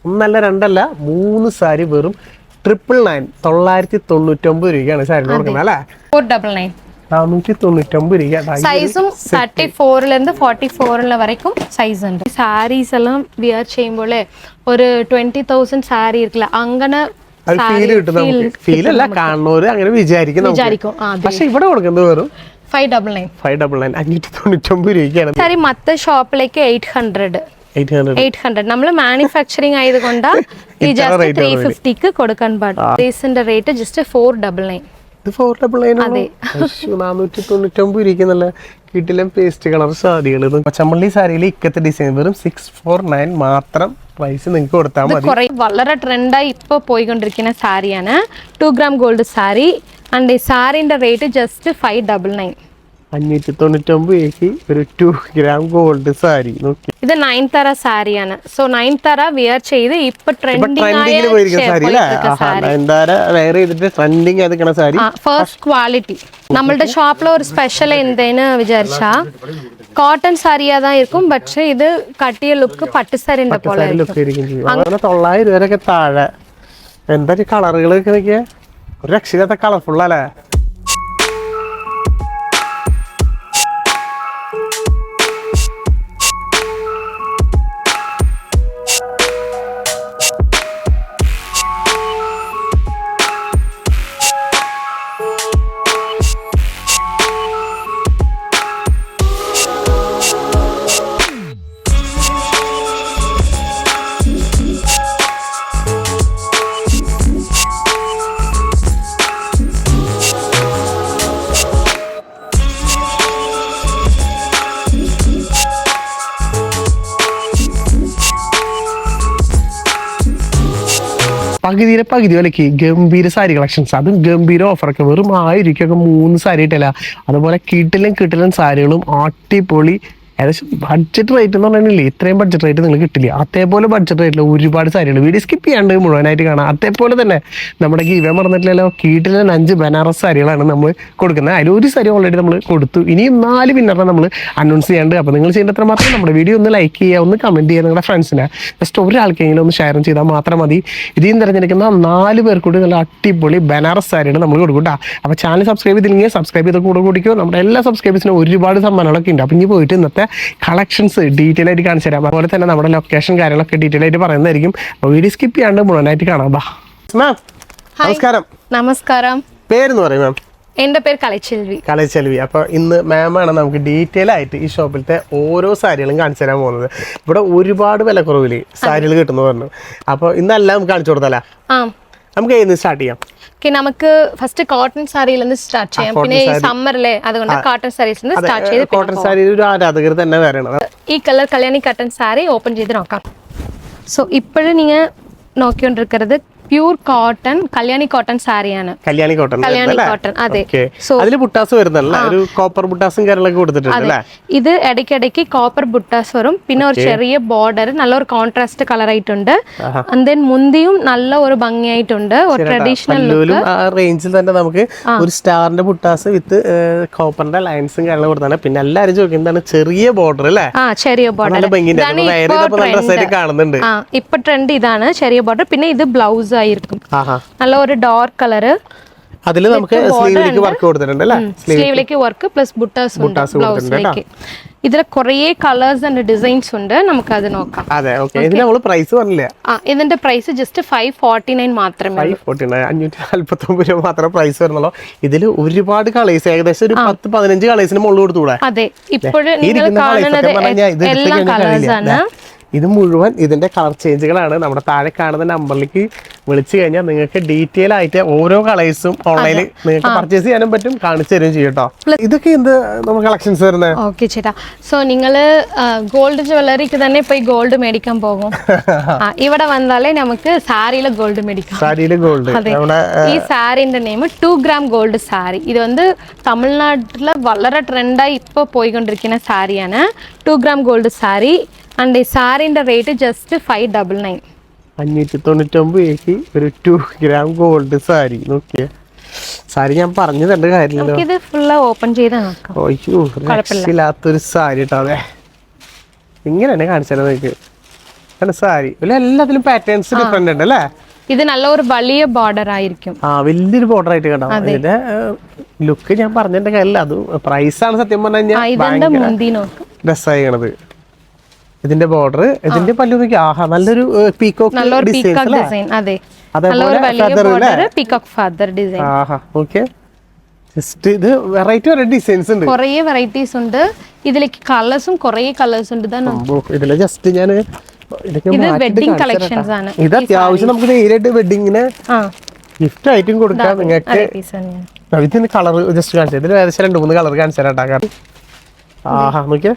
ഒന്നല്ല രണ്ടല്ല 3 സാരി വെറും 999 രൂപയ്ക്കാണ് സാരി കൊടുക്കുന്നത് അല്ലേ? 499 499 രൂപ. സൈസും 34 44 വരയ്ക്കും സൈസ് ഉണ്ട്. സാരീസ് എല്ലാം വിയർ ചെയ്യുമ്പോൾ ഒരു 20,000 സാരി ഇരിക്കില്ല, അങ്ങനെ ഫീൽ കിട്ടും നമുക്ക്. ഫീലല്ല, കാണുന്നവര് അങ്ങനെ വിചാരിക്കും. പക്ഷെ ഇവിടെ കൊടുക്കുന്നത് വെറും 599 599 രൂപയ്ക്കാണ്. സാരി മറ്റേ ഷോപ്പിലേക്ക് 800 നമ്മൾ മാനുഫാക്ചറിങ് ആയതുകൊണ്ട് ഈ ജസ്റ്റ് 350 കൊടുക്കാൻ പാടും. സൈസിന്റെ റേറ്റ് ജസ്റ്റ് 499. 499 രൂപയ്ക്ക് നല്ല കിട്ടിലും പേസ്റ്റ് കളർ സാരികൾ. പച്ചമള്ളി സാരിയിൽ ഇക്കത്തെ ഡിസൈൻ വെറും 649 മാത്രം പ്രൈസ് നിങ്ങൾക്ക് കൊടുത്താൽ മതി. വളരെ ട്രെൻഡായി ഇപ്പൊ പോയിക്കൊണ്ടിരിക്കുന്ന സാരിയാണ് 2 gram ഗോൾഡ് സാരി. ആൻഡ് ഈ സാരിന്റെ റേറ്റ് ജസ്റ്റ് 599. 599 ഒരു 2 gram ഗോൾഡ് സാരി. ഇത് നയൻതാര സാരിയാണ്. സോ നയൻതാര വിയർ ചെയ്ത് ഇപ്പൊ ഫസ്റ്റ് ക്വാളിറ്റി. നമ്മളുടെ ഷോപ്പിൽ ഒരു സ്പെഷ്യൽ എന്തേന്ന് വിചാരിച്ചാ കോട്ടൺ സാരിയാ தான் இருக்கும். പക്ഷെ ഇത് കട്ടിയ ലുക്ക് പട്ട് സാരിന്റെ പോലെ 900 വരെയൊക്കെ താഴെ. എന്താ കളറുകളൊക്കെ നോക്കിയാ ഒരു രക്ഷയില്ലാത്ത കളർഫുൾ അല്ലേ? പകുതി വിലക്ക് ഗംഭീര സാരി കളക്ഷൻസ്, അതും ഗംഭീര ഓഫറൊക്കെ വെറും 1000 രൂപയ്ക്കൊക്കെ 3 സാരി കിട്ടില്ല. അതുപോലെ കിട്ടിലും സാരികളും അടിപൊളി. ഏകദേശം ബഡ്ജറ്റ് റേറ്റ് എന്ന് പറഞ്ഞില്ലേ, ഇത്രയും ബഡ്ജറ്റ് റേറ്റ് നിങ്ങൾ കിട്ടില്ല. അതേപോലെ ബഡ്ജറ്റ് റേറ്റിൽ ഒരുപാട് സാരികൾ വീഡിയോ സ്കിപ്പ് ചെയ്യാണ്ട് മുഴുവനായിട്ട് കാണാം. അതേപോലെ തന്നെ നമ്മുടെ ഗീവ മറന്നിട്ടില്ലല്ലോ, കീട്ടിലെ 5 ബനാറസ് സാരികളാണ് നമ്മൾ കൊടുക്കുന്നത്. അതിലൊരു സാരി ഓൾറെഡി നമ്മൾ കൊടുത്തു. ഇനിയും 4 വിന്നറിനെ നമ്മൾ അനൗൺസ് ചെയ്യാണ്ട്. അപ്പോൾ നിങ്ങൾ ചെയ്യേണ്ടത്ര മാത്രം നമ്മുടെ വീഡിയോ ഒന്ന് ലൈക്ക് ചെയ്യുക, ഒന്ന് കമൻറ്റ് ചെയ്യുക, നിങ്ങളുടെ ഫ്രണ്ട്സിനെ ജസ്റ്റ് ഒരാൾക്കെങ്കിലും ഒന്ന് ഷെയർ ചെയ്താൽ മാത്രം മതി. ഇതിൽ നിന്ന് തിരഞ്ഞെടുക്കുന്ന 4 പേർ കൂടി നല്ല അടിപൊളി ബനാറസ് സാരികൾ നമ്മൾ കൊടുക്കും കേട്ടോ. അപ്പോൾ ചാനൽ സബ്സ്ക്രൈബ് ചെയ്തില്ലെങ്കിൽ സബ്സ്ക്രൈബ് ചെയ്ത് കൂടിക്കോ. നമ്മുടെ എല്ലാ സബ്സ്ക്രൈബേഴ്സിനും ഒരുപാട് സമ്മാനങ്ങളൊക്കെ ഉണ്ട്. അപ്പോൾ ഇനി പോയിട്ട് ഇന്നത്തെ കളക്ഷൻസ് ഡീറ്റെയിൽ ആയിട്ട് കാണിച്ചു തരാം. അതുപോലെ തന്നെ നമ്മുടെ ലൊക്കേഷൻ കാര്യങ്ങളൊക്കെ ഡീറ്റെയിൽ ആയിട്ട് പറയുന്നതായിരിക്കും. അപ്പോൾ വീഡിയോ സ്കിപ്പ് ചെയ്യാണ്ട് മുഴുവനായിട്ട് കാണാം. മാം നമസ്കാരം. നമസ്കാരം. പേരെന്ന് പറയും മാം? എൻ്റെ പേര് കലൈച്ചെൽവി. അപ്പോൾ ഇന്ന് മാമാണ് നമുക്ക് ഡീറ്റെയിൽ ആയിട്ട് ഈ ഷോപ്പിലത്തെ ഓരോ സാരികളും കാണിച്ചു തരാൻ പോകുന്നത്. ഇവിടെ ഒരുപാട് വിലക്കുറവിൽ സാരികൾ കിട്ടുന്നു പറഞ്ഞു. അപ്പോൾ ഇന്നെല്ലാം കാണിച്ചു കൊടുത്തല്ല. നമുക്ക് ഏത് സ്റ്റാർട്ട് ചെയ്യാം? നമുക്ക് ഫസ്റ്റ് കോട്ടൺ സാരിയിൽ സ്റ്റാർട്ട് ചെയ്യാം. പിന്നെ ഈ സമ്മറിലെ അതുകൊണ്ട് കോട്ടൺ സാരീസ് സ്റ്റാർട്ട് ചെയ്ത് കോട്ടൺ സാരി ഒരു ആരാധകർ തന്നെ വരണം. ഈ colour Kalyani cotton sari open ചെയ്ത് നോക്കാം. സോ ഇപ്പോഴും നിങ്ങൾ നോക്കിക്കൊണ്ടിരിക്കുന്നത് പ്യൂർ കോട്ടൺ കല്യാണി കോട്ടൺ സാരിയാണ്. കല്യാണി കോട്ടൺ അതെ. അതില് ബുട്ടാസ് വരുന്നല്ലേ, ഒരു കോപ്പർ ബുട്ടാസും കാര്യങ്ങളൊക്കെ കൊടുത്തിട്ടുണ്ട്. ഇത് ഇടയ്ക്കിടയ്ക്ക് കോപ്പർ ബുട്ടാസ് വരും. പിന്നെ ഒരു ചെറിയ ബോർഡർ നല്ലൊരു കോൺട്രാസ്റ്റ് കളർ ആയിട്ടുണ്ട്. മുന്തിയും നല്ല ഒരു ഭംഗിയായിട്ടുണ്ട്. ഒരു ട്രഡീഷണൽ റേഞ്ചിൽ തന്നെ നമുക്ക് ഒരു സ്റ്റാറിന്റെ ബുട്ടാസ് വിത്ത് കോപ്പറിന്റെ ലൈൻസും കാര്യങ്ങളും കൊടുത്താണ്. പിന്നെ എല്ലാവരും ചോദിക്കുന്നതാണ് ചെറിയ ബോർഡർ അല്ലേ? ചെറിയ ബോർഡർ കാണുന്നുണ്ട്. ഇപ്പൊ ട്രെൻഡ് ഇതാണ് ചെറിയ ബോർഡർ. പിന്നെ ഇത് ബ്ലൗസ് ആയിരിക്കും നല്ല ഒരു ഡാർക്ക് കളറ്. അതില് നമുക്ക് സ്ലീവിലേക്ക് വർക്ക് കൊടുത്തിട്ടുണ്ട് അല്ലേ? സ്ലീവിലേക്ക് വർക്ക് പ്ലസ് ബുട്ടാസ് ഉണ്ട് ബ്ലൗസിലേക്ക്. ഇതിൽ കുറേ കളേഴ്സ് ആൻഡ് ഡിസൈൻസ് ഉണ്ട്. നമുക്ക് അത് നോക്കാം. അതെ, ഓക്കേ. ഇതിന് നമ്മൾ പ്രൈസ് പറഞ്ഞില്ല. ഇതിന്റെ പ്രൈസ് ജസ്റ്റ് 549 മാത്രമേ. 549 രൂപ മാത്രമേ പ്രൈസ് വരുന്നുള്ളൂ. ഇതിൽ ഒരുപാട് കളേഴ്സ്, ഏകദേശം ഒരു 10-15 കളേഴ്സിന് മുകളിൽ കൊടുത്തുകൂടെ? അതെ, ഇപ്പോഴും നിങ്ങൾ കാണുന്നത് എല്ലാ കളേഴ്സ് ആണ്. ഇത് മുഴുവൻ ഇതിന്റെ കളർ ചേഞ്ചുകളാണ്. നമ്മുടെ താഴെ കാണുന്ന നമ്പറിലേക്ക് വിളിച്ചു കഴിഞ്ഞാൽ നിങ്ങൾക്ക് ഡീറ്റെയിൽ ആയിട്ട് ഓരോ കളേഴ്സും ഓൺലൈനിൽ നിങ്ങൾക്ക് പർച്ചേസ് ചെയ്യാനും പറ്റും, കാണിച്ചു തരും ചെയ്യട്ടോ. ഇതൊക്കെ എന്ത് നമുക്ക് കളക്ഷൻസ് വരുന്നത്? ഓക്കെ ചേട്ടാ. സോ നിങ്ങള് ഗോൾഡ് ജ്വല്ലറിക്ക് തന്നെ പോയി ഗോൾഡ് മേടിക്കാൻ പോകും. ഇവിടെ വന്നാലേ നമുക്ക് സാരിയിലെ ഗോൾഡ് മേടിക്കാം. സാരിയിലെ ഗോൾഡ്. ഈ സാരിന്റെ നെയിം 2 gram ഗോൾഡ് സാരി. ഇത് തമിഴ്നാട്ടിലെ വളരെ ട്രെൻഡായി ഇപ്പൊ പോയിക്കൊണ്ടിരിക്കുന്ന സാരിയാണ് 2 gram ഗോൾഡ് സാരി. ആൻഡ് ഈ സാരിന്റെ റേറ്റ് ജസ്റ്റ് 599. 599 ഒരു 2 gram ഗോൾഡ് സാരി. നോക്കിയേ സാരി ഞാൻ പറഞ്ഞു തരേണ്ട കാര്യമില്ലല്ലോ. ഇത് ഫുള്ള് ഓപ്പൺ ചെയ്ത് നോക്കാം. രക്ഷയില്ലാത്തൊരു സാരി കേട്ടോ. അതെ, ഇങ്ങനെ തന്നെ കാണിച്ചാലോ നിങ്ങൾക്ക്. സാരി എല്ലാത്തിലും പാറ്റേൺസ് ഡിഫറെന്റ് ഉണ്ട് അല്ലേ? ഇത് നല്ല ഒരു വലിയ ബോർഡർ ആയിരിക്കും. വലിയൊരു ബോർഡർ ആയിട്ട് കണ്ടോ. ഇതിന്റെ ലുക്ക് ഞാൻ പറഞ്ഞിട്ട് കാര്യമില്ല, അത് പ്രൈസാണ് സത്യം പറഞ്ഞു കഴിഞ്ഞാൽ രസമായിക്കണത്. ഇതിന്റെ ബോർഡർ, ഇതിന്റെ പല്ലു നോക്കി, ആഹാ നല്ലൊരു പീകോക്ക് ഡിസൈൻ. ആഹാ ഓക്കെ. ജസ്റ്റ് ഇത് വെറൈറ്റി ഡിസൈൻസ് ഉണ്ട്, കുറേ വെറൈറ്റീസ് ഉണ്ട്. ഇതിലേക്ക് കളേഴ്സും കുറേ കളേഴ്സ് ഉണ്ട്. ഇതില് ജസ്റ്റ് ഞാൻ ഇത് വെഡിങ് കളക്ഷൻസ് ആണ്. ഇത് അത്യാവശ്യം നമുക്ക് നേരിട്ട് വെഡിങ്ങിന് ഗിഫ്റ്റ് ആയിട്ടും കൊടുക്കാം നിങ്ങൾക്ക്. ഇതിന് കളർ ജസ്റ്റ് കാണിച്ചത്, ഇതിന് ഏകദേശം 2-3 കളർ കാണിച്ചു തരാം. ആഹാ നോക്കിയാ,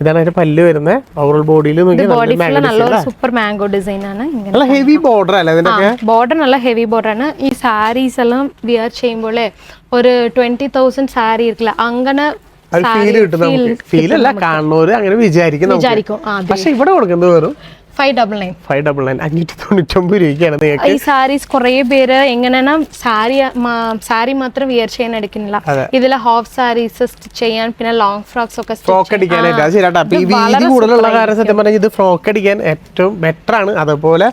ഇതാണ് അതിന്റെ പല്ല് വരുന്നത്. ഓവറോൾ ബോഡിയിൽ സൂപ്പർ മാംഗോ ഡിസൈൻ ആണ്. നല്ല ഹെവി ബോർഡർ അല്ലേ ഇതിനൊക്കെ? ബോർഡർ നല്ല ഹെവി ബോർഡർ ആണ്. ഈ സാരീസ് എല്ലാം വിയർ ചെയ്യുമ്പോഴേ ഒരു 20,000 സാരി ഇരിക്കില്ല, അങ്ങനെ ഫീൽ കിട്ടും നമുക്ക്. ഫീലല്ല, കാണുന്നവര് അങ്ങനെ വിചാരിക്കും. പക്ഷെ ഇവിടെ കൊടുക്കുന്നത് വെറും 599 599 രൂപയ്ക്കാണ് നിങ്ങൾക്ക്. ഈ സാരീസ് കുറേ പേര് എങ്ങനെയാണ് സാരി മാത്രം വിയർ ചെയ്യാൻ എടുക്കുന്നില്ല, ഇതിലെ ഹാഫ് സാരീസ് സ്റ്റിച്ച് ചെയ്യാൻ, പിന്നെ ലോങ് ഫ്രോക്സ് ഒക്കെ ഫ്രോക്ക് അടിക്കാനായിട്ട്. അത് ശരിയാട്ടോ. അപ്പൊ ഈ വീതി കൂടുതലുള്ള കാരണം സത്യം പറഞ്ഞാൽ ഇത് ഫ്രോക്ക് അടിക്കാൻ ഏറ്റവും ബെറ്റർ ആണ്. അതുപോലെ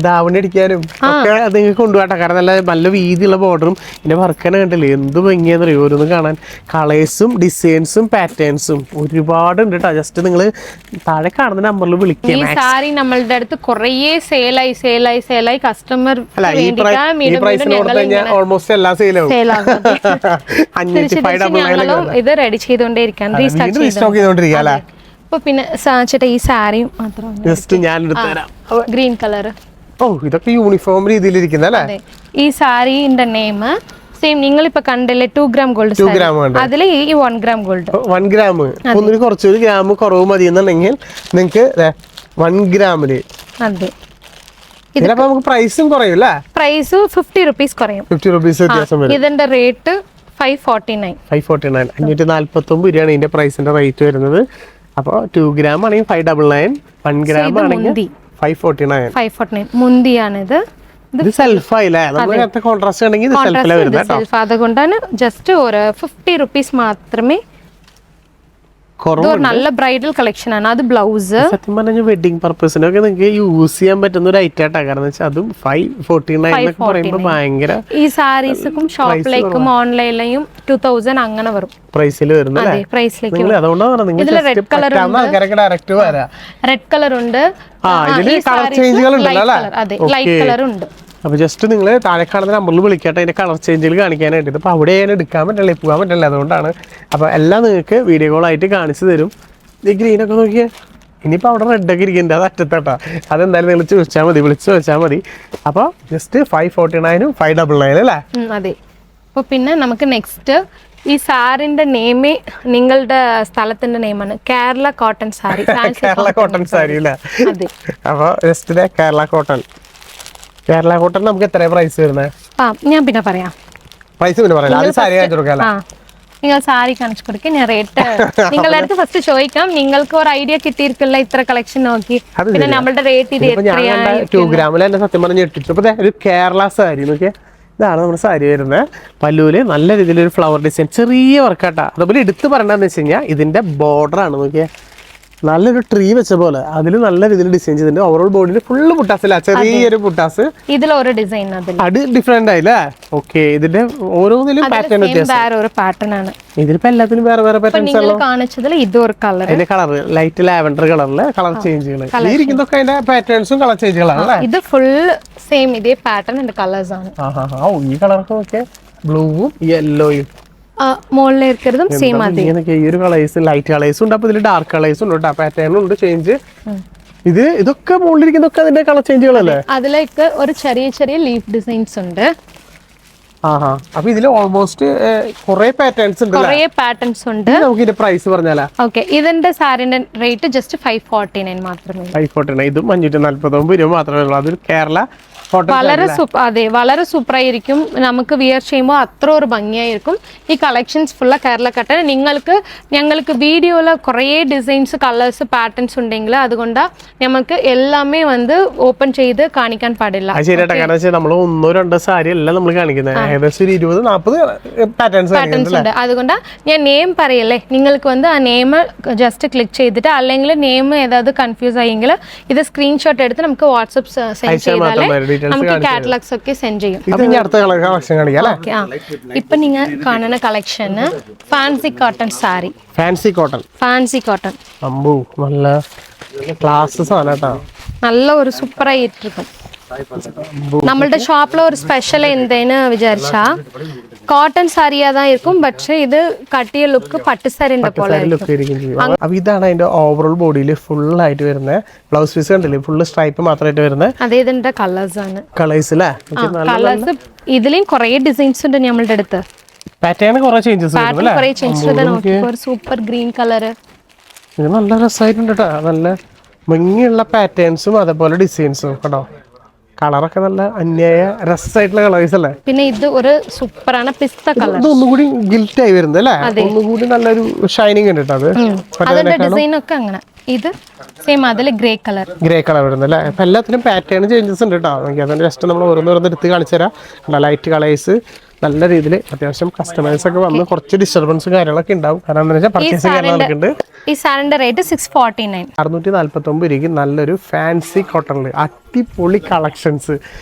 ധാവണി അടിക്കാനും ഒക്കെ അത് നിങ്ങൾക്ക് കൊണ്ടുപോകട്ടെ. കാരണം നല്ല വീതിയുള്ള ബോർഡറും ഇതിന്റെ വർക്കനെ കണ്ടില്ലേ എന്ത് ഭംഗിയാന്ന് അറിയോ ഓരോന്ന് കാണാൻ. കളേഴ്സും ഡിസൈൻസും പാറ്റേൺസും ഒരുപാട് ഉണ്ട് കേട്ടോ. ജസ്റ്റ് നിങ്ങൾ താഴെ കാണുന്ന നമ്പറിൽ വിളിക്കാം. നമ്മളുടെ അടുത്ത് കുറേ സെയിലായി കസ്റ്റമർ ഇത് റെഡി ചെയ്തോണ്ടേയിരിക്കാൻ പിന്നെ ചേട്ടാ ഈ സാരി ഗ്രീൻ കളർ. ഇതൊക്കെ യൂണിഫോം രീതിയിലിരിക്കുന്നല്ലേ? ഈ സാരിന്റെ നെയിം സെയിം നിങ്ങളിപ്പോ കണ്ടില്ലേ 2 gram ഗോൾഡ്. 2 gram അതില് ഈ 1 gram ഗോൾഡ്. 1 gram ഒന്നിന് കുറച്ചൊരു ഗ്രാം കുറവ് മതി എന്നുണ്ടെങ്കിൽ നിങ്ങൾക്ക് 1 ഗ്രാമില് നമുക്ക് പ്രൈസും കുറയും. പ്രൈസ് 50 rupees കുറയും. 50 rupees വ്യത്യാസം വരും. ഇതിന്റെ റേറ്റ് 549 549 രൂപയാണ് ഇതിന്റെ പ്രൈസിന്റെ റേറ്റ് വരുന്നത്. അപ്പൊ 2 gram ആണെങ്കിൽ 599, 1 gram ആണെങ്കിൽ 549. മുന്തിയാണ് ഇത്. ഇത് സെൽഫായില്ലേ? നമ്മൾ കോൺട്രാസ്റ്റ് ആണെങ്കിൽ ഇത് സെൽഫിലാണ് വരുന്നത്. അതുകൊണ്ടാണ് ജസ്റ്റ് ഒരു 50 rupees മാത്രമേ. നല്ല ബ്രൈഡൽ കളക്ഷൻ ആണ്. അത് ബ്ലൗസ് സത്യം പറഞ്ഞ വെഡിങ് പർപ്പസിനൊക്കെ നിങ്ങൾക്ക് യൂസ് ചെയ്യാൻ പറ്റുന്ന ഒരു ഐറ്റം ആയിട്ടാ. കാരണം വെച്ചാൽ അതും 549 എന്നൊക്കെ പറയുമ്പോൾ ഭയങ്കര. ഈ സാരീസും ഷോപ്പിലേക്കും ഓൺലൈനിലെയും 2000 അങ്ങനെ വരും പ്രൈസിൽ വരുന്നത്. റെഡ് കളർ ഉണ്ട്, ലൈറ്റ് കളർ ഉണ്ട്. അപ്പോൾ ജസ്റ്റ് നിങ്ങൾ താഴെ കാണുന്ന നമ്പറിൽ വിളിക്കട്ടെ, അതിൻ്റെ കളർ ചേഞ്ചുകൾ കാണിക്കാനായിട്ട്. ഇപ്പോൾ അവിടെ ഞാൻ എടുക്കാൻ പറ്റില്ല, പോകാൻ പറ്റില്ല, അതുകൊണ്ടാണ്. അപ്പോൾ എല്ലാം നിങ്ങൾക്ക് വീഡിയോ കോളായിട്ട് കാണിച്ചു തരും. ഈ ഗ്രീനൊക്കെ നോക്കിയാൽ ഇനിയിപ്പോൾ അവിടെ റെഡൊക്കെ ഇരിക്കുന്നുണ്ട്, അത് അറ്റത്തോട്ടാ. അതെന്തായാലും നിങ്ങൾ ചോദിച്ചാൽ മതി, വിളിച്ച് ചോദിച്ചാൽ മതി. അപ്പോൾ ജസ്റ്റ് 549 599 അല്ലേ? അതെ. അപ്പോൾ പിന്നെ നമുക്ക് നെക്സ്റ്റ് ഈ സാരിന്റെ നെയിമേ നിങ്ങളുടെ സ്ഥലത്തിന്റെ നെയിമാണ് കേരള കോട്ടൺ സാരി. കേരള കോട്ടൺ സാരി അല്ലേ? അപ്പോൾ ജസ്റ്റ് കേരള കോട്ടൺ നമുക്ക് എത്ര പ്രൈസ് വരുന്നത്? ഞാൻ പിന്നെ പറയാം. പ്രൈസ് പിന്നെ പറയാം. അത് സാരി കാണിച്ചു കൊടുക്കാം. നിങ്ങൾ സാരി കാണിച്ചു കൊടുക്കുക, ഞാൻ റേറ്റ് നിങ്ങളുടെ അടുത്ത് ഫസ്റ്റ് ചോദിക്കാം. നിങ്ങൾക്ക് ഒരു ഐഡിയ കിട്ടിയിരിക്കില്ല ഇത്ര കളക്ഷൻ നോക്കി, പിന്നെ നമ്മളുടെ റേറ്റ് ഇത് 2 ഗ്രാമിൽ തന്നെ സത്യം പറഞ്ഞ് ഇട്ടിട്ട്. ഇപ്പൊ ഒരു കേരള സാരി നോക്കിയാ, ഇതാണ് നമ്മുടെ സാരി വരുന്നത്. പല്ലുവില് നല്ല രീതിയിലൊരു ഫ്ലവർ ഡിസൈൻ, ചെറിയ വർക്കാട്ടാ. അതുപോലെ എടുത്ത് പറയണ്ടെന്ന് വെച്ച് കഴിഞ്ഞാൽ ഇതിന്റെ ബോർഡർ ആണ് നോക്കിയാൽ നല്ലൊരു ട്രീ വെച്ച പോലെ അതിൽ നല്ല രീതിയിൽ ഡിസൈൻ ചെയ്തിട്ടുണ്ട്. ഓവറോൾ ബോഡിയിൽ ഫുള്ള് പുട്ടാസില്ല, ചെറിയൊരു പുട്ടാസ്. ഇതിലൊരു ഡിസൈൻ അത് ഡിഫറെന്റ് ആയില്ലേ? ഓക്കെ. ഇതിന്റെ ഓരോന്നിലും പാറ്റേൺ ആണ്. ഇതിലിപ്പോ എല്ലാത്തിനും വേറെ വേറെ പാറ്റേൺസ് കാണിച്ചതിൽ ഇതൊരു കളർ, അതിന്റെ കളർ ലൈറ്റ് ലാവൻഡർ കളറില് കളർ ചേഞ്ചുകൾ ഇരിക്കുന്നതൊക്കെ അതിന്റെ പാറ്റേൺസും കളർ ചേഞ്ചുകളാണ്. ഇത് ഫുൾ സെയിം ഇതേ പാറ്റേൺ ആൻഡ് കളേഴ്സ് ആണ്. ഈ കളറൊക്കെ നോക്കിയ ബ്ലൂവും യെല്ലോയും മുകളിലിരിക്കുന്നതും സെയിം അതെ. ഈ ഒരു കളേഴ്സ് ലൈറ്റ് കളേഴ്സ് ഉണ്ട്, അപ്പൊ ഇതിൽ ഡാർക്ക് കളേഴ്സ് ഉണ്ട്, പാറ്റേണും ഉണ്ട് ചേഞ്ച്. ഇതൊക്കെ മുകളിലിരിക്കുന്നതൊക്കെ അതിന്റെ കളർ ചേഞ്ചുകളല്ലേ? അതിലേക്ക് ഒരു ചെറിയ ചെറിയ ലീഫ് ഡിസൈൻസ് ഉണ്ട്. അപ്പൊ ഇതിൽ ഓൾമോസ്റ്റ് കുറെ പാറ്റേൺസ് ഉണ്ട്. നമുക്ക് ഇതിന്റെ പ്രൈസ് പറഞ്ഞാലാ? ഓക്കെ. ഇതിന്റെ സാരിന്റെ റേറ്റ് ജസ്റ്റ് 549 മാത്രമേ. 549. ഇതും 549 രൂപ മാത്രമേ ഉള്ളൂ. അതൊരു കേരള വളരെ സൂപ്പർ ആയിരിക്കും. നമുക്ക് വിയർ ചെയ്യുമ്പോൾ അത്ര ഒരു ഭംഗിയായിരിക്കും. ഈ കളക്ഷൻസ് ഫുള്ള് കേരള കട്ടൻ. ഞങ്ങൾക്ക് വീഡിയോയിൽ കുറേ ഡിസൈൻസ് കളേഴ്സ് പാറ്റേൺസ് ഉണ്ടെങ്കിൽ അതുകൊണ്ട് നമുക്ക് എല്ലാമേ ഓപ്പൺ ചെയ്ത് കാണിക്കാൻ പാടില്ല. ശരിയാ. കാരണം നമ്മൾ 1-2 സാരി എല്ലാം നമ്മൾ കാണിക്കുന്നത് ഏകദേശം ഒരു 20-40 പാറ്റേൺസ് പാറ്റേൺസ് ഉണ്ട്. അതുകൊണ്ട് ഞാൻ നെയിം പറയല്ലേ, നിങ്ങൾക്ക് ആ നെയിം ജസ്റ്റ് ക്ലിക്ക് ചെയ്തിട്ട്, അല്ലെങ്കിൽ നെയിം ഏതാவது കൺഫ്യൂസ് ആയെങ്കിൽ ഇത് സ്ക്രീൻഷോട്ട് എടുത്ത് നമുക്ക് വാട്സ്ആപ്പ് സെൻഡ് ചെയ്താലേ നമുക്ക് കാറ്റലോഗ്സ് ഒക്കെ സെൻഡ് ചെയ്യും. ഇപ്പൊ നിങ്ങൾ കാണുന്ന കളക്ഷന് fancy cotton sari. Fancy cotton അമ്പൂ നല്ല ക്ലാസ് സാധനട്ടാ. നല്ല ഒരു സൂപ്പർ ആയിട്ടിരിക്കും. നമ്മളുടെ ഷോപ്പിൽ ഒരു സ്പെഷ്യൽ എന്തേന്ന് വിചാരിച്ചാ കോട്ടൺ സാരിയാ தான் இருக்கும். പക്ഷേ ഇത് കട്ടിയ ലുക്ക് പട്ട് സാരിന്റെ പോലെ അപ്പൊ ഇതാണ് അതിന്റെ ഓവറോൾ ബോഡിയിൽ ഫുൾ ആയിട്ട് വരുന്നത്. ബ്ലൗസ് പീസ് കണ്ടില്ലേ, ഫുള്ള് സ്ട്രൈപ്പ് മാത്രമായിട്ട് വരുന്നത്. അതേ ഇതിന്റെ കളേഴ്സ് ആണ്. കളേഴ്സ് അല്ലേ? കളേഴ്സ് ഇതിലും കുറേ ഡിസൈൻസ് ഉണ്ട് നമ്മളുടെ അടുത്ത്. പാറ്റേൺ കുറെ ചേഞ്ചസ് ഒരു സൂപ്പർ ഗ്രീൻ കളർ. ഇത് നല്ല രസമായിട്ടുണ്ട് കേട്ടോ. നല്ല ഭംഗിയുള്ള പാറ്റേൺസും അതേപോലെ ഡിസൈൻസും കേട്ടോ. കളറൊക്കെ നല്ല അന്യായ രസമായിട്ടുള്ള കളേഴ്സ് അല്ലേ? പിന്നെ ഇത് ഒരു സൂപ്പറാണ് പിസ്ത കളർ. ഇത് ഒന്നുകൂടി ഗിൽറ്റ് ആയി വരുന്നത് അല്ലേ? ഒന്നുകൂടി നല്ലൊരു ഷൈനിങ് ഉണ്ട് കേട്ടോ. അതിന്റെ ഡിസൈൻ ഒക്കെ അങ്ങനെ. ഇത് സെയിം അതിൽ ഗ്രേ കളർ വരുന്നത് അല്ലേ? അപ്പൊ എല്ലാത്തിനും പാറ്റേൺ ചേഞ്ചസ് ഉണ്ട് കേട്ടോ. അതുകൊണ്ട് ജസ്റ്റ് നമ്മൾ ഓരോന്നോരോന്ന് എടുത്ത് കാണിച്ചു തരാം. ലൈറ്റ് കളേഴ്സ് നല്ല രീതിയിൽ അത്യാവശ്യം കസ്റ്റമേഴ്സ് ഒക്കെ വന്ന് കുറച്ച് ഡിസ്റ്റർബൻസും കാര്യങ്ങളൊക്കെ ഉണ്ടാവും. കാരണം എന്താ വെച്ചാൽ പർച്ചേസിംഗ് കാര്യങ്ങളൊക്കെ. ഈ സാരിന്റെ റേറ്റ് 649. 649 രൂപയ്ക്ക് നല്ലൊരു ഫാൻസി കോട്ടണില് അടിപൊളി കളക്ഷൻസ്.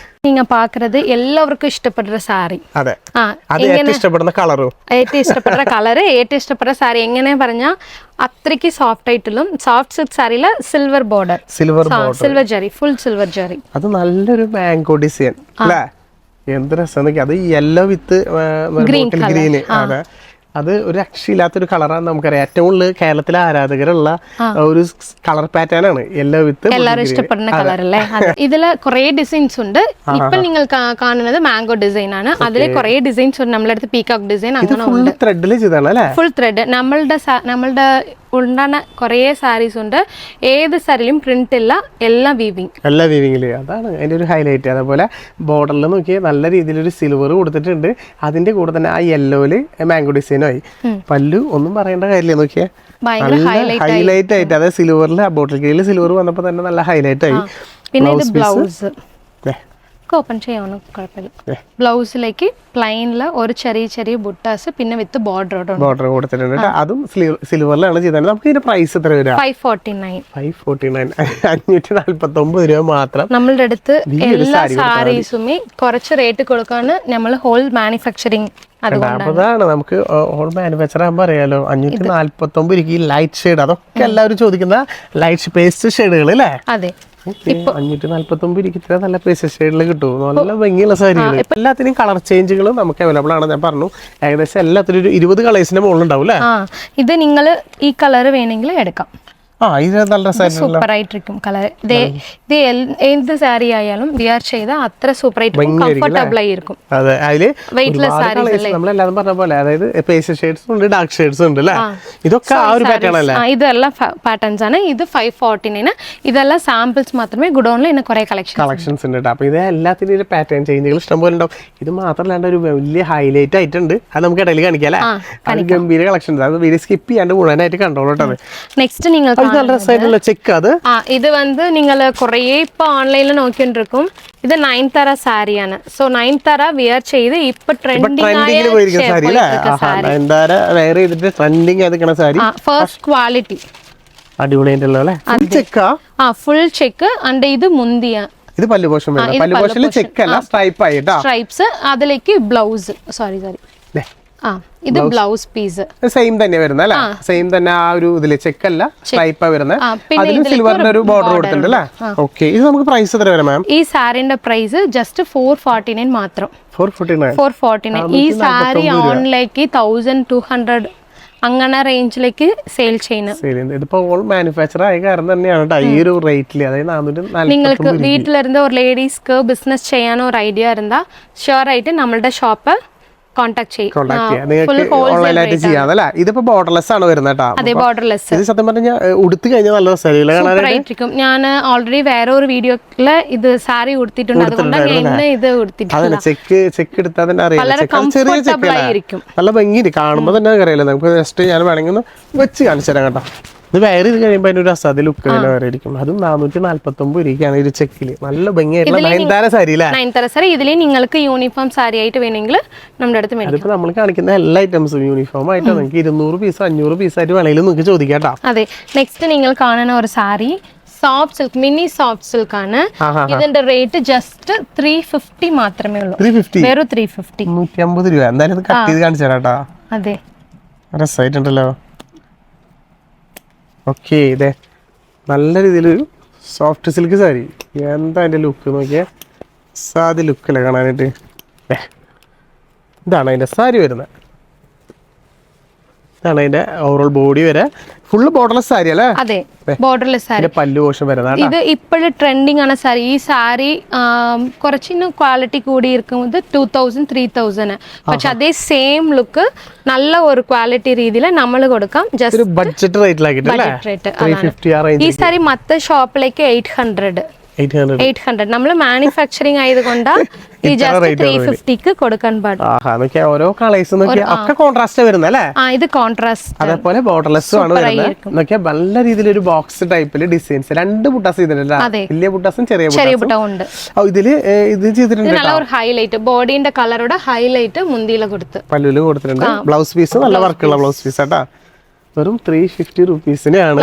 நீங்க பாக்குறது எல்லாருக்கும் இஷ்டப்படுற സാരി. അതെ, ഏറ്റവും ഇഷ്ടപ്പെടുന്ന കളറും ഏറ്റവും ഇഷ്ടപ്പെടുന്ന കളറ് ഏറ്റവും ഇഷ്ടപ്പെടുന്ന സാരി എങ്ങനെ പറഞ്ഞാൽ അത്രയ്ക്ക് സോഫ്റ്റ് ആയിട്ടുള്ള സോഫ്റ്റ് സിൽക്ക് സാരിയില് silver border, silver zari, full silver zari. അത് നല്ലൊരു മാംഗോ ഡിസൈൻ അല്ലേ? എന്ത് രസം. അത് യെല്ലോ വിത്ത് ഗ്രീന്. അതെ, അത് ഒരു രക്ഷയില്ലാത്തൊരു കളറാണ്. നമുക്കറിയാം ഏറ്റവും കൂടുതൽ കേരളത്തിലെ ആരാധകരുള്ള ഒരു കളർ പാറ്റേൺ ആണ് യെല്ലോ വിത്ത്. എല്ലാവരും ഇഷ്ടപ്പെടുന്ന കളർ അല്ലേ? ഇതില് കുറെ ഡിസൈൻസ് ഉണ്ട്. ഇപ്പൊ നിങ്ങൾ കാണുന്നത് മാംഗോ ഡിസൈൻ ആണ്. അതിൽ കുറെ ഡിസൈൻസ് ഉണ്ട്. നമ്മുടെ അടുത്ത് പീകോക്ക് ഡിസൈൻ അങ്ങനെ ഉണ്ട്. ത്രെഡിൽ ചെയ്താണ് അല്ലേ? Full thread. നമ്മളുടെ ഉണ്ടാകുന്ന കുറേ സാരീസ് ഉണ്ട്. ഏത് സാരിയിലും പ്രിന്റ് ഇല്ല, എല്ലാം വീവിങ്. അതാണ് അതിന്റെ ഒരു ഹൈലൈറ്റ്. അതേപോലെ ബോർഡറിൽ നോക്കിയാൽ നല്ല രീതിയിലൊരു സിൽവർ കൊടുത്തിട്ടുണ്ട്. അതിന്റെ കൂടെ തന്നെ ആ യെല്ലോയില് മാംഗോ ഡിസൈനും ആയി. പല്ലു ഒന്നും പറയേണ്ട കാര്യമില്ല. നോക്കിയാൽ ഹൈലൈറ്റ് ആയിട്ട്, അതായത് സിൽവറിൽ ബോട്ടിൽ കീഴിൽ സിൽവർ വന്നപ്പോ തന്നെ നല്ല ഹൈലൈറ്റ് ആയി. പിന്നെ ഇത് ബ്ലൗസ് ഓപ്പൺ ചെയ്യാനോ കുഴപ്പമില്ല. ബ്ലൗസിലേക്ക് പ്ലെയിനില് ഒരു ചെറിയ ചെറിയ ബുട്ടാസ് പിന്നെ വിത്ത് ബോർഡർ കൊടുത്തിട്ടുണ്ട്. അതും സിൽവറിലാണ് ചെയ്തത്. നമുക്ക് ഇതിന്റെ പ്രൈസ് എത്ര വരാം? 549. 549 രൂപ മാത്രം. നമ്മളുടെ അടുത്ത് എല്ലാ സാരീസുമേ കുറച്ച് റേറ്റ് കൊടുക്കാണ് നമ്മൾ ഹോൾ മാനുഫാക്ചറിങ്. അതാണ് നമുക്ക് ഹോൾ മാനുഫാക്ചർ ആകുമ്പോൾ അറിയാലോ. 549 രൂപയ്ക്ക് ലൈറ്റ് ഷെയ്ഡ്, അതൊക്കെ എല്ലാവരും ചോദിക്കുന്ന ലൈറ്റ് പേസ്റ്റ് ഷെയ്ഡുകൾ അല്ലേ? അതെ. 549 രൂപയ്ക്ക് ഇത്ര നല്ല പേസ്റ്റ് ഷെയ്ഡിൽ കിട്ടും. നല്ല ഭംഗിയുള്ള സാരികൾ. എല്ലാത്തിനും കളർ ചേഞ്ചുകളും നമുക്ക് അവൈലബിൾ ആണ്. ഞാൻ പറഞ്ഞു ഏകദേശം എല്ലാത്തിനും ഒരു 20 കളേഴ്സിന്റെ മുകളിൽ ഉണ്ടാവും അല്ലേ? ഇത് നിങ്ങൾ ഈ കളർ വേണമെങ്കിൽ എടുക്കാം. സൂപ്പർ ആയിട്ടിരിക്കും കളർ. ഏത് സാരി ആയാലും വിയർ ചെയ്താൽ അത്ര സൂപ്പർ ആയിട്ട് കംഫർട്ടബിൾ ആയിരിക്കും. വെയിറ്റ്ലെസ് സാരീസ് നമ്മളെല്ലാം പറഞ്ഞ പോലെ, അതായത് പേസ്റ്റൽ ഷെയ്ഡ്സ് ഉണ്ട്, ഡാർക്ക് ഷെയ്ഡ്സ് ഉണ്ട് അല്ലേ? ഇതൊക്കെ ആ ഒരു പാറ്റേൺ അല്ലേ? ഇതെല്ലാം പാറ്റേൺസ് ആണ്. ഇത് 549. ഇതെല്ലാം സാമ്പിൾസ് മാത്രമേ. ഗുഡോണിൽ ഇന്ന് കുറെ കളക്ഷൻസ് ഉണ്ട്. അപ്പൊ ഇത് എല്ലാത്തിനും പാറ്റേൺ ചേഞ്ചുകൾ ഇഷ്ടംപോലെ ഉണ്ടാവും. ഇത് മാത്രമല്ലാണ്ട് ഒരു വലിയ ഹൈലൈറ്റ് ആയിട്ടുണ്ട്. അത് നമുക്ക് ഇടയിൽ കാണിക്കാം അല്ലേ? ഗംഭീര കളക്ഷൻ. അത് വീഡിയോ സ്കിപ്പ് ചെയ്യാണ്ട് മുഴുവനായിട്ട് കണ്ടോളൂ. നെക്സ്റ്റ് നിങ്ങൾ ഇത് നിങ്ങൾ കുറേ ഇപ്പൊ ഓൺലൈനിൽ നോക്കിക്കൊണ്ടിരിക്കും. ഇത് നയൻതാര സാരിയാണ്. സോ നയൻതാര വിയർ ചെയ്ത് ഇപ്പൊ ട്രെൻഡിങ് ഫസ്റ്റ് ക്വാളിറ്റി അടിപൊളിയായിട്ടുള്ള ഫുൾ ചെക്ക്. ആൻഡ് ഇത് മുന്തിയ, ഇത് പല്ലു പോർഷൻ ചെക്ക് അല്ല, സ്ട്രൈപ്സ്. അതിലേക്ക് ബ്ലൗസ്, സോറി ഇത് ബ്ലൗസ് പീസ് സെയിം തന്നെ വരുന്നത് അല്ലേ? സെയിം തന്നെ ആ ഒരു ഇതില് ചെക്കല്ല, സ്ട്രൈപ്പാ വരുന്നത്. അതിന് സിൽവറിന്റെ ഒരു ബോർഡർ കൊടുത്തിട്ടുണ്ട് അല്ലേ? ഓക്കെ. ഇത് നമുക്ക് പ്രൈസ് എത്ര വരാം മാം? ഈ സാരിന്റെ പ്രൈസ് ജസ്റ്റ് 449 മാത്രം. 449. ഈ സാരി ഓൺലൈക്ക് 1200 അങ്ങനെ റേഞ്ചിലേക്ക് സെയിൽ ചെയ്യുന്നത്. ഇതിപ്പോ ഓൾ മാനുഫാക്ചർ ആയ കാരണം തന്നെയാണ് ഈ ഒരു റേറ്റിൽ. അതായത് നിങ്ങൾക്ക് വീട്ടിലിരുന്ന് ഒരു ലേഡീസ്ക്ക് ബിസിനസ് ചെയ്യാനോ ഒരു ഐഡിയ ഇരുന്നാ ഷുവർ ആയിട്ട് നമ്മളുടെ ഷോപ്പ് കോൺടാക്ട് ചെയ്യാം. ഇതിപ്പോ ബോർഡർലെസ് ആണ് വരുന്നത്. അതെ, ബോർഡർലെസ്. ഇത് സത്യം പറഞ്ഞാൽ ഉടുത്ത് കഴിഞ്ഞാൽ നല്ല രസമായിരിക്കും. ഞാൻ ഓൾറെഡി വേറെ ഒരു വീഡിയോയില് ഇത് സാരി ഉടുത്തിട്ടുണ്ട്. അതുകൊണ്ടാണ് ഇത് ഉടുത്തിട്ടുണ്ട്. ചെക്ക് എടുത്താൽ തന്നെ അറിയാം. നല്ല ഭംഗി കാണുമ്പോ തന്നെ അറിയാലോ. നമുക്ക് ജസ്റ്റ് ഞാൻ വേണമെങ്കിൽ ഒന്ന് വെച്ച് കാണിച്ചു തരാം കേട്ടോ. ഇത് വെയർ ചെയ്ത് കഴിയുമ്പോൾ അതിനൊരു അസാധ്യ ലുക്ക് തന്നെ വേറെ ആയിരിക്കും. അതും 449 രൂപയ്ക്കാണ് ഒരു ചെക്കില്. നല്ല ഭംഗിയായിട്ടുള്ള നയൻതാര സാരി അല്ലേ? നയൻതാര സാരി. ഇതിൽ നിങ്ങൾക്ക് യൂണിഫോം സാരി ആയിട്ട് വേണമെങ്കിൽ നമ്മുടെ അടുത്ത് മേടിക്കാം. അതിപ്പോ നമ്മൾ കാണിക്കുന്ന എല്ലാ ഐറ്റംസും യൂണിഫോം ആയിട്ട് നിങ്ങൾക്ക് 200 പീസ് 500 പീസ് ആയിട്ട് വേണമെങ്കിലും നിങ്ങൾക്ക് ചോദിക്കാം കേട്ടോ. അതെ. നെക്സ്റ്റ് നിങ്ങൾ കാണുന്ന ഒരു sari soft silk, mini soft silk ആണ്. ഇതിന്റെ റേറ്റ് ജസ്റ്റ് 350 മാത്രമേ ഉള്ളൂ. 350 വെറും 350 150 രൂപ. എന്തായാലും ഇത് കട്ട് ചെയ്ത് കാണിച്ചു തരാം കേട്ടോ. അതെ, രസമായിട്ടുണ്ടല്ലോ. ഓക്കെ, ഇതേ നല്ല രീതിയിലൊരു സോഫ്റ്റ് സിൽക്ക് സാരി. എന്താ അതിന്റെ ലുക്ക് നോക്കിയേ, സാധി ലുക്കല്ലേ കാണാനായിട്ട്. ഇതാണ് അതിന്റെ സാരി വരുന്നത്. ഇതാണ് അതിന്റെ ഓവറോൾ ബോഡി വരെ ഫുള്ള് ബോർഡർലെസ് സാരി അല്ലേ? അതെ, ബോർഡർലെസ് സാരി. പല്ലു പോഷൻ വരുന്നത് ഇത് ഇപ്പോഴും ട്രെൻഡിങ് ആണ് സാരി. ഈ സാരി കുറച്ചിന് ക്വാളിറ്റി കൂടി ഇരിക്കുന്നത് 2000 3000. പക്ഷെ അതേ സെയിം ലുക്ക് നല്ല ഒരു ക്വാളിറ്റി രീതിയിൽ നമ്മൾ കൊടുക്കാം. Just budget rate. ഈ സാരി മറ്റേ ഷോപ്പിലേക്ക് 800 നമ്മൾ മാനുഫാക്ചറിങ് ആയതുകൊണ്ട് ഈ ജസ്റ്റ് 350 കൊടുക്കാൻ പാടില്ല. ഓരോ കളേഴ്സ് ഒക്കെ കോൺട്രാസ്റ്റ് വരുന്നല്ലേ? ഇത് കോൺട്രാസ്റ്റ്. അതേപോലെ ബോർഡർലെസ് ആണ് വരുന്നത്. നല്ല രീതിയിലൊരു ബോക്സ് ടൈപ്പില് ഡിസൈൻസ് 2 ബുട്ടാസ് ചെയ്തിട്ടുണ്ട്. വലിയ ബുട്ടാസും ചെറിയ ബുട്ടാസും ഉണ്ട്. ഇതില് ഇത് ചെയ്തിട്ടുണ്ട്. നല്ല ഒരു ഹൈലൈറ്റ് ബോഡിന്റെ കളറോടെ ഹൈലൈറ്റ് മുന്തിയില കൊടുത്ത് പല്ലുവില് കൊടുത്തിട്ടുണ്ട്. ബ്ലൗസ് പീസ് നല്ല വർക്കുള്ള ബ്ലൗസ് പീസ് ആട്ടാ. വെറും 350 റുപ്പീസിനാണ്.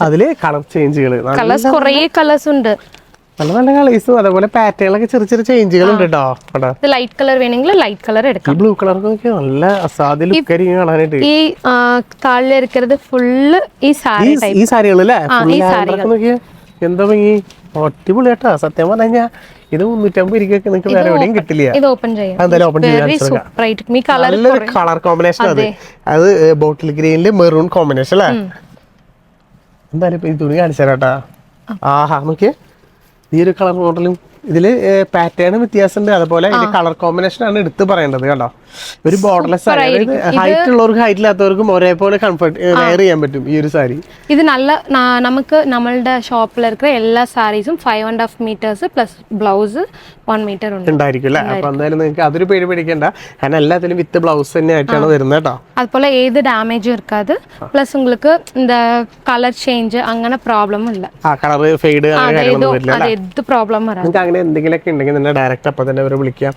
അതില് കളർ ചേഞ്ചുകൾ കളേഴ്സ് ഉണ്ട്. നല്ല നല്ല കളേഴ്സും അതേപോലെ പാറ്റേണിലൊക്കെ ചെറിയ ചേഞ്ചുകൾ ഉണ്ട് കേട്ടോ. ലൈറ്റ് കളർ വേണമെങ്കിൽ ലൈറ്റ് കളർ എടുക്കാം. ബ്ലൂ കളർ നല്ല അസാധ്യ ലുക്ക് ആയിരിക്കും കാണാനായിട്ട്. ഈ താഴെ ഫുള്ള് ഈ സാരികളല്ലേ? എന്താ ഭംഗി, അടിപൊളി കേട്ടോ. സത്യം പറഞ്ഞു കഴിഞ്ഞാൽ ഇത് 350 രൂപയ്ക്ക് നിങ്ങൾക്ക് വേറെ എവിടെയും കിട്ടില്ല. ഇത് ഓപ്പൺ ചെയ്യാം. എന്തായാലും ഓപ്പൺ ചെയ്യാൻ നല്ലൊരു കളർ കോമ്പിനേഷൻ. അത് ബോട്ടിൽ ഗ്രീനില് മെറൂൺ കോമ്പിനേഷൻ അല്ലേ? എന്തായാലും ഇപ്പൊ ഈ തുണി കാണിച്ചു തരാം കേട്ടാ. ആഹാ, നോക്കിയേ, ഈ ഒരു കളർ മോഡലും ഇതില് പാറ്റേൺ വ്യത്യാസമുണ്ട്. അതുപോലെ ഇതിന്റെ കളർ കോമ്പിനേഷൻ ആണ് എടുത്ത് പറയേണ്ടത് കേട്ടോ. ഒരു ബോർഡർലെസ് സാരി, ഹൈറ്റ് ഉള്ളവർക്കും ഹൈറ്റ് ഇല്ലാത്തവർക്കും ഒരേപോലെ കംഫർട്ട് വെയർ ചെയ്യാൻ പറ്റും ഈ ഒരു സാരി. ഇത് നല്ല നമുക്ക് നമ്മളുടെ ഷോപ്പിൽ ഇരിക്കുന്ന എല്ലാ സാരീസും 5.5 മീറ്റേഴ്സ് പ്ലസ് ബ്ലൗസ് 1 മീറ്റർ ഉണ്ടായിരിക്കും അല്ലേ? അപ്പൊ എന്തായാലും നിങ്ങൾക്ക് അതൊരു പേടി പേടിക്കണ്ട. കാരണം എല്ലാത്തിലും വിത്ത് ബ്ലൗസ് തന്നെ ആയിട്ടാണ് വരുന്നത് കേട്ടോ. അതുപോലെ ഏത് ഡാമേജും ഇരിക്കാതെ പ്ലസ് உங்களுக்கு இந்த കളർ ചേഞ്ച് അങ്ങനെ പ്രോബ്ലം ഇല്ല. കളർ ഫെയ്ഡ് ഏത് പ്രോബ്ലം വരാം. അങ്ങനെ എന്തെങ്കിലുമൊക്കെ ഉണ്ടെങ്കിൽ തന്നെ ഡയറക്റ്റ് അപ്പം തന്നെ അവരെ വിളിക്കാം.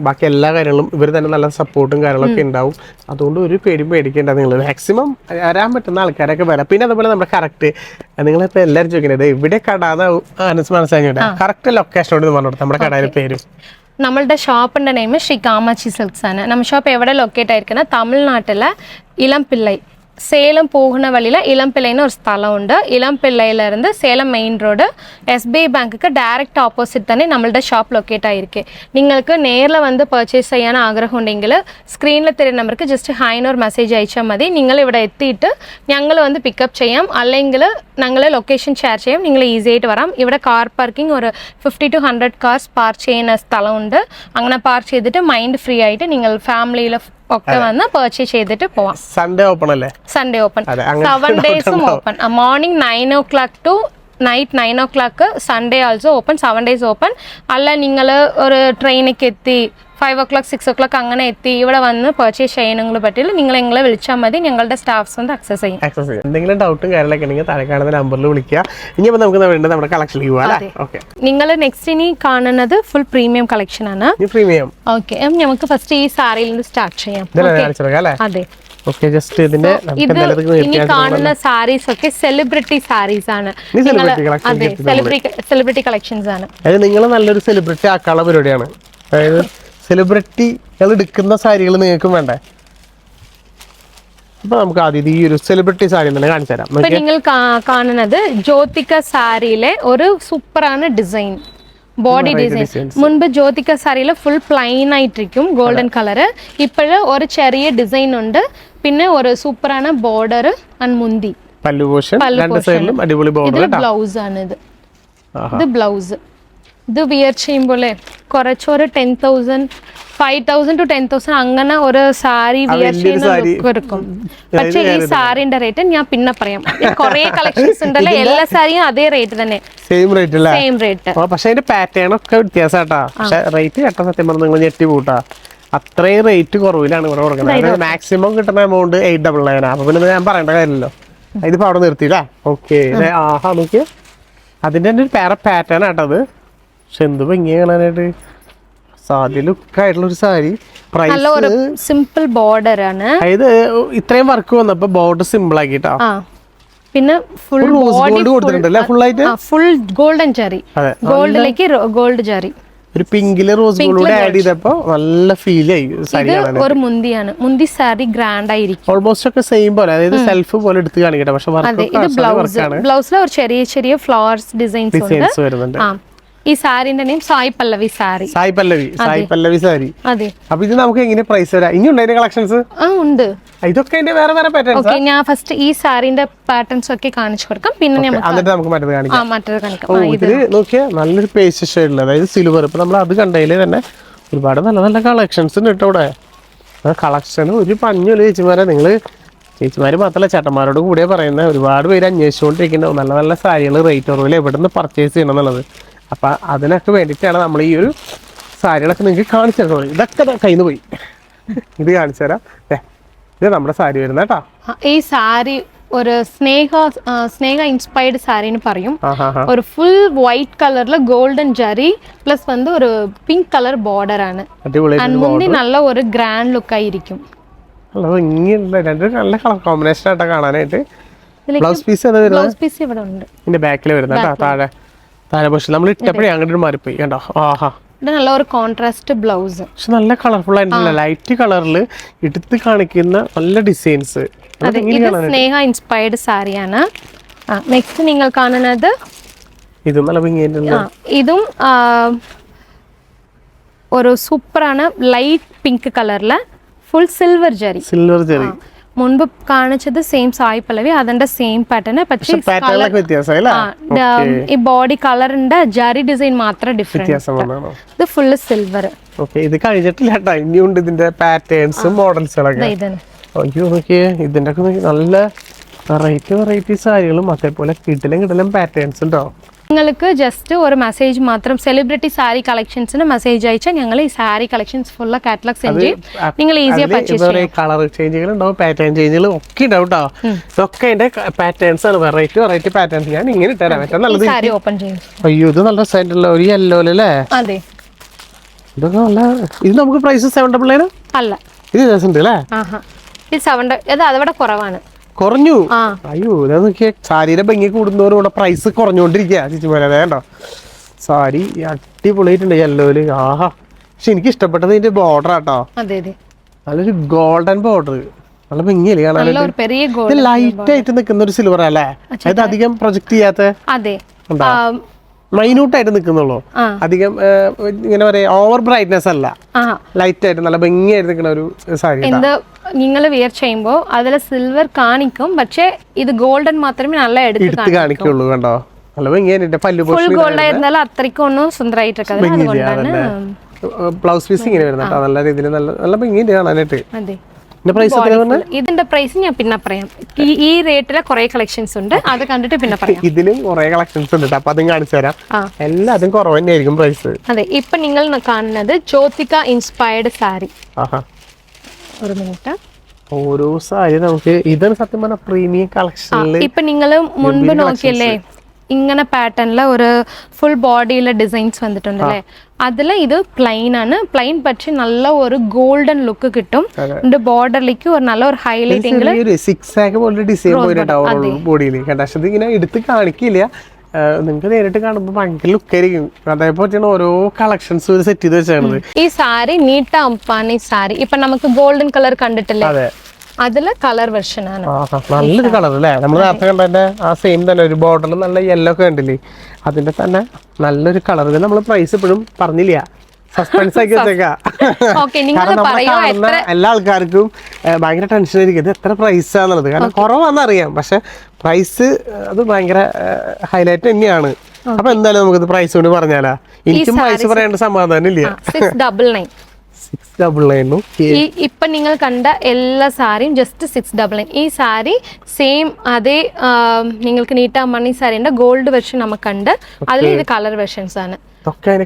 ബാക്കി എല്ലാ കാര്യങ്ങളും ഇവർ തന്നെ നല്ല സപ്പോർട്ടും കാര്യങ്ങളൊക്കെ ഉണ്ടാവും. അതുകൊണ്ട് ഒരു പേരും പേടിക്കേണ്ട. നിങ്ങൾ മാക്സിമം വരാൻ പറ്റുന്ന ആൾക്കാരൊക്കെ വരാം. പിന്നെ അതുപോലെ നമ്മുടെ കറക്റ്റ് നിങ്ങളിപ്പോൾ എല്ലാവരും ചോദിക്കുന്നത് ഇവിടെ കടാതെ മനസ്സിലാക്കിയിട്ട് കറക്റ്റ് ലൊക്കേഷനോട് പറഞ്ഞു കൊടുത്താൽ നമ്മുടെ കടയുടെ പേര്. നമ്മളുടെ ഷോപ്പിന്റെ നെയിം ശ്രീ കാമാക്ഷി സിൽക്സ് ആണ്. നമ്മുടെ ഷോപ്പ് എവിടെ ലൊക്കേറ്റ് ആയിരിക്കുന്നത്? തമിഴ്നാട്ടിലെ ഇളംപിള്ളை, சேலம் போகிற வழியில் இளம்பிள்ளைன்னு ஒரு ஸ்தலம் உண்டு. இளம்பிள்ளையிலேருந்து சேலம் மெயின் ரோடு SBI பேங்க்குக்கு டைரக்ட் ஆப்போசிட் തന്നെ നമ്മളുടെ ഷോപ്പ് ലൊക്കേറ്റ് ആയിരിക്കെ. നിങ്ങൾക്ക് നേരിൽ വന്ന് പർച്ചേസ് ചെയ്യാൻ ആഗ്രഹം ഉണ്ടെങ്കിൽ സ്ക്രീനിൽ തരുന്ന നമ്പർക്ക് ജസ്റ്റ് ഹായ് ഒരു മെസ്സേജ് അയച്ചാൽ മതി. നിങ്ങൾ ഇവിടെ എത്തിയിട്ട് ഞങ്ങൾ വന്ന് പിക്കപ്പ് ചെയ്യാം. അല്ലെങ്കിൽ ഞങ്ങൾ ലൊക്കേഷൻ ഷെയർ ചെയ്യാം. നിങ്ങൾ ഈസി ആയിട്ട് വരാം. ഇവിടെ കാർ പാർക്കിംഗ് ഒരു 50 to 100 കാർസ് പാർക്ക് ചെയ്യുന്ന സ്ഥലമുണ്ട്. അങ്ങനെ പാർക്ക് ചെയ്തിട്ട് മൈൻഡ് ഫ്രീ ആയിട്ട് നിങ്ങൾ ഫാമിലിയിൽ ഒക്കെ വന്ന് പർച്ചേസ് ചെയ്തിട്ട് പോവാം. സൺഡേ ഓപ്പൺ അല്ലേ? സൺഡേ ഓപ്പൺ 7 ഡേയ്സും open. Morning 9 o'clock to night 9 o'clock. Sunday also open, 7 days open. അല്ല നിങ്ങൾ ഒരു ട്രെയിനൊക്കെ എത്തി 5 o'clock 6 o'clock അങ്ങനെ എത്തി ഇവിടെ വന്ന് പർച്ചേസ് ചെയ്യണമെങ്കിൽ പറ്റില്ല. നിങ്ങൾ ഞങ്ങളെ വിളിച്ചാൽ മതി. ഞങ്ങളുടെ സ്റ്റാഫ്സ് വന്ന് ആക്സസ് ചെയ്യും. എന്തെങ്കിലും ഡൗട്ടും കാര്യങ്ങളൊക്കെ ഉണ്ടെങ്കിൽ താഴെ കാണുന്ന നമ്പറിൽ വിളിക്കുക. ഇനിയിപ്പോൾ നമുക്ക് നമ്മുടെ കളക്ഷനിലേക്ക് പോകാം. നിങ്ങൾ നെക്സ്റ്റ് ഇനി കാണുന്നത് ഫുൾ പ്രീമിയം കളക്ഷൻ ആണ്. പ്രീമിയം. ഓക്കെ, നമുക്ക് ഫസ്റ്റ് ഈ സാരിയിൽ നിന്ന് സ്റ്റാർട്ട് ചെയ്യാം. അതെ, ഇനി കാണുന്ന സാരീസ് ഒക്കെ സെലിബ്രിറ്റി സാരീസ് ആണ്. അതെ, സെലിബ്രിറ്റി കളക്ഷൻസ് ആണ്. നിങ്ങൾ നല്ലൊരു സെലിബ്രിറ്റി ആക്കാനുള്ള പരിപാടിയാണ്. അതായത് സെലിബ്രിറ്റികൾ എടുക്കുന്ന സാരികൾ നിങ്ങൾക്കും വേണ്ടേ? അപ്പൊ നമുക്ക് ആദ്യം ഈ ഒരു സെലിബ്രിറ്റി സാരി തന്നെ കാണിച്ചു തരാം. ഇപ്പൊ നിങ്ങൾ കാണുന്നത് ജ്യോതിക സാരിയിലെ ഒരു സൂപ്പറാണ് ഡിസൈൻ, ബോഡി ഡിസൈൻ. മുൻപ് ജ്യോതിക സാരിയില് ഫുൾ പ്ലെയിൻ ആയിട്ടിരിക്കും ഗോൾഡൻ കളറ്. ഇപ്പോഴ് ഒരു ചെറിയ ഡിസൈൻ ഉണ്ട്. പിന്നെ ഒരു സൂപ്പറാണ് ബോർഡർ ആൻഡ് മുന്തി. ഇത് ബ്ലൗസ് ആണ്. ഇത് ബ്ലൗസ്. ഇത് വിയർ ചെയ്യുമ്പോൾ കുറച്ചൊരു 10,000 5,000 to 10,000 അങ്ങനെ ഒരു സാരി വിയർ ചെയ്യുന്ന ലുക്ക് എടുക്കും. പക്ഷെ ഈ സാരിന്റെ റേറ്റ് ഞാൻ പിന്നെ പറയാം. കുറെ കളക്ഷൻസ് ഉണ്ടല്ലോ, എല്ലാ സാരിയും അതേ റേറ്റ് തന്നെ, സെയിം റേറ്റ്. പക്ഷെ അതിന്റെ പാറ്റേൺ ഒക്കെ വ്യത്യാസമാട്ടാ. പക്ഷെ റേറ്റ് കേട്ട സത്യം പറഞ്ഞാൽ നിങ്ങൾ ഞെട്ടി കൂട്ടാ. അത്രയും റേറ്റ് കുറവിലാണ് ഇവിടെ കൊടുക്കുന്നത്. മാക്സിമം കിട്ടുന്ന എമൗണ്ട് 899. അപ്പൊ പിന്നെ ഞാൻ പറയേണ്ട കാര്യമല്ലോ. ഇതിപ്പോ അവിടെ നിർത്തിയില്ല. ഓക്കെ, ആഹാ നോക്കി, അതിന്റെ തന്നെ ഒരു വേറെ പാറ്റേൺ ആട്ടോ അത്. പക്ഷെ എന്ത് ഭംഗിയാ കാണാനായിട്ട്, സാധ്യ ലുക്കായിട്ടുള്ള ഒരു സാരി. നല്ല ഒരു സിമ്പിൾ ബോർഡർ ആണ്. അതായത് ഇത്രയും വർക്ക് വന്നപ്പോ ബോർഡർ സിമ്പിൾ ആക്കിട്ടോ. പിന്നെ ഫുൾ ഗോൾഡ് കൊടുത്തിട്ടുണ്ടല്ലേ, ഫുൾ ആയിട്ട് ഫുൾ ഗോൾഡൻ ജറി, ഗോൾഡിലേക്ക് ഗോൾഡ് ജറി, ഒരു പിങ്കില് റോസ് ഗോൾഡ് ആഡ് ചെയ്തപ്പോ നല്ല ഫീൽ ആയി സാരി കാണാൻ. ഒരു മുന്തിയാണ്, മുന്തി സാരി ഗ്രാൻഡ് ആയിരിക്കും. ഓൾമോസ്റ്റ് ഒക്കെ സെയിം പോലെ, അതായത് സെൽഫ് പോലെ എടുത്ത് കാണിക്കട്ടെ. പക്ഷെ ബ്ലൗസിൽ ഒരു ചെറിയ ചെറിയ ഫ്ലവേഴ്സ് ഡിസൈൻസ് വരുന്നുണ്ട്. ഈ സാരിന്റെ നെയിം സായി പല്ലവി സാരി. സായി പല്ലവി സാരി. അതെ. അപ്പൊ ഇത് നമുക്ക് എങ്ങനെ പ്രൈസ് വരാം? ഇനി ഉണ്ട് കളക്ഷൻസ്? ഉണ്ട്. ഇതൊക്കെ വേറെ വേറെ പാറ്റേൺസ്. ഞാൻ ഫസ്റ്റ് ഈ സാരിന്റെ പാറ്റേൺസ് ഒക്കെ കാണിച്ചു കൊടുക്കാം, പിന്നെ നമുക്ക് മറ്റേത് കാണിക്കാം. ഇതില് നോക്കിയാൽ നല്ലൊരു പേസ്റ്റ് ഷെയ്ഡിൽ, അതായത് സിൽവർ. ഇപ്പൊ നമ്മൾ അത് കണ്ടതിൽ തന്നെ ഒരുപാട് നല്ല നല്ല കളക്ഷൻസ് ഉണ്ട് കേട്ടോ ഇവിടെ. കളക്ഷൻ ഒരു പഞ്ഞുള്ള ചേച്ചിമാരെ, നിങ്ങള് ചേച്ചിമാര് മാത്രമല്ല ചേട്ടന്മാരോട് കൂടെ പറയുന്ന ഒരുപാട് പേര് അന്വേഷിച്ചുകൊണ്ടിരിക്കുന്ന നല്ല നല്ല സാരികൾ റേറ്റ് കുറവിൽ എവിടെ നിന്ന് പർച്ചേസ് ചെയ്യണം എന്നുള്ളത്. അപ്പൊ അതിനൊക്കെ വേണ്ടിയിട്ടാണ് നമ്മൾ ഈ ഒരു സാരികളൊക്കെ നിങ്ങൾക്ക് കാണിച്ചു തരുന്നത്. ഇതൊക്കെ കയ്യിൽ നിന്ന് പോയി, ഇത് കാണിച്ചു തരാം. ഇത് നമ്മുടെ സാരി വരുന്ന കേട്ടോ. ഈ സാരി ഒരു സ്നേഹ ഇൻസ്പയർഡ് സാരിന്ന് പറയും. ഒരു ഫുൾ വൈറ്റ് കളറിൽ ഗോൾഡൻ ജറി പ്ലസ് ഒരു പിങ്ക് കളർ ബോർഡർ ആണ്. മുന്തി നല്ല ഒരു ഗ്രാൻഡ് ലുക്ക് ആയിരിക്കും. നല്ല കളർ കോമ്പിനേഷൻ ആയിട്ടാ കാണാനായിട്ട്. ബ്ലൗസ് പീസ് ഇവിടെ ഉണ്ട്, ഇതിന്റെ ബാക്കിൽ വരുന്ന താഴെ പക്ഷെ നമ്മൾ ഇട്ടപ്പോഴേ അങ്ങോട്ട് മാറിപ്പോയി കണ്ടോ. ആഹാ, നല്ല ഒരു കോൺട്രാസ്റ്റ് ബ്ലൗസ്, പക്ഷെ നല്ല കളർഫുൾ ആയിട്ടുള്ള ലൈറ്റ് കളറിൽ എടുത്ത് കാണിക്കുന്ന നല്ല ഡിസൈൻസ്. സ്നേഹ ഇൻസ്പയർഡ് സാരിയാണ്. നെക്സ്റ്റ് നിങ്ങൾ കാണുന്നത് ഇതും നല്ല ഭംഗിയായിട്ടുള്ള, ഇതും ഒരു സൂപ്പറാണ്. ലൈറ്റ് പിങ്ക് കളറില് ഫുൾ സിൽവർ ജറി. മുൻപ് കാണിച്ചത് സെയിം സായി പല്ലവി, അതിന്റെ സെയിം പാറ്റേൺ. പക്ഷേ ഈ ബോഡി കളറിന്റെ ജറി ഡിസൈൻ മാത്രം ഡിഫറെന്റ്. ഇത് ഫുള്ള് സിൽവർ. ഇത് കഴിഞ്ഞിട്ടില്ല, ഇനിയുണ്ട് ഇതിന്റെ പാറ്റേൺസും മോഡൽസുകളൊക്കെ. അയ്യോ നോക്കിയേ, ഇതിന്റെ ഒക്കെ നല്ല വെറൈറ്റി സാരികളും അതേപോലെ കിടിലം പാറ്റേൺസ് ഉണ്ടോ. നിങ്ങൾക്ക് ജസ്റ്റ് ഒരു മെസ്സേജ് മാത്രം സെലിബ്രിറ്റി സാരി കളക്ഷൻസിന് മെസ്സേജ് അയച്ചാൽ ഞങ്ങൾ ഈ sari collections full catalogue send ചെയ്യും. നിങ്ങൾ ഈസിയായി പർച്ചേസ് ചെയ്യാം. കളർ ചേഞ്ചുകൾ ഉണ്ടാവും, പാറ്റേൺ ചേഞ്ചുകൾ ഒക്കെ ഉണ്ടാവും കേട്ടോ. ഇതൊക്കെ അതിന്റെ പാറ്റേൺസ് ആണ്, വെറൈറ്റി പാറ്റേൺസ്. ഞാൻ ഇങ്ങനെ ഇട്ടാ നല്ലത്. സാരി ഓപ്പൺ ചെയ്യും. അയ്യോ ഇത് നല്ല സൈഡിലുള്ള ഒരു യെല്ലോ അല്ലേ. അതെ, ഇതൊക്കെ നല്ല. ഇത് നമുക്ക് പ്രൈസ് 799 അല്ല, ഇത് ഉണ്ട് അല്ലേ. ഇത് 700. അതവിടെ കുറവാണ്, കുറഞ്ഞു. അയ്യോ ഇതാ നോക്കിയ സാരിയുടെ ഭംഗി കൂടുന്നവരും ഇവിടെ പ്രൈസ് കുറഞ്ഞുകൊണ്ടിരിക്കുക ചേച്ചിമാരെ. വേണ്ടോ സാരി അടിപൊളിയായിട്ടുണ്ട് യെല്ലോയില്. ആഹാ, പക്ഷെ എനിക്ക് ഇഷ്ടപ്പെട്ടത് ഇതിന്റെ ബോർഡർ ആട്ടോ. നല്ലൊരു ഗോൾഡൻ ബോർഡർ, നല്ല ഭംഗിയല്ലേ കാണാനായിട്ട്. ലൈറ്റ് ആയിട്ട് നിൽക്കുന്ന ഒരു സിൽവർ അല്ലേ, അത് അധികം പ്രൊജക്ട് ചെയ്യാത്ത മൈന്യൂട്ട് ആയിട്ട് നിൽക്കുന്നുള്ളൂ. അധികം ഇങ്ങനെ പറയാ ഓവർ ബ്രൈറ്റ്നെസ് അല്ല, ലൈറ്റ് ആയിട്ട് നല്ല ഭംഗിയായിട്ട് നിൽക്കുന്ന ഒരു സാരി. നിങ്ങൾ വിയർ ചെയ്യുമ്പോൾ അതിൽ സിൽവർ കാണിക്കും, പക്ഷെ ഇത് ഗോൾഡൻ മാത്രമേ നല്ല എടുത്ത് കാണിക്കുള്ളൂ. കണ്ടോ നല്ല ഭംഗിയായിട്ട് പല്ലു ഫുൾ ഗോൾഡ് ആയിരുന്നാലും അത്രയ്ക്കും ഒന്നും സുന്ദരമായിട്ടൊക്കെ. ബ്ലൗസ് പീസ് ഇങ്ങനെ വരുന്നുണ്ടോ, നല്ല രീതിയിൽ നല്ല ഭംഗിയുണ്ട് കാണാനായിട്ട്. ഇതിന്റെ പ്രൈസ് ഞാൻ പിന്നെ പറയാം. ഈ റേറ്റിലെ കുറെ കളക്ഷൻസ് ഉണ്ട്, അത് കണ്ടിട്ട് പിന്നെ പറയാം. ഇതിലും കുറെ കളക്ഷൻസ് ഉണ്ട്, അപ്പൊ അതും കാണിച്ചു തരാം. എല്ലാതും കുറവ് തന്നെയായിരിക്കും പ്രൈസ്. അതെ, ഇപ്പൊ നിങ്ങൾ കാണുന്നത് ജ്യോതിക ഇൻസ്പയർഡ് സാരി. ഒരു മിനിറ്റ്. ഓരോ സാരി നമുക്ക് ഇതാണ് സത്യം പറഞ്ഞ പ്രീമിയം കളക്ഷനിൽ. ഇപ്പൊ നിങ്ങള് മുൻപ് നോക്കിയല്ലേ ഇങ്ങനെ പാറ്റേണില് ഒരു ഫുൾ ബോഡിയിലെ ഡിസൈൻസ് വന്നിട്ടുണ്ടല്ലേ. അതില് ഇത് പ്ലെയിൻ ആണ്, പ്ലെയിൻ പക്ഷെ നല്ല ഒരു ഗോൾഡൻ ലുക്ക് കിട്ടും. ബോർഡറിലേക്ക് ഒരു നല്ല ഒരു ഹൈലൈറ്റ് സിക്സ് ആക്ക് പോലെ ഡിസൈൻ പോയിട്ടുണ്ടാവും ബോഡിയിൽ. പക്ഷെ ഇങ്ങനെ എടുത്ത് കാണിക്കില്ല, നിങ്ങൾക്ക് നേരിട്ട് കാണുമ്പോൾ ഭയങ്കര ലുക്കായിരിക്കും. അതേപോലെയാണ് ഓരോ കളക്ഷൻസ് സെറ്റ് ചെയ്ത് വെച്ചാണ്. ഈ സാരി നീട്ട അംപാനി സാരി ഇപ്പൊ നമുക്ക് ഗോൾഡൻ കളർ കണ്ടിട്ടില്ലേ, അതില് കളർ വെർഷൻ ആണ്. നല്ലൊരു കളർ അല്ലേ, നമ്മൾ നേരത്തെ കണ്ടതിന്റെ ആ സെയിം തന്നെ ഒരു ബോർഡറിൽ നല്ല യെല്ലോ ഒക്കെ കണ്ടില്ലേ, അതിന്റെ തന്നെ നല്ലൊരു കളർ. ഇത് നമ്മൾ പ്രൈസ് ഇപ്പോഴും പറഞ്ഞില്ല, സസ്പെൻസ് ആക്കി വെച്ചേക്കാം. കാരണം നമ്മൾ കാണുന്ന എല്ലാ ആൾക്കാർക്കും ഭയങ്കര ടെൻഷൻ ആയിരിക്കും ഇത് എത്ര പ്രൈസാന്നുള്ളത്. കാരണം കുറവാണെന്നറിയാം, പക്ഷെ പ്രൈസ് അത് ഭയങ്കര ഹൈലൈറ്റ് തന്നെയാണ്. അപ്പൊ എന്തായാലും നമുക്കിത് പ്രൈസ് കൊണ്ട് പറഞ്ഞാലാ, എനിക്കും പ്രൈസ് പറയേണ്ട സമാധാനം ഇല്ല. 699. ഇപ്പൊ നിങ്ങൾ കണ്ട എല്ലാ സാരിയും ജസ്റ്റ് 699. ഈ സാരി സെയിം അതേ നിങ്ങൾക്ക് നീട്ട മണി സാരിന്റെ ഗോൾഡ് വെർഷൻ നമുക്ക് കണ്ട്, അതിൽ ഇത് കളർ വെർഷൻസ് ആണ്.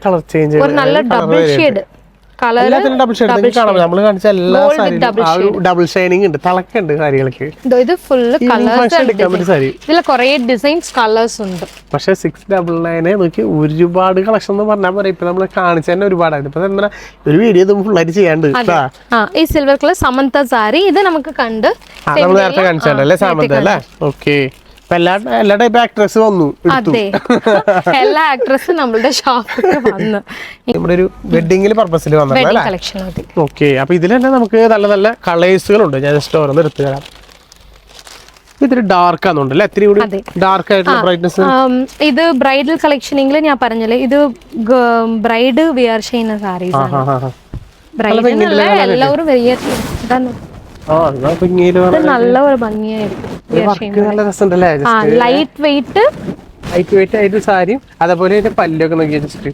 കളർ ചേഞ്ച് ഒരു നല്ല ഡബിൾ ഷെയ്ഡ് കളർ എല്ലാത്തിനും ഡബിൾ ഷെയ്ഡ് കാണാം. നമ്മൾ കാണിച്ച എല്ലാ സാരിയും ഡബിൾ ഷൈനിങ് ഉണ്ട്, തിളക്കുണ്ട് സാരികൾക്ക്. ഇത് ഫുള്ള് കളേഴ്സ് എടുക്കാൻ പറ്റിയ സാരി. ഇതിൽ കുറെ ഡിസൈൻസ് കളേഴ്സ് ഉണ്ട്. പക്ഷെ 699 നോക്കി ഒരുപാട് കളക്ഷൻ എന്ന് പറഞ്ഞാൽ പറയാം. ഇപ്പൊ നമ്മൾ കാണിച്ച തന്നെ ഒരുപാടായിരുന്നു. ഇപ്പൊ തന്നെ ഒരു വീഡിയോ ഫുള്ളായിട്ട് ചെയ്യാണ്ട്. ഈ സിൽവർ കളർ സമന്ത സാരി ഇത് നമുക്ക് കണ്ട് നമ്മൾ നേരത്തെ കാണിച്ചല്ലേ സാമന്ത അല്ലേ? ഓക്കെ. എല്ലാ ടൈപ്പ് ആക്ട്രസ് വന്നു. അതെ, എല്ലാ ആക്ട്രസും നമ്മളുടെ ഷോപ്പിൽ വന്നു. നമ്മുടെ ഒരു വെഡിങ്ങിൽ പർപ്പസിൽ വന്നല്ലേ? കളക്ഷൻ. ഓക്കെ. അപ്പൊ ഇതിൽ തന്നെ നമുക്ക് നല്ല നല്ല കളേഴ്സുകളുണ്ട്. ഞാൻ ജസ്റ്റ് ഓരോന്ന് എടുത്തു തരാം. ഇത്തിരി ഡാർക്ക് ആണെന്നുണ്ടല്ലേ? ഇത്തിരി കൂടി ഡാർക്ക് ആയിട്ടുള്ള ബ്രൈറ്റ്നസ്. ഇത് ബ്രൈഡൽ കളക്ഷനെങ്കിൽ ഞാൻ പറഞ്ഞല്ലേ, ഇത് ബ്രൈഡ് വിയർ ചെയ്യുന്ന സാരീസ് ആണ്. ബ്രൈഡിനല്ല, എല്ലാവരും നല്ല ഒരു ഭംഗിയായിരിക്കും. ലൈറ്റ് വെയിറ്റ് ആയിട്ട് സാരിയും അതേപോലെ പല്ലൊക്കെ നോക്കിയാൽ ജസ്റ്റ്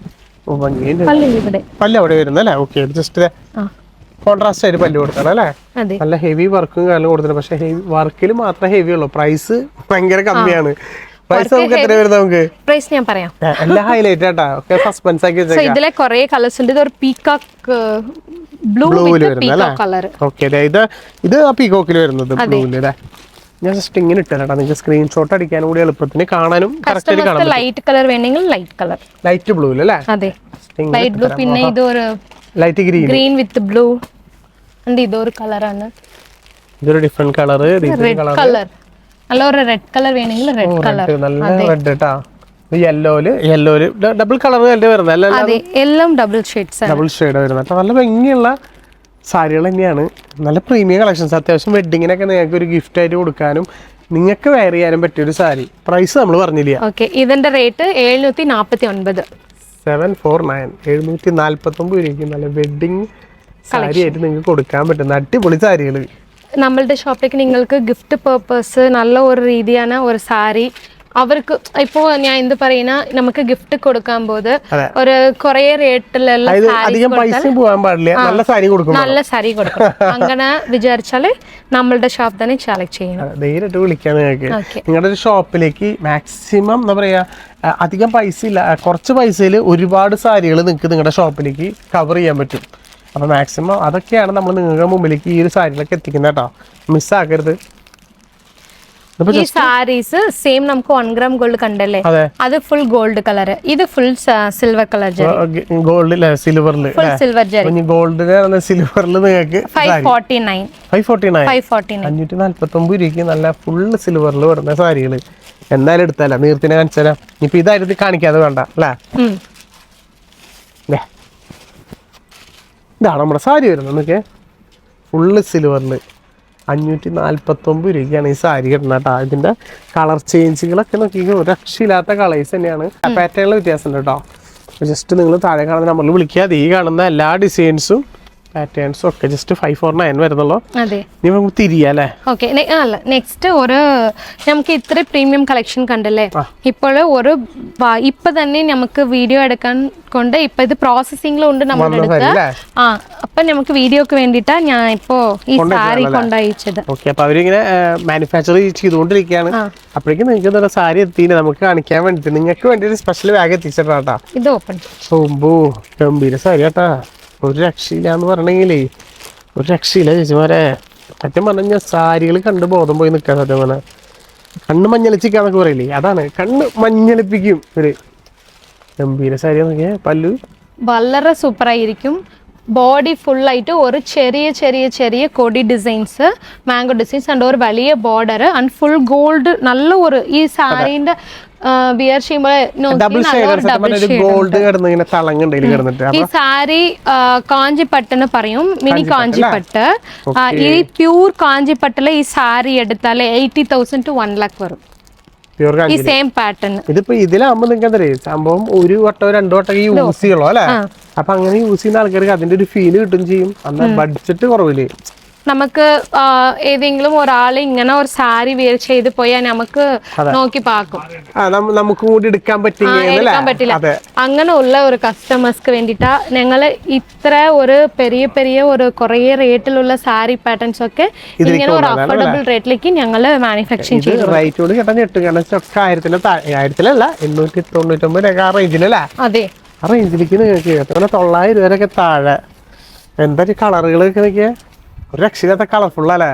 പല്ല് അവിടെ വരുന്നല്ലേ? ഓക്കെ. ജസ്റ്റ് കോൺട്രാസ്റ്റ് ആയിട്ട് പല്ല് കൊടുക്കണം അല്ലേ? നല്ല ഹെവി വർക്കും കാര്യം കൊടുത്തിട്ടുണ്ട്. പക്ഷെ വർക്കിൽ മാത്രമേ ഹെവി ഉള്ളൂ. പ്രൈസ് ഭയങ്കര കമ്മിയാണ്. പ്രൈസ് നമുക്ക് എത്ര വരുന്നത്? നമുക്ക് പ്രൈസ് ഞാൻ പറയാം. എല്ലാം ഹൈലൈറ്റ് ആട്ടാ, ഒക്കെ സസ്പെൻസ് ആക്കി വെച്ചേക്കാം. ഇതിലെ കുറെ കളേഴ്സ് ഉണ്ട്. ഇത് ഒരു പീകോക്ക് ബ്ലൂവിൽ വരുന്നത് കളർ. ഓക്കെ. ഇത് ആ പീകോക്കിൽ വരുന്നത് ബ്ലൂവിൽ അല്ലേ? ഞാൻ ജസ്റ്റ് ഇങ്ങനെ ഇട്ടാ നിങ്ങൾക്ക് സ്ക്രീൻഷോട്ട് അടിക്കാനും കൂടി എളുപ്പത്തിന് കാണാനും കറക്റ്റ് കാണാം. ലൈറ്റ് കളർ വേണമെങ്കിൽ ലൈറ്റ് കളർ, ലൈറ്റ് ബ്ലൂ അല്ലേ? അതെ, ലൈറ്റ് ബ്ലൂ. പിന്നെ ഇതൊരു ലൈറ്റ് ഗ്രീൻ വിത്ത് ബ്ലൂ. ഇതൊരു കളറാണ്. ഇതൊരു ഡിഫറെന്റ് കളർ. റെഡ് കളർ, നല്ല ഒരു റെഡ് കളർ വേണമെങ്കിൽ റെഡ് കളർ. നല്ല റെഡ് കേട്ടാ. യെല്ലോയില് ഡബിൾ കളർ വരുന്നത്. അതെ, എല്ലാം ഡബിൾ ഷെയ്ഡ്സ്, ഡബിൾ ഷെയ്ഡ് വരുന്നത്. നല്ല ഭംഗിയുള്ള സാരികൾ തന്നെയാണ്. നല്ല പ്രീമിയം കളക്ഷൻസ്. അത്യാവശ്യം വെഡിങ്ങിനൊക്കെ നിങ്ങൾക്ക് ഒരു ഗിഫ്റ്റ് ആയിട്ട് കൊടുക്കാനും നിങ്ങൾക്ക് വെയർ ചെയ്യാനും പറ്റിയ ഒരു സാരി. പ്രൈസ് നമ്മൾ പറഞ്ഞില്ല. ഓക്കെ. ഇതിന്റെ റേറ്റ് 749. 749 749 രൂപയ്ക്ക് നല്ല വെഡിങ് സാരി ആയിട്ട് നിങ്ങൾക്ക് കൊടുക്കാൻ പറ്റുന്ന അടിപൊളി സാരികൾ. നമ്മളുടെ ഷോപ്പിലേക്ക് നിങ്ങൾക്ക് ഗിഫ്റ്റ് പർപ്പസ് നല്ല ഒരു രീതിയാണ് ഒരു സാരി. അവർക്ക് ഇപ്പോ ഞാൻ എന്ത് പറയുന്ന, നമുക്ക് ഗിഫ്റ്റ് കൊടുക്കാൻ പോത് ഒരു കുറെ റേറ്റിലുള്ള നല്ല സാരി കൊടുക്കും. അങ്ങനെ വിചാരിച്ചാല് നമ്മളുടെ ഷോപ്പ് തന്നെ സെലക്ട് ചെയ്യണം. നേരിട്ട് വിളിക്കാം നിങ്ങൾക്ക്. നിങ്ങളുടെ ഒരു ഷോപ്പിലേക്ക് മാക്സിമം എന്താ പറയാ, അധികം പൈസ ഇല്ല, കുറച്ച് പൈസയിൽ ഒരുപാട് സാരികൾ നിങ്ങൾക്ക് നിങ്ങളുടെ ഷോപ്പിലേക്ക് കവർ ചെയ്യാൻ പറ്റും. അപ്പൊ മാക്സിമം അതൊക്കെയാണ് നമ്മൾ നിങ്ങളുടെ മുമ്പിലേക്ക് ഈ ഒരു സാരികളൊക്കെ എത്തിക്കുന്നത് കേട്ടോ. മിസ്സാക്കരുത്. ഈ സാരീസ് സെയിം നമുക്ക് 1 gram ഗോൾഡ് കണ്ടല്ലേ, അത് ഫുൾ ഗോൾഡ് കളർ. ഇത് ഫുൾ സിൽവർ കളർ ഗോൾഡ് സിൽവറിൽ സിൽവർ ജരി. ഗോൾഡിന് സിൽവറിൽ നിങ്ങൾക്ക് 549 549 രൂപയ്ക്ക് നല്ല ഫുള്ള് സിൽവറിൽ വരുന്ന സാരികൾ എന്തായാലും എടുത്തല്ല. നീർത്തിനെ കാണിച്ചാലാ. ഇപ്പൊ ഇതായിട്ട് കാണിക്കാതെ വേണ്ട അല്ലേ? ഇതാണ് നമ്മുടെ സാരി വരുന്നത്. നോക്കിയേ, ഫുള്ള് സിൽവറിൽ 549 രൂപയ്ക്കാണ് ഈ സാരി കിട്ടുന്നത് കേട്ടോ. ഇതിന്റെ കളർ ചേഞ്ചുകളൊക്കെ നോക്കിയെങ്കിൽ ഒരു രക്ഷയില്ലാത്ത കളേഴ്സ് തന്നെയാണ്. പാറ്റേണിൽ വ്യത്യാസം ഉണ്ട് കേട്ടോ. ജസ്റ്റ് നിങ്ങൾ താഴെ കാണുന്ന നമ്പറിൽ വിളിക്കുക. ഈ കാണുന്ന എല്ലാ ഡിസൈൻസും പാറ്റേൺസും ഒക്കെ ജസ്റ്റ് 549 വരുന്നുള്ളൂ. ഇനി നമുക്ക് തിരിയാല്ലേ? ഓക്കെ. അല്ല, നെക്സ്റ്റ് ഒരു നമുക്ക് ഇത്ര പ്രീമിയം കളക്ഷൻ കണ്ടല്ലേ. ഇപ്പോൾ ഒരു ഇപ്പൊ തന്നെ നമുക്ക് വീഡിയോ എടുക്കാൻ കൊണ്ട് ഇപ്പൊ ഇത് പ്രോസസ്സിംഗിലുണ്ട് നമ്മുടെ അടുത്ത്. അപ്പൊ നമുക്ക് വീഡിയോക്ക് വേണ്ടിട്ടാ ഞാൻ ഇപ്പോ ഈ സാരി കൊണ്ടയച്ചത്. ഓക്കെ. അപ്പൊ അവരിങ്ങനെ മാനുഫാക്ചർ ചെയ്തുകൊണ്ടിരിക്കുകയാണ്. അപ്പോഴേക്കും നിങ്ങൾക്ക് സാരി എത്തിയില്ല, നമുക്ക് കാണിക്കാൻ വേണ്ടിട്ട് നിങ്ങൾക്ക് വേണ്ടി ഒരു സ്പെഷ്യൽ ബാഗ് എത്തിച്ചിട്ടാ. ഇത് ഓപ്പൺ. ഗംഭീര സാരി കേട്ടാ. ഒരു രക്ഷയില്ല എന്ന് പറഞ്ഞെങ്കിലേ ഒരു രക്ഷയില്ല ചേച്ചിമാരെ. സത്യം പറഞ്ഞാൽ സാരികൾ കണ്ട് ബോധം പോയി നിൽക്കാൻ. സത്യം പറഞ്ഞാൽ കണ്ണ് മഞ്ഞളിച്ചിക്കാന്നൊക്കെ പറയില്ലേ, അതാണ്. കണ്ണ് മഞ്ഞളിപ്പിക്കും ഒരു ഗംഭീര സാരി. നോക്കിയാ പല്ലു വളരെ സൂപ്പർ ആയിരിക്കും. ബോഡി ഫുള്ളായിട്ട് ഒരു ചെറിയ ചെറിയ ചെറിയ കൊടി ഡിസൈൻസ്, മാംഗോ ഡിസൈൻസ് ആൻഡ് ഒരു വലിയ ബോർഡർ ആൻഡ് ഫുൾ ഗോൾഡ്. നല്ല ഒരു ഈ സാരീന്റെ വിയർ ചെയ്യുമ്പോൾ ഈ സാരി കാഞ്ചിപ്പട്ടെന്ന് പറയും, മിനി കാഞ്ചിപ്പട്ട്. ഈ പ്യൂർ കാഞ്ചിപ്പട്ടില് ഈ സാരി എടുത്താല് 80,000 to 1 lakh വരും. ഈ സെയിം പാറ്റേൺ. ഇതിപ്പോ ഇതിലാകുമ്പോ നിങ്ങൾക്ക് സംഭവം ഒരു വട്ടോ 2 വട്ടം യൂസ് ചെയ്യുള്ളൂ അല്ലെ? അപ്പൊ അങ്ങനെ യൂസ് ചെയ്യുന്ന ആൾക്കാർക്ക് അതിന്റെ ഒരു ഫീല് കിട്ടും ചെയ്യും. അന്ന് ബഡ്ജറ്റ് കുറവില്ലേ? നമുക്ക് ഏതെങ്കിലും ഒരാൾ ഇങ്ങനെ ഒരു സാരി വെയർ ചെയ്ത് പോയാൽ നമുക്ക് നോക്കി പാക്കും, നമുക്ക് കൂടി എടുക്കാൻ പറ്റില്ല. അങ്ങനെയുള്ള ഒരു കസ്റ്റമേഴ്സ്ക്ക് വേണ്ടിട്ടാ ഞങ്ങള് ഇത്ര ഒരു പെരിയ പെരിയ ഒരു കുറെ റേറ്റിലുള്ള സാരി പാറ്റേൺസ് ഒക്കെ ഇങ്ങനെ ഒരു അഫോർഡബിൾ റേറ്റിലേക്ക് ഞങ്ങള് മാനുഫാക്ചറിങ് ചെയ്തു. റേറ്റോട് കേട്ടാ ഞെട്ടും. 1000-ല്ല 899 ആ റേഞ്ചിലല്ലേ? അതെ, ആ റേഞ്ചിലേക്ക് നിങ്ങൾക്ക് 900 രൂപയൊക്കെ താഴെ എന്താ കളറുകളൊക്കെ നോക്കിയാ ഒരു രക്ഷയില്ലാത്ത കളർഫുൾ അല്ലേ.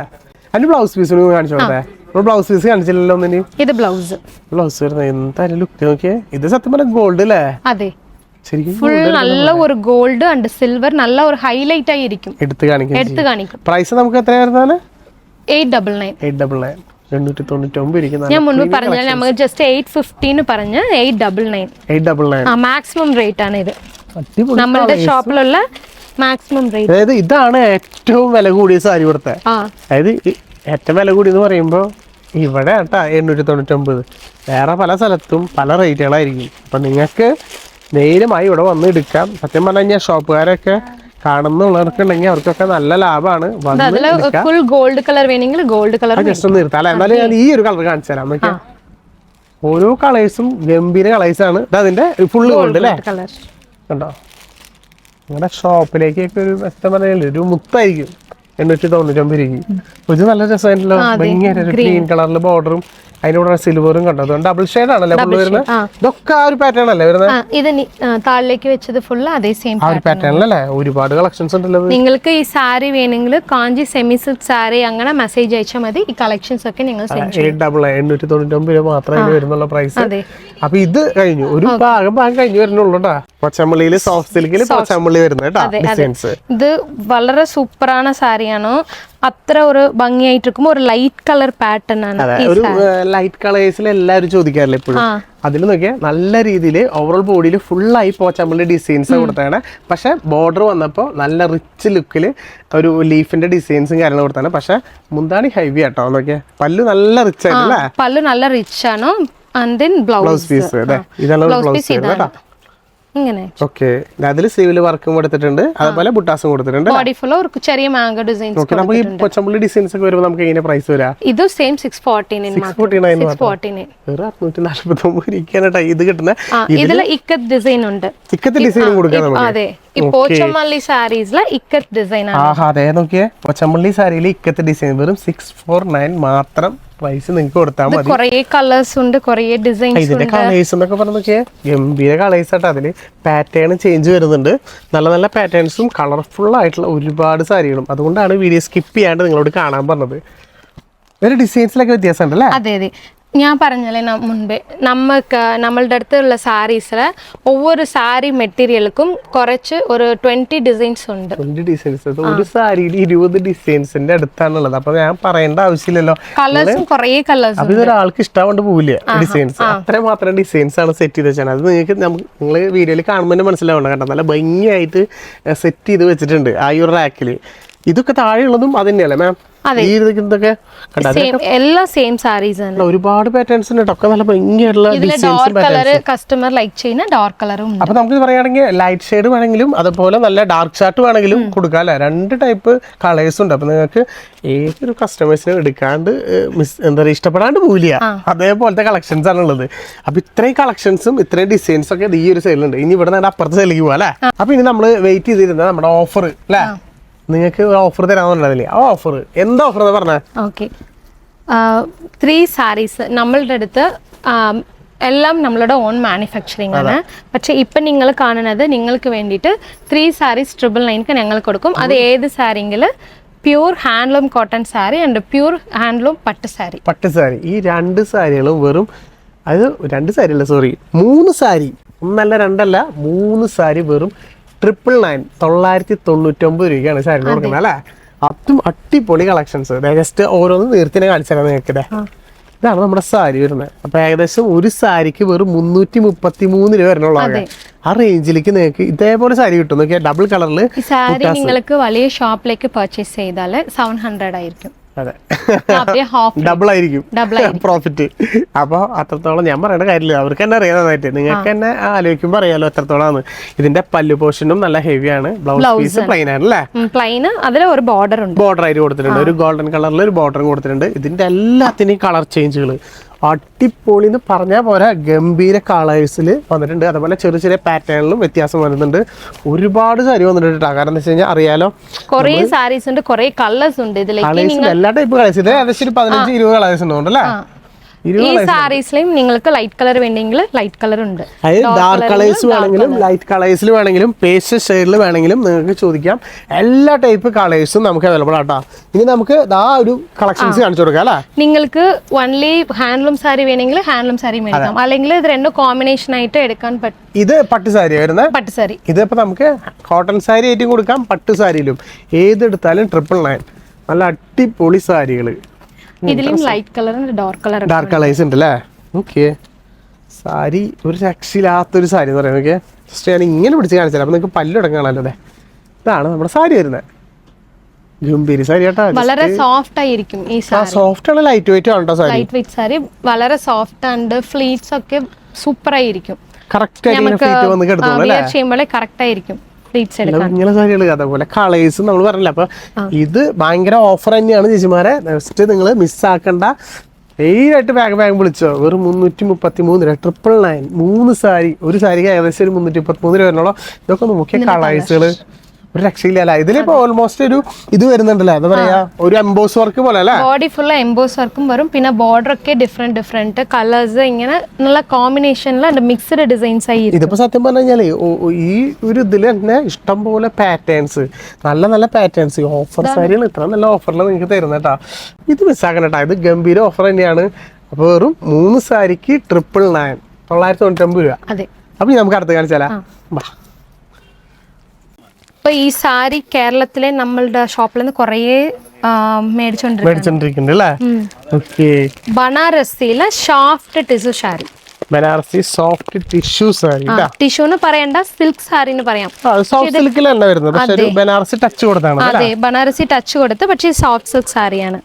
അതിന്റെ ബ്ലൗസ് പീസ് കാണിച്ചു കൊടുത്തേ. ബ്ലൗസ് പീസ് കാണിച്ചില്ലല്ലോ ഒന്നിന്. ഇത് ബ്ലൗസ് വരുന്നത് എന്തായാലും ലുക്ക് നോക്കിയേ. ഇത് സത്യം പറഞ്ഞ ഗോൾഡ് അല്ലേ? അതെ, ശരിക്കും ഫുൾ നല്ല ഒരു ഗോൾഡ് ആൻഡ് സിൽവർ നല്ല ഒരു ഹൈലൈറ്റ് ആയിരിക്കും. എടുത്ത് കാണിക്കും. പ്രൈസ് നമുക്ക് എത്രയായിരുന്നു? 899. 899 ഞാൻ മുൻപ് പറഞ്ഞാൽ നമുക്ക് ജസ്റ്റ് 850 പറഞ്ഞ് 899 മാക്സിമം റേറ്റ് ആണ് ഇത് നമ്മളുടെ ഷോപ്പിലുള്ള മാക്സിമം റേറ്റ്. അതായത് ഇതാണ് ഏറ്റവും വില കൂടിയ സാരി കൊടുത്തത്. അതായത് ഏറ്റവും വില കൂടി എന്ന് പറയുമ്പോൾ ഇവിടെ കേട്ടാ 899. വേറെ പല സ്ഥലത്തും പല റേറ്റുകളായിരിക്കും. അപ്പൊ നിങ്ങൾക്ക് നേരമായി ഇവിടെ വന്ന് എടുക്കാം. സത്യം പറഞ്ഞു കഴിഞ്ഞാൽ ഷോപ്പുകാരൊക്കെ കാണുന്നുള്ളവർക്കുണ്ടെങ്കിൽ അവർക്കൊക്കെ നല്ല ലാഭമാണ്. ഫുൾ ഗോൾഡ് കളർ വേണമെങ്കിൽ ഗോൾഡ് കളർ ജസ്റ്റ് ഒന്ന് നിർത്താം അല്ലെ. എന്നാലും ഞാൻ ഈ ഒരു കളർ കാണിച്ചു തരാം. നോക്കിയാ ഓരോ കളേഴ്സും ഗംഭീര കളേഴ്സാണ്. ഇത് അതിന്റെ ഫുള്ള് ഗോൾഡ് അല്ലേ? കണ്ടോ? നിങ്ങളുടെ ഷോപ്പിലേക്കൊക്കെ ഒരു സത്യം പറഞ്ഞാൽ ഒരു മുത്തായിരിക്കും 899 ഇത് നല്ല രസമായിട്ടല്ലോ. ഭയങ്കര ഗ്രീൻ കളറിൽ ബോർഡറും അതിന്റെ കൂടെ സിൽവറും കണ്ടോ. ഡബിൾ ഷെയ്ഡ് ആണല്ലേ ഫുള്ള് വരുന്നത്. ഇതൊക്കെ ആ ഒരു പാറ്റേൺ അല്ലേ വരുന്നത്? ഇത് താഴേക്ക് വെച്ചത് ഫുള്ള് അതേ സെയിം ആ ഒരു പാറ്റേൺ അല്ലേ? ഒരുപാട് കളക്ഷൻസ് ഉണ്ടല്ലോ. നിങ്ങൾക്ക് ഈ സാരി വേണമെങ്കിൽ കാഞ്ചി സെമി സിൽക്ക് സാരി അങ്ങനെ മെസ്സേജ് അയച്ചാൽ മതി. ഈ കളക്ഷൻസ് ഒക്കെ നിങ്ങൾ 899 മാത്രമേ വരുന്നുള്ള പ്രൈസ്. അപ്പൊ ഇത് കഴിഞ്ഞു, ഒരു ഭാഗം കഴിഞ്ഞു വരുന്നുള്ളൂട്ടാ. പച്ചമള്ളിയില് സോഫ്റ്റ് സിൽക്കില് പച്ചമള്ളി വരുന്നത്. ഇത് വളരെ സൂപ്പറാണ് സാരിയാണോ. അത്ര ഒരു ഭംഗിയായിട്ടിരിക്കും. ഒരു ലൈറ്റ് കളർ പാറ്റേൺ ആണ്. ഒരു ലൈറ്റ് കളേഴ്സിൽ എല്ലാവരും ചോദിക്കാറില്ല എപ്പോഴും. അതിൽ നോക്കിയാൽ നല്ല രീതിയിൽ ഓവറോൾ ബോഡിയിൽ ഫുള്ളായി പോച്ചമ്പള്ളി ഡിസൈൻസ് കൊടുത്താണ്. പക്ഷെ ബോർഡർ വന്നപ്പോൾ നല്ല റിച്ച് ലുക്കിൽ ഒരു ലീഫിന്റെ ഡിസൈൻസും കാര്യങ്ങളും കൊടുത്താണ്. പക്ഷെ മുന്താണി ഹെവി ആട്ടോ. നോക്കിയാൽ പല്ല് നല്ല റിച്ച് ആയിട്ടല്ലേ? പല്ല് നല്ല റിച്ച് ആണ്. ബ്ലൗസ് പീസ് ഇതാണ് ബ്ലൗസ് പീസ് കേട്ടോ. ഇങ്ങനെ അതിൽ സ്ലീവില് വർക്കും കൊടുത്തിട്ടുണ്ട്, അതുപോലെ ബുട്ടാസും കൊടുത്തിട്ടുണ്ട്. ബോഡി ഫുൾ ഒരു ചെറിയ മാംഗോ ഡിസൈൻസ്. നമുക്ക് ഈ പച്ചമ്പള്ളി ഡിസൈൻസ് ഒക്കെ വരുമ്പോൾ നമുക്ക് എങ്ങനെ പ്രൈസ് വരാം? ഇത് സെയിം 649 ഇത് കിട്ടുന്ന ഇതില് ഇക്കത്ത് ഡിസൈൻ ഉണ്ട്. ഇക്കത്ത് ഡിസൈനും കൊടുക്കാം. അതെ, ഈ പോച്ചമ്പള്ളി സാരീസിലെ ഇക്കത്ത് ഡിസൈൻ ആണ്. അതെ, നോക്കിയേ പോച്ചമ്പള്ളി സാരിയിലെ ഇക്കത്ത് ഡിസൈൻ വെറും 649 മാത്രം പ്രൈസ് നിങ്ങൾക്ക് കൊടുത്താൽ മതി. കുറേ കളേഴ്സ് ഉണ്ട്, കുറേ ഡിസൈൻസ്. ഇതിന്റെ കളേഴ്സ് എന്നൊക്കെ പറഞ്ഞൊക്കെ ഗംഭീര കളേഴ്സ് ആട്ടോ. അതില് പാറ്റേൺ ചേഞ്ച് വരുന്നുണ്ട്. നല്ല നല്ല പാറ്റേൺസും കളർഫുൾ ആയിട്ടുള്ള ഒരുപാട് സാരികളും. അതുകൊണ്ടാണ് വീഡിയോ സ്കിപ്പ് ചെയ്യാണ്ട് നിങ്ങളോട് കാണാൻ പറഞ്ഞത്. വേറെ ഡിസൈൻസിലൊക്കെ വ്യത്യാസം ഉണ്ടല്ലേ? അതെ അതെ, ഞാൻ പറഞ്ഞല്ലേ മുൻപേ നമ്മളുടെ അടുത്തുള്ള സാരീസിൽ ഒവ്വൊരു സാരി മെറ്റീരിയൽക്കും കുറച്ച് ഒരു 20 ഡിസൈൻസ് ഉണ്ട്. 20 ഡിസൈൻസ്. ഒരു സാരിയിൽ 20 ഡിസൈൻസുന്റെ അടുത്താണുള്ളത്. അപ്പൊ ഞാൻ പറയേണ്ട ആവശ്യമില്ലല്ലോ. കളേഴ്സും കുറേ കളേഴ്സ്. അപ്പൊ ഇതൊരാൾക്ക് ഇഷ്ടമാണ്ട് പോവില്ല ഡിസൈൻസ്. അത്ര മാത്രം ഡിസൈൻസ് ആണ് സെറ്റ് ചെയ്ത് വെച്ചാൽ. അത് നിങ്ങൾക്ക് നിങ്ങൾ വീഡിയോയിൽ കാണുമ്പോൾ മനസ്സിലാവണം കേട്ടോ. നല്ല ഭംഗിയായിട്ട് സെറ്റ് ചെയ്ത് വെച്ചിട്ടുണ്ട് ആ ഒരു റാക്കിൽ. ഇതൊക്കെ താഴെയുള്ളതും അത് തന്നെയല്ലേ മാം? എല്ലാ സെയിം സാരീസ് ആണ്. ഒരുപാട് പാറ്റേൺസ് ഉണ്ട്. ഒക്കെ നല്ല ഭംഗിയായിട്ടുള്ള ഡാർക്ക് കളർ കസ്റ്റമർ ലൈക്ക് ചെയ്യുന്ന ഡാർക്ക് കളറും. അപ്പൊ നമുക്ക് പറയുകയാണെങ്കിൽ ലൈറ്റ് ഷെയ്ഡ് വേണമെങ്കിലും അതുപോലെ നല്ല ഡാർക്ക് ചാർട്ട് വേണമെങ്കിലും കൊടുക്കാം അല്ലെ? 2 ടൈപ്പ് കളേഴ്സ് ഉണ്ട്. അപ്പൊ നിങ്ങൾക്ക് ഏതൊരു കസ്റ്റമേഴ്സിനും എടുക്കാണ്ട് എന്താ പറയുക ഇഷ്ടപ്പെടാണ്ട് പോവില്ല. അതേപോലത്തെ കളക്ഷൻസ് ആണ് ഉള്ളത്. അപ്പൊ ഇത്രയും കളക്ഷൻസും ഇത്രയും ഡിസൈൻസ് ഒക്കെ ഈ ഒരു സൈഡിലുണ്ട്. ഇനി ഇവിടെ നിന്ന് അപ്പുറത്തെ സൈഡിലേക്ക് പോവാ അല്ലെ? അപ്പൊ ഇനി നമ്മൾ വെയിറ്റ് ചെയ്തിരുന്നത് നമ്മുടെ ഓഫർ അല്ലേ? നിങ്ങൾക്ക് ഓഫർ തരാമെന്നുള്ളതല്ലേ? ആ ഓഫർ എന്താ ഓഫർ എന്ന് പറഞ്ഞാൽ? ഓക്കെ, 3 സാരീസ് നമ്മളുടെ അടുത്ത് എല്ലാം നമ്മളുടെ ഓൺ മാനുഫാക്ചറിങ് ആണ്. പക്ഷെ ഇപ്പം നിങ്ങൾ കാണുന്നത് നിങ്ങൾക്ക് വേണ്ടിയിട്ട് 3 സാരീസ് 999 ഞങ്ങൾ കൊടുക്കും. അത് ഏത് സാരിയെങ്കിൽ pure handloom cotton sari and pure handloom പട്ട് സാരി. ഈ 2 സാരികളും വെറും, അത് 2 സാരി അല്ല, സോറി 3 സാരി, ഒന്നല്ല 2 അല്ല 3 സാരി വെറും 999 രൂപയ്ക്കാണ് സാരി കൊടുക്കുന്നത് അല്ലേ? അതും അടിപൊളി കളക്ഷൻസ്. ജസ്റ്റ് ഓരോന്ന് നേരത്തെ കാണിച്ചു തരാം നിങ്ങൾക്ക്. ഇതാണ് നമ്മുടെ സാരി വരുന്നത്. അപ്പൊ ഏകദേശം ഒരു സാരിക്ക് വെറും 333 രൂപ വരണുള്ള ആ റേഞ്ചിലേക്ക് നിങ്ങൾക്ക് ഇതേപോലെ സാരി കിട്ടും. നോക്കിയാൽ ഡബിൾ കളറിൽ സാരി നിങ്ങൾക്ക് വലിയ ഷോപ്പിലേക്ക് പർച്ചേസ് ചെയ്താൽ 700 ആയിരിക്കും. അതെ, ഡബിൾ ആയിരിക്കും പ്രോഫിറ്റ്. അപ്പൊ അത്രത്തോളം ഞാൻ പറയേണ്ട കാര്യമില്ല, അവർക്ക് തന്നെ അറിയാനായിട്ട്. നിങ്ങൾക്ക് തന്നെ ആലോചിക്കുമ്പോ അറിയാലോ എത്രത്തോളാണ്. ഇതിന്റെ പല്ലു പോർഷനും നല്ല ഹെവിയാണ്. ബ്ലൗസ് പീസ് പ്ലെയിൻ ആണ് അല്ലേ? പ്ലെയിൻ, അതിൽ ഒരു ബോർഡർ ഉണ്ട്. ബോർഡർ ആയിട്ട് കൊടുത്തിട്ടുണ്ട്. ഒരു ഗോൾഡൻ കളറിൽ ഒരു ബോർഡറും കൊടുത്തിട്ടുണ്ട്. ഇതിന്റെ എല്ലാത്തിനെയും കളർ ചേഞ്ചുകൾ അടിപൊളി എന്ന് പറഞ്ഞാൽ പോരാ, ഗംഭീര കളേഴ്സിൽ വന്നിട്ടുണ്ട്. അതുപോലെ ചെറിയ ചെറിയ പാറ്റേണിലും വ്യത്യാസം വരുന്നുണ്ട്. ഒരുപാട് സാരി വന്നിട്ടുണ്ട്. കാരണം എന്താ വെച്ച് കഴിഞ്ഞാൽ അറിയാലോ, കുറേ സാരീസ് ഉണ്ട്, കുറേ കളേഴ്സ് ഉണ്ട്. ഇതിലേക്ക് എല്ലാ ടൈപ്പ് കളേഴ്സ്. ഇത് ഏകദേശം 15-20 കളേഴ്സ് ഉണ്ട് അല്ലേ? ഈ സാരീസിലും നിങ്ങൾക്ക് ലൈറ്റ് കളർ വേണമെങ്കിൽ ലൈറ്റ് കളർ ഉണ്ട്, അതായത് ഡാർക്ക് കളേഴ്സ് വേണമെങ്കിലും ലൈറ്റ് കളേഴ്സിൽ വേണമെങ്കിലും പേസ്റ്റൽ ഷെയ്ഡിൽ വേണമെങ്കിലും നിങ്ങൾക്ക് ചോദിക്കാം. എല്ലാ ടൈപ്പ് കളേഴ്സും നമുക്ക് അവൈലബിൾ ആട്ടോ. ഇനി നമുക്ക് ഒരു കളക്ഷൻസ് കാണിച്ചു കൊടുക്കാം അല്ലേ. നിങ്ങൾക്ക് ഓൺലി ഹാൻഡ്ലൂം സാരി വേണമെങ്കിൽ ഹാൻഡ്ലൂം സാരി മേടിക്കാം, അല്ലെങ്കിൽ ഇത് രണ്ടും കോമ്പിനേഷൻ ആയിട്ട് എടുക്കാൻ പറ്റും. ഇത് പട്ട് സാരി വരുന്നത്, പട്ട് സാരി. ഇതിപ്പോ നമുക്ക് കോട്ടൺ സാരി ആയിട്ടും കൊടുക്കാം, പട്ട് സാരിയിലും ഏതെടുത്താലും 999. നല്ല അടിപൊളി സാരികള്. ഇതിലും ലൈറ്റ് കളർ ഡാർക്ക് കളേഴ്സ് ഉണ്ട് അല്ലേ. ഓക്കെ, സാരി ഒരു രക്ഷയില്ലാത്തൊരു സാരി എന്ന് പറയുന്നത്. ഓക്കെ, ജസ്റ്റ് ഞാൻ ഇങ്ങനെ പിടിച്ച് കാണിച്ചാൽ അപ്പൊ നിങ്ങൾക്ക് പല്ലടക്കം കാണാമല്ലോ അല്ലേ. ഇതാണ് നമ്മുടെ സാരി വരുന്നത്. ഗംഭീര സാരി കേട്ടോ, വളരെ സോഫ്റ്റ് ആയിരിക്കും ഈ സാരി. സോഫ്റ്റ് ആണ്, ലൈറ്റ് വെയിറ്റ് ആണ് സാരി. ലൈറ്റ് വെയിറ്റ് സാരി വളരെ സോഫ്റ്റ് ആൻഡ് ഫ്ലീറ്റ്സ് ഒക്കെ സൂപ്പർ ആയിരിക്കും. കറക്റ്റ് ആയിട്ട് ചെയ്യുമ്പോഴേ കറക്റ്റ് ആയിരിക്കും ഫ്ലീറ്റ്സ് എടുക്കാൻ. ഇങ്ങനെ സാരികൾ അതേപോലെ കളേഴ്സ് നമ്മൾ പറഞ്ഞില്ല. അപ്പൊ ഇത് ഭയങ്കര ഓഫർ തന്നെയാണ് ചേച്ചിമാരെ. നെക്സ്റ്റ് നിങ്ങൾ മിസ്സാക്കണ്ട, ഏതായിട്ട് വേഗം വിളിച്ചോ. വെറും 333 രൂപ, 999. 3 സാരി, ഒരു സാരിക്ക് ഏകദേശം ഒരു 333 രൂപ വരുന്നുള്ളൂ. ഇതൊക്കെ നോക്കിയ കളേഴ്സുകള് ഒരു രക്ഷയില്ല. ഇതിലിപ്പോ ഓൾമോസ്റ്റ് ഒരു ഇത് വരുന്നുണ്ടല്ലോ, എന്താ പറയാ, ഒരു എംബോസ് വർക്ക് പോലെ അല്ലേ. ബോഡി ഫുൾ എംബോസ് വർക്കും വരും, പിന്നെ ബോർഡർ ഒക്കെ ഡിഫറെന്റ് കളേഴ്സ്, ഇങ്ങനെ നല്ല കോമ്പിനേഷനിൽ മിക്സ്ഡ് ഡിസൈൻസ് ആയി. ഇതിപ്പോ സത്യം പറഞ്ഞു കഴിഞ്ഞാല് ഈ ഒരു ഇതിൽ തന്നെ ഇഷ്ടം പോലെ പാറ്റേൺസ്, നല്ല പാറ്റേൺസ്. ഓഫർ സാരികൾ ഇത്ര നല്ല ഓഫറിൽ നിങ്ങൾക്ക് തരുന്നേട്ടാ. ഇത് മിസ്സാക്കണം കേട്ടാ, ഇത് ഗംഭീര ഓഫർ തന്നെയാണ്. അപ്പൊ വെറും 3 സാരിക്ക് 999, 999 രൂപ. അതെ. അപ്പൊ നമുക്ക് അടുത്ത് കാണിച്ചാലാ. ഇപ്പൊ ഈ സാരി കേരളത്തിലെ നമ്മളുടെ ഷോപ്പിൽ നിന്ന് കുറേ മേടിച്ചോണ്ടിരിക്കുന്നുണ്ട് അല്ലേ. ബനാറസിയിലെ soft tissue sari, Banarasi soft tissue sari. Tissue എന്ന് പറയണ്ട, സിൽക്ക് സാരി എന്ന് പറയാം. സോഫ്റ്റ് സിൽക്കിലല്ല വരുന്നത്, പക്ഷേ ഒരു ബനാറസി ടച്ച് കൊടുത്താണ്. അതെ, ബനാറസി ടച്ച് കൊടുത്ത്, പക്ഷേ സോഫ്റ്റ് സിൽക്ക് സാരിയാണ്.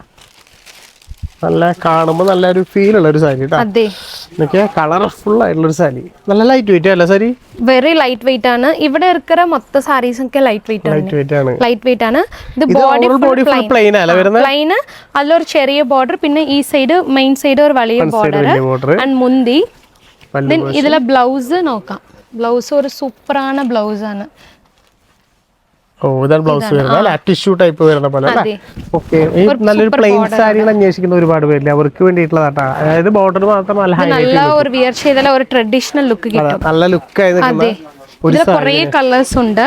നല്ല കാണുമ്പോ നല്ലൊരു ഫീൽ ഉള്ള ഒരു സാരി കേട്ടോ. അതെ, കളർഫുൾ ആയിട്ടുള്ള ഒരു സാരി. നല്ല ലൈറ്റ് വെയിറ്റ് അല്ല സാരി, വെരി ലൈറ്റ് വെയിറ്റ് ആണ്. ഇവിടെ ഇരിക്കുന്ന മൊത്തം സാരീസ് ഒക്കെ ലൈറ്റ് വെയിറ്റ് ആണ്. ലൈറ്റ് വെയിറ്റ് ആണ്. ഇത് ബോഡി പ്ലെയിൻ അല്ല വരുന്നത്, പ്ലെയിൻ. അതിലൊരു ചെറിയ ബോർഡർ, പിന്നെ ഈ സൈഡ് മെയിൻ സൈഡ് ഒരു വലിയ ബോർഡർ ആൻഡ് മുന്തി. ഇതിലെ ബ്ലൗസ് നോക്കാം. ബ്ലൗസ് ഒരു സൂപ്പറാണ് ബ്ലൗസ് ആണ്. ഇതാണ് ബ്ലൗസ് വരുന്നത്, ടിഷ്യൂ ടൈപ്പ് വരുന്ന പോലെ. ഓക്കെ, നല്ലൊരു പ്ലെയിൻ സാരികൾ അന്വേഷിക്കുന്ന ഒരുപാട് പേരില്ല, അവർക്ക് വേണ്ടിയിട്ടുള്ളതാട്ടാ. അതായത് ബോർഡർ മാത്രം നല്ല ഒരു വിയർ ചെയ്താൽ ഒരു ട്രഡീഷണൽ ലുക്ക് കിട്ടും, നല്ല ലുക്ക് ആയി. ഇതിൽ കുറേ കളേഴ്സ് ഉണ്ട്.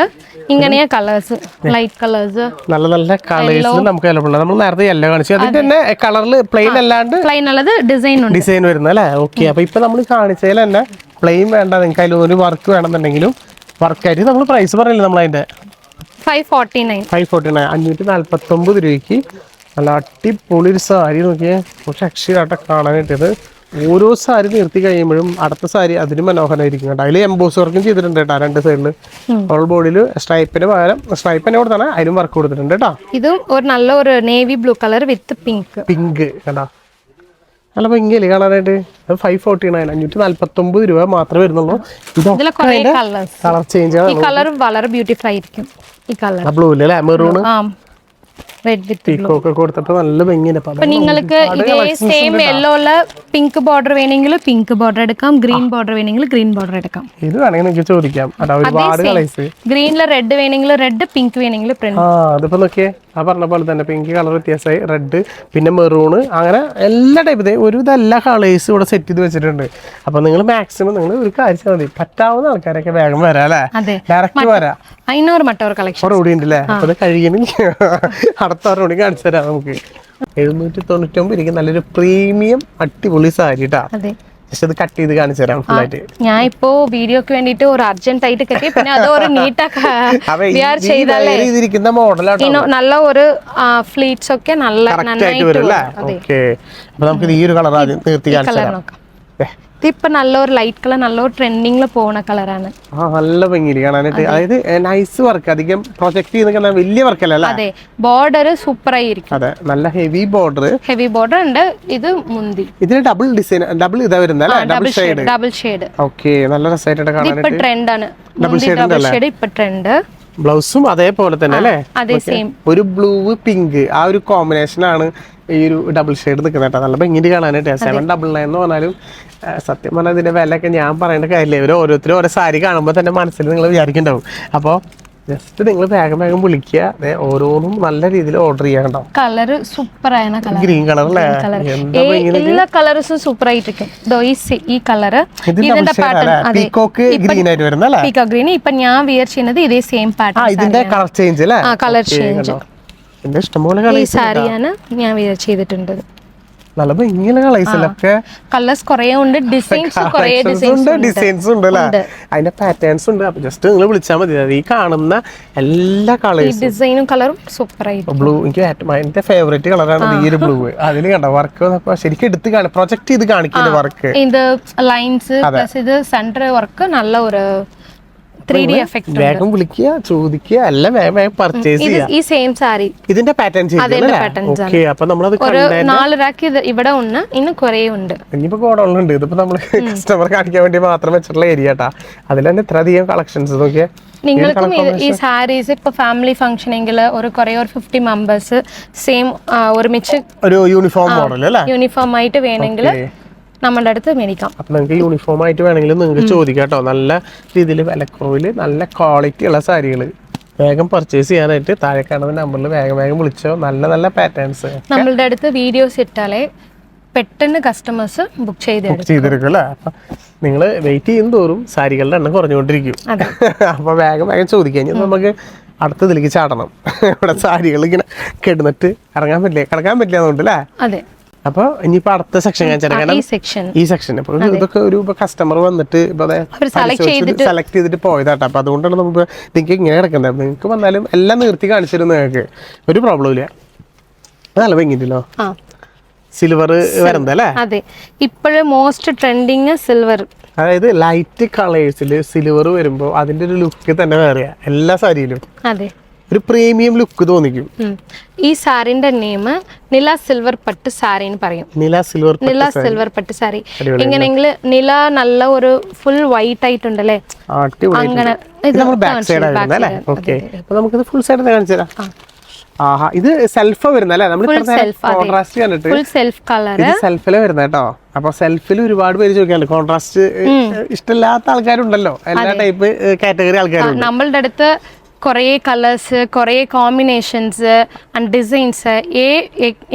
ഇങ്ങനെയാ കളേഴ്സ്, ലൈറ്റ് കളേഴ്സ്, നല്ല കളേഴ്സ് നമുക്ക് അവൈലബിൾ ആണ്. നമ്മൾ നേരത്തെ യെല്ലോ കാണിച്ചു, അതിന്റെ തന്നെ കളറിൽ പ്ലെയിൻ അല്ലാണ്ട് പ്ലെയിൻ ഉള്ളത് ഡിസൈൻ വരുന്നത് അല്ലേ. ഓക്കെ, അപ്പൊ ഇപ്പൊ നമ്മൾ കാണിച്ചതിൽ തന്നെ പ്ലെയിൻ വേണ്ട, നിങ്ങൾക്ക് അതിൽ ഒരു വർക്ക് വേണമെന്നുണ്ടെങ്കിലും വർക്കായിട്ട് നമ്മൾ പ്രൈസ് പറയില്ല, നമ്മൾ അതിന്റെ 549 549 രൂപയ്ക്ക് നല്ല അടിപൊളി ഒരു സാരി. നോക്കിയേ, കുറച്ച് അക്ഷരായിട്ട് കാണാനായിട്ടത്. ഓരോ സാരി നിർത്തി കഴിയുമ്പോഴും അടുത്ത സാരി അതിന് മനോഹരമായിരിക്കും കേട്ടോ. അതിൽ എംബോസ് വർക്കും ചെയ്തിട്ടുണ്ട് കേട്ടോ, 2 സൈഡിൽ. ഓൾ ബോഡിയിൽ സ്ട്രൈപ്പിന് പകരം സ്ട്രൈപ്പ് തന്നെ കൊടുത്താണ്, അതിനും വർക്ക് കൊടുത്തിട്ടുണ്ട് കേട്ടോ. ഇതും ഒരു നല്ല ഒരു നേവി ബ്ലൂ കളർ വിത്ത് പിങ്ക് കേട്ടോ. നല്ല ഭംഗിയല്ലേ കാണാനായിട്ട്. 549 549 രൂപ മാത്രമേ വരുന്നുള്ളൂ. കളർ ചേഞ്ച് ആണ്. ഈ കളർ വളരെ ബ്യൂട്ടിഫുൾ ആയിരിക്കും. ഈ കളർ ബ്ലൂ അല്ലേ, മെറൂൺ റെഡ് വിത്ത് പീക്കോക്ക് കൊടുത്തിട്ട് നല്ല ഭംഗിയുണ്ട്. അപ്പൊ നിങ്ങൾക്ക് ഇതേ സെയിം യെല്ലോയില് പിങ്ക് ബോർഡർ വേണമെങ്കിൽ പിങ്ക് ബോർഡർ എടുക്കാം, ഗ്രീൻ ബോർഡർ വേണമെങ്കിൽ ഗ്രീൻ ബോർഡർ എടുക്കാം. ഇത് വേണമെങ്കിൽ നിങ്ങൾക്ക് ചോദിക്കാം. ഗ്രീനില് റെഡ് വേണമെങ്കിൽ റെഡ്, പിങ്ക് വേണമെങ്കിൽ പ്രിന്റ്. അതിപ്പോ നോക്കിയേ, ആ പറഞ്ഞ പോലെ തന്നെ പിങ്ക് കളർ വ്യത്യാസമായി, റെഡ്, പിന്നെ മെറൂണ്, അങ്ങനെ എല്ലാ ടൈപ്പ് ഒരുവിധം എല്ലാ കളേഴ്സും ഇവിടെ സെറ്റ് ചെയ്ത് വെച്ചിട്ടുണ്ട്. അപ്പൊ നിങ്ങൾ മാക്സിമം നിങ്ങൾ ഒരു കാര്യം മതി, പറ്റാവുന്ന ആൾക്കാരൊക്കെ വേഗം വരാം അല്ലേ, ഡയറക്റ്റ് വരാം. 500 മറ്റൊരു കളക്ഷൻ കൂടി ഉണ്ടല്ലേ. അപ്പൊ അത് കഴിയണമെങ്കിൽ അടുത്ത കൂടി കാണിച്ചു തരാം. നമുക്ക് 799 ഇരിക്കും നല്ലൊരു പ്രീമിയം അടിപൊളി സാരി കേട്ടാ. ജസ്റ്റ് അത് കട്ട് ചെയ്ത് കാണിച്ചു തരാം ഫുൾ ആയിട്ട്. ഞാൻ ഇപ്പോ വീഡിയോക്ക് വേണ്ടിട്ട് ഒരു അർജന്റ് ആയിട്ട് കെട്ടി, പിന്നെ അത് ഒരു നീട്ടായിരിക്കുന്ന മോഡലാണ്. നല്ല ഒരു ഫ്ലീറ്റ്സ് ഒക്കെ നല്ല നന്നായിട്ട് വരും അല്ലേ. ഓക്കെ, അപ്പൊ നമുക്ക് ഈ ഒരു കളർ ആദ്യം നിർത്തി കാണിച്ചു തരാം. ഇതിപ്പോ നല്ലൊരു ലൈറ്റ് കളർ, നല്ലൊരു ട്രെൻഡിങ്ങിൽ പോകുന്ന കളറാണ്. നല്ല ഭംഗി കാണാനായിട്ട്. അതായത് നൈസ് വർക്ക്, അധികം പ്രൊജക്ട് ചെയ്യുന്ന വലിയ വർക്ക് അല്ല. അതെ, ബോർഡർ സൂപ്പർ ആയിരിക്കും. അതെ, നല്ല ഹെവി ബോർഡർ ഉണ്ട്. ഇത് മുന്തി, ഇതിന് ഡബിൾ ഡിസൈൻ, ഡബിൾ ഇതാ വരുന്നത്, ഡബിൾ ഷെയ്ഡ്. ഓക്കെ, നല്ല രസമായിട്ട് കാണാനായിട്ട്. ഇപ്പൊ ട്രെൻഡ് ആണ് ഡബിൾ ഷെയ്ഡ്, ഇപ്പൊ ട്രെൻഡ്. ബ്ലൗസും അതേപോലെ തന്നെ അല്ലേ, ഒരു ബ്ലൂ പിങ്ക്, ആ ഒരു കോമ്പിനേഷൻ ആണ് ഈ ഒരു ഡബിൾ ഷെയ്ഡ് നിൽക്കുന്നത് കേട്ടോ. നല്ല ഭംഗിയിട്ട് കാണാനായിട്ട്. 799 എന്ന് പറഞ്ഞാലും സത്യം പറഞ്ഞാൽ ഇതിന്റെ വിലയൊക്കെ ഞാൻ പറയേണ്ട കാര്യമില്ല. ഓരോരുത്തരും ഓരോ സാരി കാണുമ്പോൾ തന്നെ മനസ്സിൽ നിങ്ങൾ വിചാരിക്കുന്നുണ്ടാവും. അപ്പോൾ ജസ്റ്റ് നിങ്ങൾ വേഗം വേഗം വിളിക്കുക. ഓരോന്നും നല്ല രീതിയിൽ ഓർഡർ ചെയ്യാൻ കേട്ടോ. കളർ സൂപ്പർ ആയ കളർ, ഗ്രീൻ കളർ അല്ലേ? എല്ലാ കളർസും സൂപ്പർ ആയിട്ടിരിക്കും. ഈ കളറ് ഇതിന്റെ പാറ്റേൺ പീകോക്ക് ഗ്രീൻ ആയിട്ട് വരുന്നല്ലേ? Peacock green. ഇപ്പൊ ഞാൻ വിയർ ചെയ്യുന്നത് ഇതേ സെയിം പാറ്റേൺ. ഇതിന്റെ കളർ ചേഞ്ച് അല്ലേ? Colour change. എന്റെ ഇഷ്ടംപോലെ ഈ സാരിയാണ് ഞാൻ വിയർ ചെയ്തിട്ടുണ്ട്. നല്ല ഭംഗിയുള്ള കളേഴ്സിലൊക്കെ കളേഴ്സ് കുറേ ഉണ്ട്, ഡിസൈൻസ് കുറേ ഡിസൈൻസ് ഉണ്ട് അല്ലേ? അതിന്റെ പാറ്റേൺസ് ഉണ്ട്. അപ്പൊ ജസ്റ്റ് നിങ്ങൾ വിളിച്ചാൽ മതി. ഈ കാണുന്ന എല്ലാ കളേഴ്സും ഡിസൈനും കളറും സൂപ്പർ ആയിട്ട്. ബ്ലൂ എനിക്ക് എന്റെ ഫേവറേറ്റ് കളറാണ് ഈ ഒരു ബ്ലൂ. അതിന് കണ്ട വർക്ക് ശരിക്കും എടുത്ത് പ്രൊജക്ട് ചെയ്ത് കാണിക്കുന്ന വർക്ക്, ഇത് ലൈൻസ് പ്ലസ് ഇത് സെന്റർ വർക്ക് നല്ല ഒരു 3D എഫക്റ്റ്. വേഗം വിളിക്കുക, ചോദിക്കുക, എല്ലാം വേഗം വേഗം പർച്ചേസ് ചെയ്യുക. ഈ സെയിം സാരി ഇതിന്റെ പാറ്റേൺ ഓക്കെ. അപ്പൊ നമ്മളത് ഒരു 4 റാക്ക് ഇവിടെ ഉണ്ട്, ഇന്ന് കുറേ ഉണ്ട്. ഇനിയിപ്പോ ഗോഡൗണിലുണ്ട്. ഇതിപ്പോ നമ്മള് കസ്റ്റമർ കാണിക്കാൻ വേണ്ടി മാത്രം വെച്ചിട്ടുള്ള ഏരിയ കേട്ടാ. അതിൽ തന്നെ ഇത്ര അധികം കളക്ഷൻസ് നോക്കിയാ. നിങ്ങൾക്കും ഈ സാരീസ് ഇപ്പൊ ഫാമിലി ഫംഗ്ഷൻ എങ്കിൽ ഒരു 50 മെമ്പേഴ്സ് സെയിം ഒരുമിച്ച് ഒരു യൂണിഫോം മോഡൽ അല്ലേ? യൂണിഫോം ആയിട്ട് വേണമെങ്കിൽ നമ്മുടെ അടുത്ത് മേടിക്കാം. അപ്പൊ നിങ്ങൾക്ക് യൂണിഫോം ആയിട്ട് വേണമെങ്കിൽ നിങ്ങൾക്ക് ചോദിക്കാം കേട്ടോ. നല്ല രീതിയിൽ വിലക്കുറവില് നല്ല ക്വാളിറ്റി ഉള്ള സാരികൾ വേഗം പർച്ചേസ് ചെയ്യാനായിട്ട് താഴെ കാണുന്ന നമ്പറിൽ വേഗം വേഗം വിളിച്ചോ. നല്ല നല്ല പാറ്റേൺസ് നമ്മളുടെ അടുത്ത് വീഡിയോസ് ഇട്ടാലേ പെട്ടെന്ന് കസ്റ്റമേഴ്സ് ബുക്ക് ചെയ്തെടുക്കും അല്ലേ? അപ്പൊ നിങ്ങൾ വെയിറ്റ് ചെയ്യും തോറും സാരികളുടെ എണ്ണം കുറഞ്ഞുകൊണ്ടിരിക്കും. അപ്പൊ വേഗം വേഗം ചോദിക്കാം. നമുക്ക് അടുത്തതിലേക്ക് ചാടണം. ഇവിടെ സാരികൾ ഇങ്ങനെ കിടന്നിട്ട് കിടക്കാൻ പറ്റില്ല അതുകൊണ്ട് അല്ലേ? അതെ. അപ്പൊ ഇനിയിപ്പോ അടുത്ത സെക്ഷൻ ഈ സെക്ഷൻ അപ്പൊ ഇതൊക്കെ ഒരു കസ്റ്റമർ വന്നിട്ട് സെലക്ട് ചെയ്തിട്ട് പോയതാട്ടോ. അപ്പൊ അതുകൊണ്ടാണ് നമുക്ക് നിങ്ങൾക്ക് ഇങ്ങനെ കിടക്കുന്നത്. നിങ്ങൾക്ക് വന്നാലും എല്ലാം നിർത്തി കാണിച്ചിരുന്നു. നിങ്ങൾക്ക് ഒരു പ്രോബ്ലം ഇല്ല. നല്ല ഭംഗിണ്ടല്ലോ സിൽവർ വരുന്നത് അല്ലേ? അതെ, ഇപ്പോഴും മോസ്റ്റ് ട്രെൻഡിങ് സിൽവർ. അതായത് ലൈറ്റ് കളേഴ്സിൽ സിൽവർ വരുമ്പോ അതിന്റെ ഒരു ലുക്ക് തന്നെ വേറെ എല്ലാ സാരിയിലും. അതെ, ഒരു പ്രീമിയം ലുക്ക് തോന്നിക്കും. ഈ സാരിന്റെ നെയിം നില സിൽവർ പട്ട് സാരി എന്ന് പറയും. നില സിൽവർ പട്ട് സാരി. എങ്ങനെയെങ്കിൽ നില നല്ല ഒരു ഫുൾ വൈറ്റ് ആയിട്ടുണ്ടല്ലേ, അങ്ങനെ ഫുൾ സൈഡ് കാണിച്ചു തരാം. ആഹാ, ഇത് സെൽഫ് വരുന്നല്ലേ? സെൽഫില് വരുന്ന കേട്ടോ. അപ്പൊ സെൽഫിൽ ഒരുപാട് പേര് ചോദിക്കാറുണ്ട്. കോൺട്രാസ്റ്റ് ഇഷ്ടമില്ലാത്ത ആൾക്കാരുണ്ടല്ലോ, എല്ലാ ടൈപ്പ് കാറ്റഗറി ആൾക്കാരുണ്ട്. നമ്മളുടെ അടുത്ത് കുറേ കളേഴ്സ്, കുറേ കോമ്പിനേഷൻസ് ആൻഡ് ഡിസൈൻസ്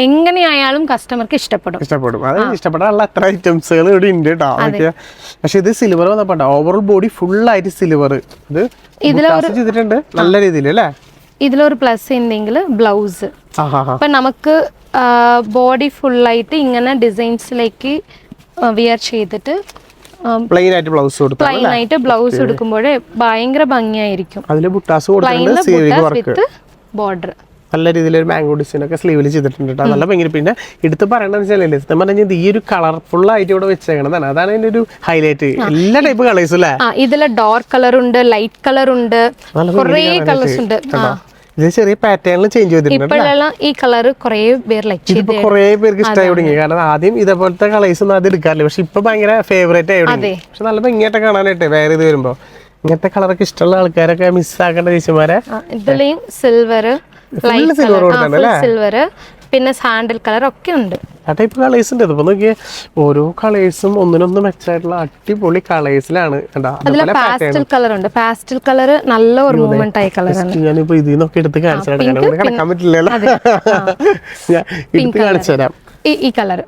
എങ്ങനെയായാലും കസ്റ്റമർക്ക് ഇഷ്ടപ്പെടും. അത് ഇഷ്ടപ്പെടാനുള്ള അത്ര ഐറ്റംസുകൾ ഇവിടെ ഉണ്ട് കേട്ടോ. പക്ഷെ ഇത് സിൽവർ വന്നപ്പോ ഓവറോൾ ബോഡി ഫുൾ ആയിട്ട് സിൽവർ ഇത് ചെയ്തിട്ടുണ്ട് നല്ല രീതിയിൽ അല്ലേ? ഇതിലൊരു പ്ലസ് ഉണ്ടെങ്കിൽ ബ്ലൗസ്. അപ്പൊ നമുക്ക് ബോഡി ഫുള്ളായിട്ട് ഇങ്ങനെ ഡിസൈൻസിലേക്ക് വിയർ ചെയ്തിട്ട് പ്ലെയിൻ ആയിട്ട് ബ്ലൗസ് എടുക്കുമ്പോൾ ഭയങ്കര ഭംഗിയായിരിക്കും. ബോർഡർ നല്ല രീതിയിൽ ഒരു മാംഗോ ഡിസൈൻ ഒക്കെ സ്ലീവിൽ ചെയ്തിട്ടുണ്ട് കേട്ടോ. നല്ല ഭംഗി. പിന്നെ എടുത്ത് പറയണെന്ന് വെച്ചാൽ ഈ ഒരു കളർഫുൾ ആയിട്ട് ഇവിടെ വെച്ചേക്കണതാണ്. അതാണ് അതിന്റെ ഒരു ഹൈലൈറ്റ്. എല്ലാ ടൈപ്പ് കളേഴ്സും അല്ലേ? ഇതില് ഡാർക്ക് കളർ ഉണ്ട്, ലൈറ്റ് കളർ ഉണ്ട്, കുറേ കളേഴ്സ് ഉണ്ട്. ഇത് ചെറിയ പാറ്റേണിൽ ചേഞ്ച് ചെയ്തിട്ടുണ്ട്. ഈ കളർ കുറേ പേർക്ക് ഇഷ്ടമായി തുടങ്ങി. കാരണം ആദ്യം ഇതേപോലത്തെ കളേഴ്സ് ഒന്നും അത് എടുക്കാറില്ല. പക്ഷെ ഇപ്പൊ ഭയങ്കര ഫേവറേറ്റ് ആയി തുടങ്ങി. പക്ഷെ നല്ല ഭംഗിയായിട്ട് കാണാനായിട്ട് വേറെ ഇത് വരുമ്പോ ഇങ്ങനത്തെ കളറൊക്കെ ഇഷ്ടമുള്ള ആൾക്കാരൊക്കെ മിസ്സാക്കേണ്ട ചേച്ചിമാരെ. ഇതിലെയും സിൽവർ, പിന്നെ സാൻഡൽ കളർ ഒക്കെ ഉണ്ട്. ആ ടൈപ്പ് കളേഴ്സ് ഉണ്ട്. ഇപ്പൊ നോക്കിയേ, ഓരോ കളേഴ്സും ഒന്നിനൊന്നും മെച്ചായിട്ടുള്ള അടിപൊളി കളേഴ്സിലാണ്. പാസ്റ്റൽ കളർ ഉണ്ട്. പാസ്റ്റൽ കളർ നല്ല ഒരു മൂവ്മെന്റ് ആയ കളറാണ്. ഞാനിപ്പോ ഇതിൽ നിന്നൊക്കെ എടുത്ത് കാണിച്ചു കിടക്കാൻ പറ്റില്ലല്ലോ. ഞാൻ എടുത്ത് കാണിച്ചു തരാം. ഈ കളർ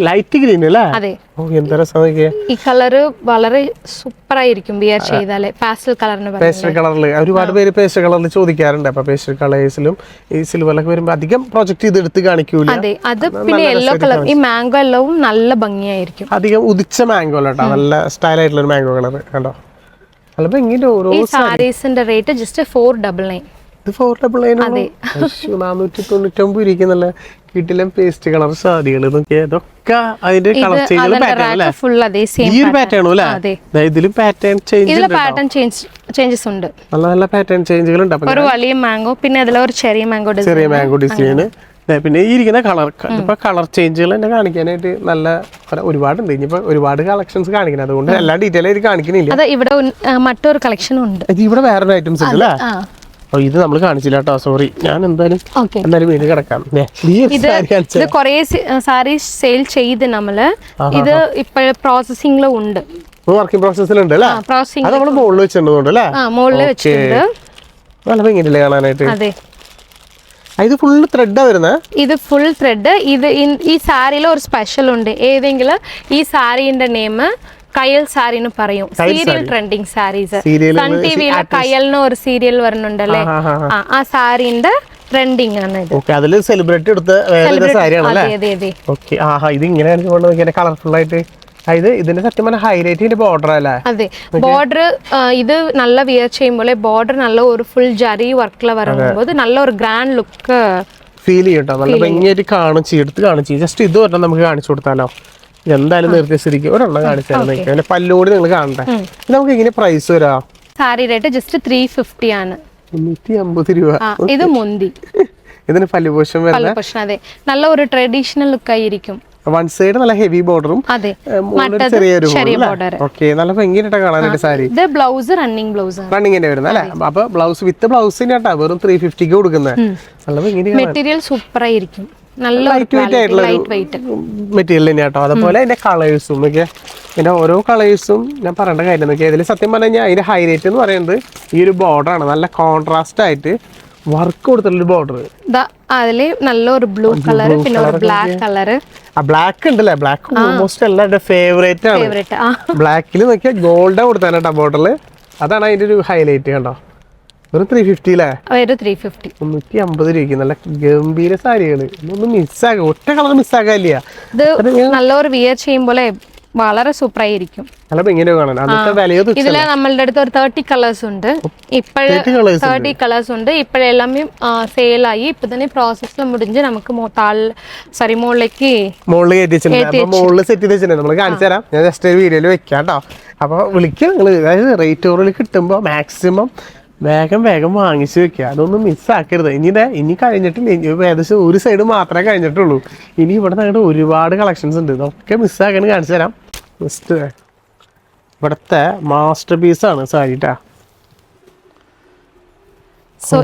ലൈറ്റ് ഗ്രീൻ അല്ലേ? എന്താ രസം. ഈ കളർ വളരെ സൂപ്പർ ആയിരിക്കും വിയർ ചെയ്താല്. പാസ്റ്റൽ കളറിൽ ഒരുപാട് പേര് പേസ്റ്റൽ കളറിൽ ചോദിക്കാറുണ്ട്. അപ്പൊ പേസ്റ്റൽ കളേഴ്സിലും ഈ സിൽവറിലൊക്കെ വരുമ്പോ അധികം പ്രൊജക്ട് ചെയ്ത് എടുത്ത് കാണിക്കൂല. അതെ, അത് പിന്നെ യെല്ലോ കളർ. ഈ മാംഗോ എല്ലവും നല്ല ഭംഗിയായിരിക്കും. അധികം ഉദിച്ച മാംഗോ കേട്ടോ. നല്ല സ്റ്റൈൽ ആയിട്ടുള്ള ഒരു മാംഗോ കളർ കണ്ടോ. നല്ല ഭംഗിന്റെ ഓരോ സാരീസിന്റെ റേറ്റ് ജസ്റ്റ് 499. ഇത് 499. 499 ഇരിക്കുന്നല്ല. കിട്ടിലും പേസ്റ്റ് കളർ സാരികൾ ഇതൊക്കെ അതിന്റെ കളർ ചേഞ്ച് ഇതിലും പാറ്റേൺ ചേഞ്ചസ് ഉണ്ട്. നല്ല നല്ല പാറ്റേൺ ചേഞ്ചുകൾ ഉണ്ട്. ഒരു വലിയ മാംഗോ, പിന്നെ അതിൽ ഒരു ചെറിയ മാംഗോ ഡിസൈൻ. പിന്നെ ഈ ഇരിക്കുന്ന കളർ ഇപ്പൊ കളർ ചേഞ്ചുകൾ തന്നെ കാണിക്കാനായിട്ട് നല്ല ഒരുപാടുണ്ട്. ഇനിയിപ്പോ ഒരുപാട് കളക്ഷൻസ് കാണിക്കണം. അതുകൊണ്ട് എല്ലാ ഡീറ്റെയിൽ ആയിട്ട് കാണിക്കുന്നില്ല. ഇവിടെ മറ്റൊരു കളക്ഷൻ ഉണ്ട്. ഇവിടെ വേറൊരു ഐറ്റംസ് ഉണ്ട് അല്ലേ? ഇത് നമ്മൾ കാണിച്ചില്ല കേട്ടോ, സോറി. ഞാൻ എന്തായാലും വീട് കിടക്കാം. ഇത് കുറേ സാരി സെയിൽ ചെയ്ത് നമ്മള് ഇത് ഇപ്പൊ പ്രോസസിംഗിലും ഉണ്ട്. വർക്കിംഗ് പ്രോസസ്സിലുണ്ട് അല്ലേ? പ്രോസസിംഗ് അത് നമ്മള് മുകളിൽ വെച്ചിട്ടുണ്ട് അല്ലേ? മുകളിൽ വെച്ചിട്ടുണ്ട്. നല്ല ഭംഗിയില്ലേ കാണാനായിട്ട്? അതെ, ഇത് ഫുള്ള് ത്രെഡാ വരുന്നത്. ഇത് ഫുൾ ത്രെഡ്. ഇത് ഈ സാരിയിൽ ഒരു സ്പെഷ്യൽ ഉണ്ട്. ഏതെങ്കിലും ഈ സാരിന്റെ നെയിം കയൽ സാരി എന്ന് പറയും. Serial trending saris. സൺ ടിവിയിലെ കയലിന് ഒരു സീരിയൽ വരുന്നുണ്ടല്ലേ, ആ സാരിന്റെ ട്രെൻഡിങ് ആണ് ഇത്. അതില് സെലിബ്രിറ്റി എടുത്ത സാരിയാണല്ലേ? ഓക്കെ. ഇത് ഇങ്ങനെ കളർഫുൾ ആയിട്ട് ഇതിന്റെ സത്യം പറഞ്ഞ ഹൈലൈറ്റ് ഇതിന്റെ ബോർഡർ അല്ലേ? അതെ, ബോർഡർ ഇത് നല്ല വിയർ ചെയ്യുമ്പോൾ ബോർഡർ നല്ല ഒരു ഫുൾ ജരി വർക്കില് വരുമ്പോൾ നല്ല ഒരു ഗ്രാൻഡ് ലുക്ക് ഫീൽ ചെയ്യട്ടോ. നല്ല ഭംഗിയായിട്ട് കാണിച്ച് എടുത്ത് കാണിച്ച് ജസ്റ്റ് ഇത് ഒരെണ്ണം നമുക്ക് കാണിച്ചു കൊടുത്താലോ? എന്തായാലും നിർത്തിയ സ്ഥിതിക്ക് ഒരെണ്ണം കാണിച്ചാൽ അതിന്റെ പല്ലുകൂടി നിങ്ങൾ കാണണ്ടേ. നമുക്ക് എങ്ങനെ പ്രൈസ് വരാ? സാരി റേറ്റ് ജസ്റ്റ് 350 ആണ്. 350 രൂപ. ഇത് മുന്തി. ഇതിന് പല്ലുപോഷം വരുന്നത്. അതെ, നല്ല ഒരു ട്രഡീഷണൽ ലുക്ക് ആയിരിക്കും. വൺ സൈഡ് നല്ല ഹെവി ബോർഡറും ചെറിയൊരു നല്ല ഭംഗിയായിട്ട് കാണാനായിട്ട് സാരി. ഇത് ബ്ലൗസ് റണ്ണിങ് ബ്ലൗസ് റണ്ണിങ്ങിന്റെ വരുന്നത് അല്ലെ? അപ്പൊ ബ്ലൗസ് വിത്ത് ബ്ലൗസിന് കേട്ടാ വെറും 350 കൊടുക്കുന്നത്. നല്ല ഭംഗി, മെറ്റീരിയൽ സൂപ്പർ ആയിരിക്കും. നല്ല ലൈറ്റ് വെയിറ്റ് ആയിട്ടുള്ള മെറ്റീരിയൽ തന്നെ കേട്ടോ. അതുപോലെ അതിന്റെ കളേഴ്സും ഒക്കെ, പിന്നെ ഓരോ കളേഴ്സും ഞാൻ പറയേണ്ട കാര്യം നോക്കിയാൽ ഇതിൽ സത്യം പറഞ്ഞു കഴിഞ്ഞാൽ അതിന്റെ ഹൈലൈറ്റ് എന്ന് പറയുന്നത് ഈ ഒരു ബോർഡറാണ്. നല്ല കോൺട്രാസ്റ്റ് ആയിട്ട് വർക്ക് കൊടുത്തിട്ടുള്ള ബോർഡർ. അതില് നല്ലൊരു ബ്ലൂ കളർ, പിന്നെ ഒരു ബ്ലാക്ക് കളർ. ബ്ലാക്ക് ഉണ്ടല്ലേ? ബ്ലാക്ക് ഓൾമോസ്റ്റ് എല്ലാവരുടെ ഫേവറേറ്റ് ആണ്. ബ്ലാക്കിൽ നോക്കിയാൽ ഗോൾഡ് കൊടുത്താണ് കേട്ടോ ബോർഡറിൽ. അതാണ് അതിന്റെ ഒരു ഹൈലൈറ്റ് കണ്ടോ. വെറും 350 അല്ലേ? 350 രൂപയ്ക്ക് നല്ല ഗംഭീര സാരികള്. ഒന്നും മിസ്സാകാം, ഒറ്റ കളർ മിസ്സാകാനില്ല. ഇത് നല്ലൊരു വിയർ ചെയ്യുമ്പോൾ വളരെ സൂപ്പർ ആയിരിക്കും. ഇതില് നമ്മളുടെ അടുത്ത് ഒരു 30 കളേഴ്സ് ഉണ്ട്. 30 കളേഴ്സ് ഉണ്ട്. ഇപ്പോഴെല്ലാം സെയിലായി. ഇപ്പൊ തന്നെ പ്രോസസ് മുടിഞ്ഞ് നമുക്ക് മുകളിലേക്ക് സെറ്റ് ചെയ്ത് നമ്മൾ കാണിച്ചു തരാം. ഞാൻ ജസ്റ്റ് വീഡിയോയിൽ വെക്കാം കേട്ടോ. അപ്പൊ വിളിക്കുക നിങ്ങൾ. അതായത് റേറ്റ് ഓറിൽ കിട്ടുമ്പോ മാക്സിമം വേഗം വാങ്ങിച്ചു വെക്കുക. അതൊന്നും മിസ്സാക്കരുത്. ഇനി കഴിഞ്ഞിട്ടില്ല. ഏകദേശം ഒരു സൈഡ് മാത്രമേ കഴിഞ്ഞിട്ടുള്ളൂ. ഇനി ഇവിടെ നിങ്ങളുടെ ഒരുപാട് കളക്ഷൻസ് ഉണ്ട്. ഇതൊക്കെ മിസ്സാക്കാൻ കാണിച്ചു തരാം. ജസ്റ്റ് ഇവിടുത്തെ മാസ്റ്റർ പീസാണ് സാരിട്ടാ. സോ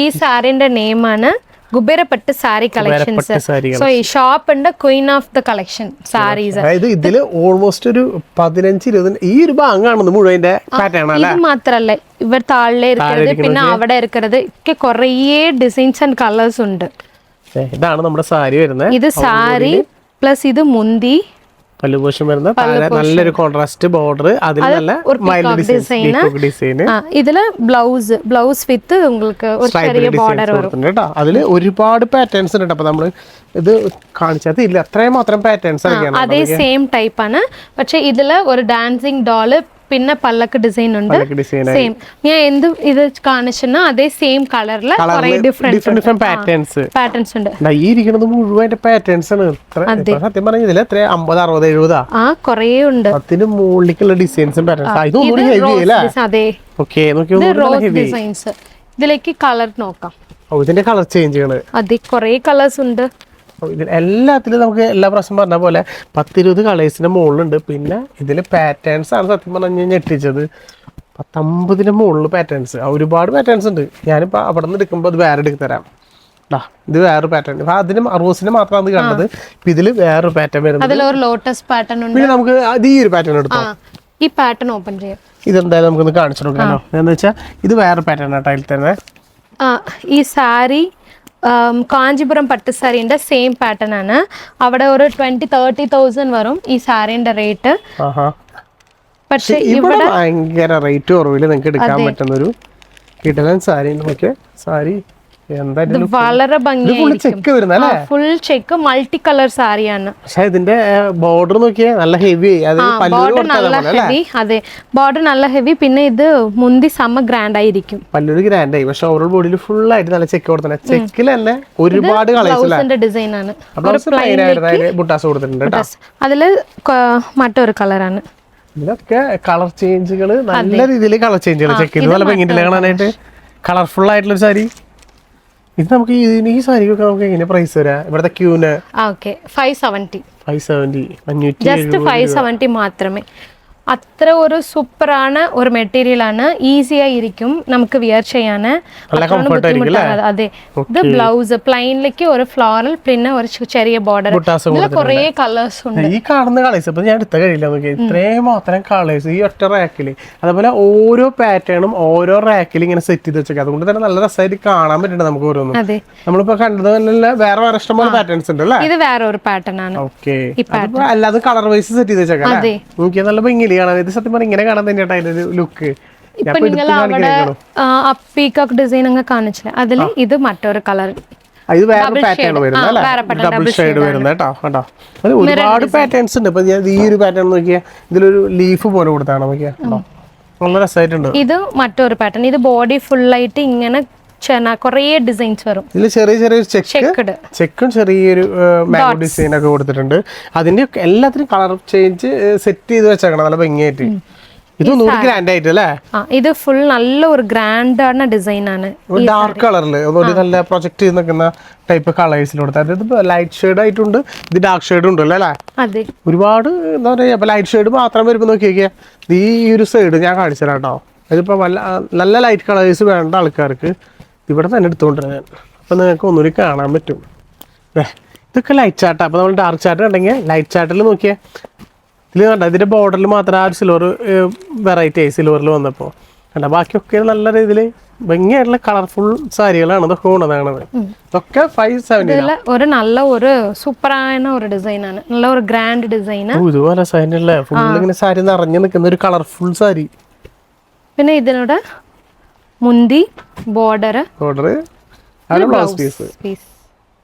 ഈ സാരിന്റെ നെയിമാണ് കുബേരപ്പട്ട് സാരി കളക്ഷൻസ്. സോ ഈ ഷോപ്പിന്റെ queen of the collection saris. അതായത് ഇതില് ഓൾമോസ്റ്റ് ഒരു 15-20 ഈ ഒരു ഭാഗമാണ് മുഴുവൻ പാറ്റേൺ അല്ലേ? ഇത് മാത്രല്ല, ഇവർ താഴെ ഇരിക്കുന്നത്, പിന്നെ അവിടെ ഇരിക്കുന്നത് ഒക്കെ കുറേ ഡിസൈൻസ് ആൻഡ് കളേഴ്സ് ഉണ്ട്. ഇതാണ് നമ്മുടെ സാരി വരുന്നത്. ഇത് സാരി പ്ലസ് ഇത് മുന്തി പല്ലുപോഷം വരുന്ന നല്ലൊരു കോൺട്രാസ്റ്റ് ബോർഡർ. അതിൽ നല്ല ഡിസൈൻ. ഇതില് ബ്ലൗസ് വിത്ത് உங்களுக்கு ഒരു ചെറിയ ബോർഡർ വരും കേട്ടോ. അതില് ഒരുപാട് പാറ്റേൺസ് ഉണ്ട്. അപ്പൊ നമ്മള് ഇത് കാണിച്ചത് ഇല്ല, അത്രയും മാത്രം പാറ്റേൺസ് അതേ സെയിം ടൈപ്പ് ആണ്. പക്ഷെ ഇതില് ഒരു ഡാൻസിങ് ഡോള് പിന്നെ പല്ലക്ക് ഡിസൈൻ ഉണ്ട്. സെയിം ഞാൻ എന്ത് ഇത് കാണിച്ചെന്നാ അതേ സെയിം കളറില് ഡിഫറെന്റ് പാറ്റേൺസ് ഉണ്ട്. ഈ ഇരിക്കുന്നത് മുഴുവൻ പാറ്റേൺസ് ആണ്. സത്യം പറഞ്ഞ ഇതിൽ എത്ര 50, 60, 70 കൊറേ ഉണ്ട്. 10 മുകളിലേക്കുള്ള ഡിസൈൻസും പാറ്റേൺസ്. ഇതിലേക്ക് കളർ നോക്കാം. ഇതിന്റെ കളർ ചേഞ്ച് ചെയ്യണത് അതെ, കൊറേ കളേഴ്സ് ഉണ്ട്. എല്ലാത്തിലും നമുക്ക് എല്ലാ പ്രാവശ്യം പറഞ്ഞ പോലെ 10-20 കളേഴ്സിന്റെ മുകളിലുണ്ട്. പിന്നെ ഇതിൽ പാറ്റേൺസ് ആണ് സത്യം പറഞ്ഞാൽ ഞെട്ടിച്ചത്. 50 മുകളിൽ പാറ്റേൺസ്, ഒരുപാട് പാറ്റേൺസ് ഉണ്ട്. ഞാനിപ്പോൾ അവിടെ നിന്ന് എടുക്കുമ്പോൾ അത് വേറെ എടുത്ത് തരാം. ഇത് വേറൊരു പാറ്റേൺ. അപ്പൊ അതിന് റോസിന് മാത്രമാണ് കണ്ടത്. ഇതിൽ വേറൊരു പാറ്റേൺ വരുന്നത്. ലോട്ടസ് പാറ്റേൺ ഉണ്ട്. പിന്നെ നമുക്ക് അത് ഈ ഒരു പാറ്റേൺ എടുത്തോ. ഈ പാറ്റേൺ ഓപ്പൺ ചെയ്യാം. ഇതെന്തായാലും നമുക്കൊന്ന് കാണിച്ചു കൊടുക്കാനോ. എന്താ വെച്ചാൽ ഇത് വേറെ പാറ്റേൺ ആട്ടോ അതിൽ തന്നെ. ഈ സാരി കാഞ്ചീപുരം പട്ട് സാരീന്റെ സെയിം പാറ്റേൺ ആണ്. അവിടെ ഒരു 20-30,000 വരും ഈ സാരീന്റെ റേറ്റ്. പക്ഷെ ഇവിടെ ഭയങ്കര റേറ്റ് കുറവില് നിങ്ങൾക്ക് എടുക്കാൻ പറ്റുന്ന ഒരു കിടലൻ സാരി. നോക്കിയ സാരി വളരെ ഫുൾ ചെക്ക് മൾട്ടി കളർ സാരിയാണ്. പക്ഷെ ഇതിന്റെ ബോർഡർ നോക്കിയാൽ നല്ല ഹെവി. ബോർഡർ നല്ല ഹെവി. അതെ, ബോർഡർ നല്ല ഹെവി. പിന്നെ ഇത് മുന്തി സമ ഗ്രാൻഡ് ആയിരിക്കും. പല്ലൊരു ഗ്രാൻഡ് ആയി. പക്ഷെ ഓവറോൾ ബോഡിയിൽ ഫുൾ ആയിട്ട് നല്ല ചെക്ക് കൊടുത്തേ. ചെക്കിൽ തന്നെ ഒരുപാട് കളേഴ്സ് ഡിസൈൻ ആണ്. ബുട്ടാസ് കൊടുത്തിട്ടുണ്ട്. അതില് മറ്റൊരു കളറാണ്. ഇതിലൊക്കെ കളർ ചേഞ്ചുകൾ നല്ല രീതിയിൽ കളർ ചേഞ്ചുകൾ ചെക്ക് നല്ല ഭംഗിയിട്ടില്ല കാണാനായിട്ട്. കളർഫുൾ ആയിട്ടുള്ള സാരി. ഇത് നമുക്ക് ഈ സാരിക്കൊക്കെ നമുക്ക് എങ്ങനെ പ്രൈസ് വരാം? ഇവിടുത്തെ ക്യൂന് 570 570 ജസ്റ്റ് 570 മാത്രമേ. അത്ര ഒരു സൂപ്പറാണ് ഒരു മെറ്റീരിയൽ ആണ്, ഈസി ആയിരിക്കും നമുക്ക് വിയർ ചെയ്യാൻ. അതെ, ഇത് ബ്ലൗസ് പ്ലെയിനിലേക്ക് ഒരു ഫ്ലോറൽ പിന്നെ ഒരു ചെറിയ ബോർഡർ, ഇതിൽ കുറേ കളേഴ്സ് ഉണ്ട്. ഈ കാണുന്ന കളേഴ്സ് ഇപ്പൊ ഞാൻ എടുത്ത കഴിയില്ല നോക്കി, ഇത്രയും മാത്രം കളേഴ്സ് ഈ ഒറ്റ റാക്കിൽ. അതേപോലെ ഓരോ പാറ്റേണും ഓരോ റാക്കിൽ ഇങ്ങനെ സെറ്റ് ചെയ്ത് വെച്ചേക്കാം. അതുകൊണ്ട് തന്നെ നല്ല രസമായിട്ട് കാണാൻ പറ്റുന്നുണ്ട് നമുക്ക് ഓരോന്നും. നമ്മളിപ്പോ കണ്ടത് തന്നെ വേറെ വേറെ ഇഷ്ടംപോലെ പാറ്റേൺസ് ഉണ്ട് അല്ലേ? ഇത് വേറെ ഒരു പാറ്റേൺ ആണ്. ഓക്കെ, അല്ലാതെ കളർ വൈസ് സെറ്റ് ചെയ്ത് വെച്ചേക്കാം. നോക്കിയാൽ നല്ല ഭംഗിയില് കാണാൻ. ഇത് സത്യം പറഞ്ഞാൽ ഇങ്ങനെ കാണാൻ തന്നെയാ അതിന്റെ ഒരു ലുക്ക്. ഇപ്പൊ നിങ്ങൾ അവിടെ പീകോക്ക് ഡിസൈൻ അങ്ങ് കാണിച്ചില്ല, അതിൽ ഇത് മറ്റൊരു കളർ, ഇത് വേറെ പാറ്റേൺ വരുന്നത് അല്ലേ? ഡബിൾ ഷെയ്ഡ് വരുന്നത് കേട്ടോ. കേട്ടോ, അത് ഒരുപാട് പാറ്റേൺസ് ഉണ്ട്. ഇപ്പൊ ഈ ഒരു പാറ്റേൺ നോക്കിയാൽ ഇതിലൊരു ലീഫ് പോലെ കൊടുത്താണ് നോക്കിയാൽ, നല്ല രസമായിട്ടുണ്ട്. ഇത് മറ്റൊരു പാറ്റേൺ, ഇത് ബോഡി ഫുൾ ആയിട്ട് ഇങ്ങനെ കുറേ ഡിസൈൻസ് വരും. ഇതിൽ ചെറിയ ചെറിയ ചെക്കും ചെറിയൊരു മാംഗോ ഡിസൈൻ ഒക്കെ കൊടുത്തിട്ടുണ്ട്. അതിന്റെ എല്ലാത്തിനും കളർ ചേഞ്ച് സെറ്റ് ചെയ്ത് വെച്ചേക്കണം നല്ല ഭംഗിയായിട്ട്. ഇത് ഒന്നുകൂടി ഗ്രാൻഡ് ആയിട്ട് അല്ലേ? ഇത് ഫുൾ നല്ല ഒരു ഗ്രാൻഡ് ആണ് ഡിസൈൻ ആണ്. ഡാർക്ക് കളറിൽ ഒന്നുകൂടി നല്ല പ്രൊജക്ട് ചെയ്ത് നിൽക്കുന്ന ടൈപ്പ് കളേഴ്സിൽ കൊടുത്തത്. ഇത് ലൈറ്റ് ഷെയ്ഡ് ആയിട്ടുണ്ട്, ഇത് ഡാർക്ക് ഷെയ്ഡ് ഉണ്ടല്ലോ അല്ലേ? ഒരുപാട് എന്താ പറയാ, ഇപ്പൊ ലൈറ്റ് ഷെയ്ഡ് മാത്രം വരുമ്പോ നോക്കിയാൽ ഈ ഒരു സൈഡ് ഞാൻ കാണിച്ചു തരാം കേട്ടോ. ഇതിപ്പോ നല്ല ലൈറ്റ് കളേഴ്സ് വേണ്ട ആൾക്കാർക്ക് ഇവിടെ തന്നെ എടുത്തുകൊണ്ടിരുന്നത്. അപ്പൊ നിങ്ങൾക്ക് ഒന്നുകൂടി കാണാൻ പറ്റും. ഇതൊക്കെ ലൈറ്റ് ചാർട്ട്. അപ്പൊ നമ്മൾ ഡാർക്ക് ചാർട്ട് ഉണ്ടെങ്കിൽ ലൈറ്റ് ചാർട്ടിൽ നോക്കിയാൽ ഇതിൽ കണ്ട ഇതിന്റെ ബോർഡറിൽ മാത്രം ആ ഒരു സിൽവർ വെറൈറ്റി ആയി സിൽവറിൽ വന്നപ്പോൾ കണ്ട. ബാക്കിയൊക്കെ നല്ല രീതിയിൽ ഭംഗിയായിട്ടുള്ള കളർഫുൾ സാരികളാണ് ഇതൊക്കെ കൊണ്ടുവന്നത്. ഇതൊക്കെ 570 ഒരു നല്ല ഒരു സൂപ്പറായ ഒരു ഡിസൈൻ ആണ്, നല്ല ഒരു ഗ്രാൻഡ് ഡിസൈൻ. ഇതുപോലെ സാരിയല്ലേ ഫുൾ ഇങ്ങനെ സാരി നിറഞ്ഞു നിൽക്കുന്ന ഒരു കളർഫുൾ സാരി. പിന്നെ ഇതിനോട് മുന്തി ബോർഡർ ബ്ലൗസ് പീസ്.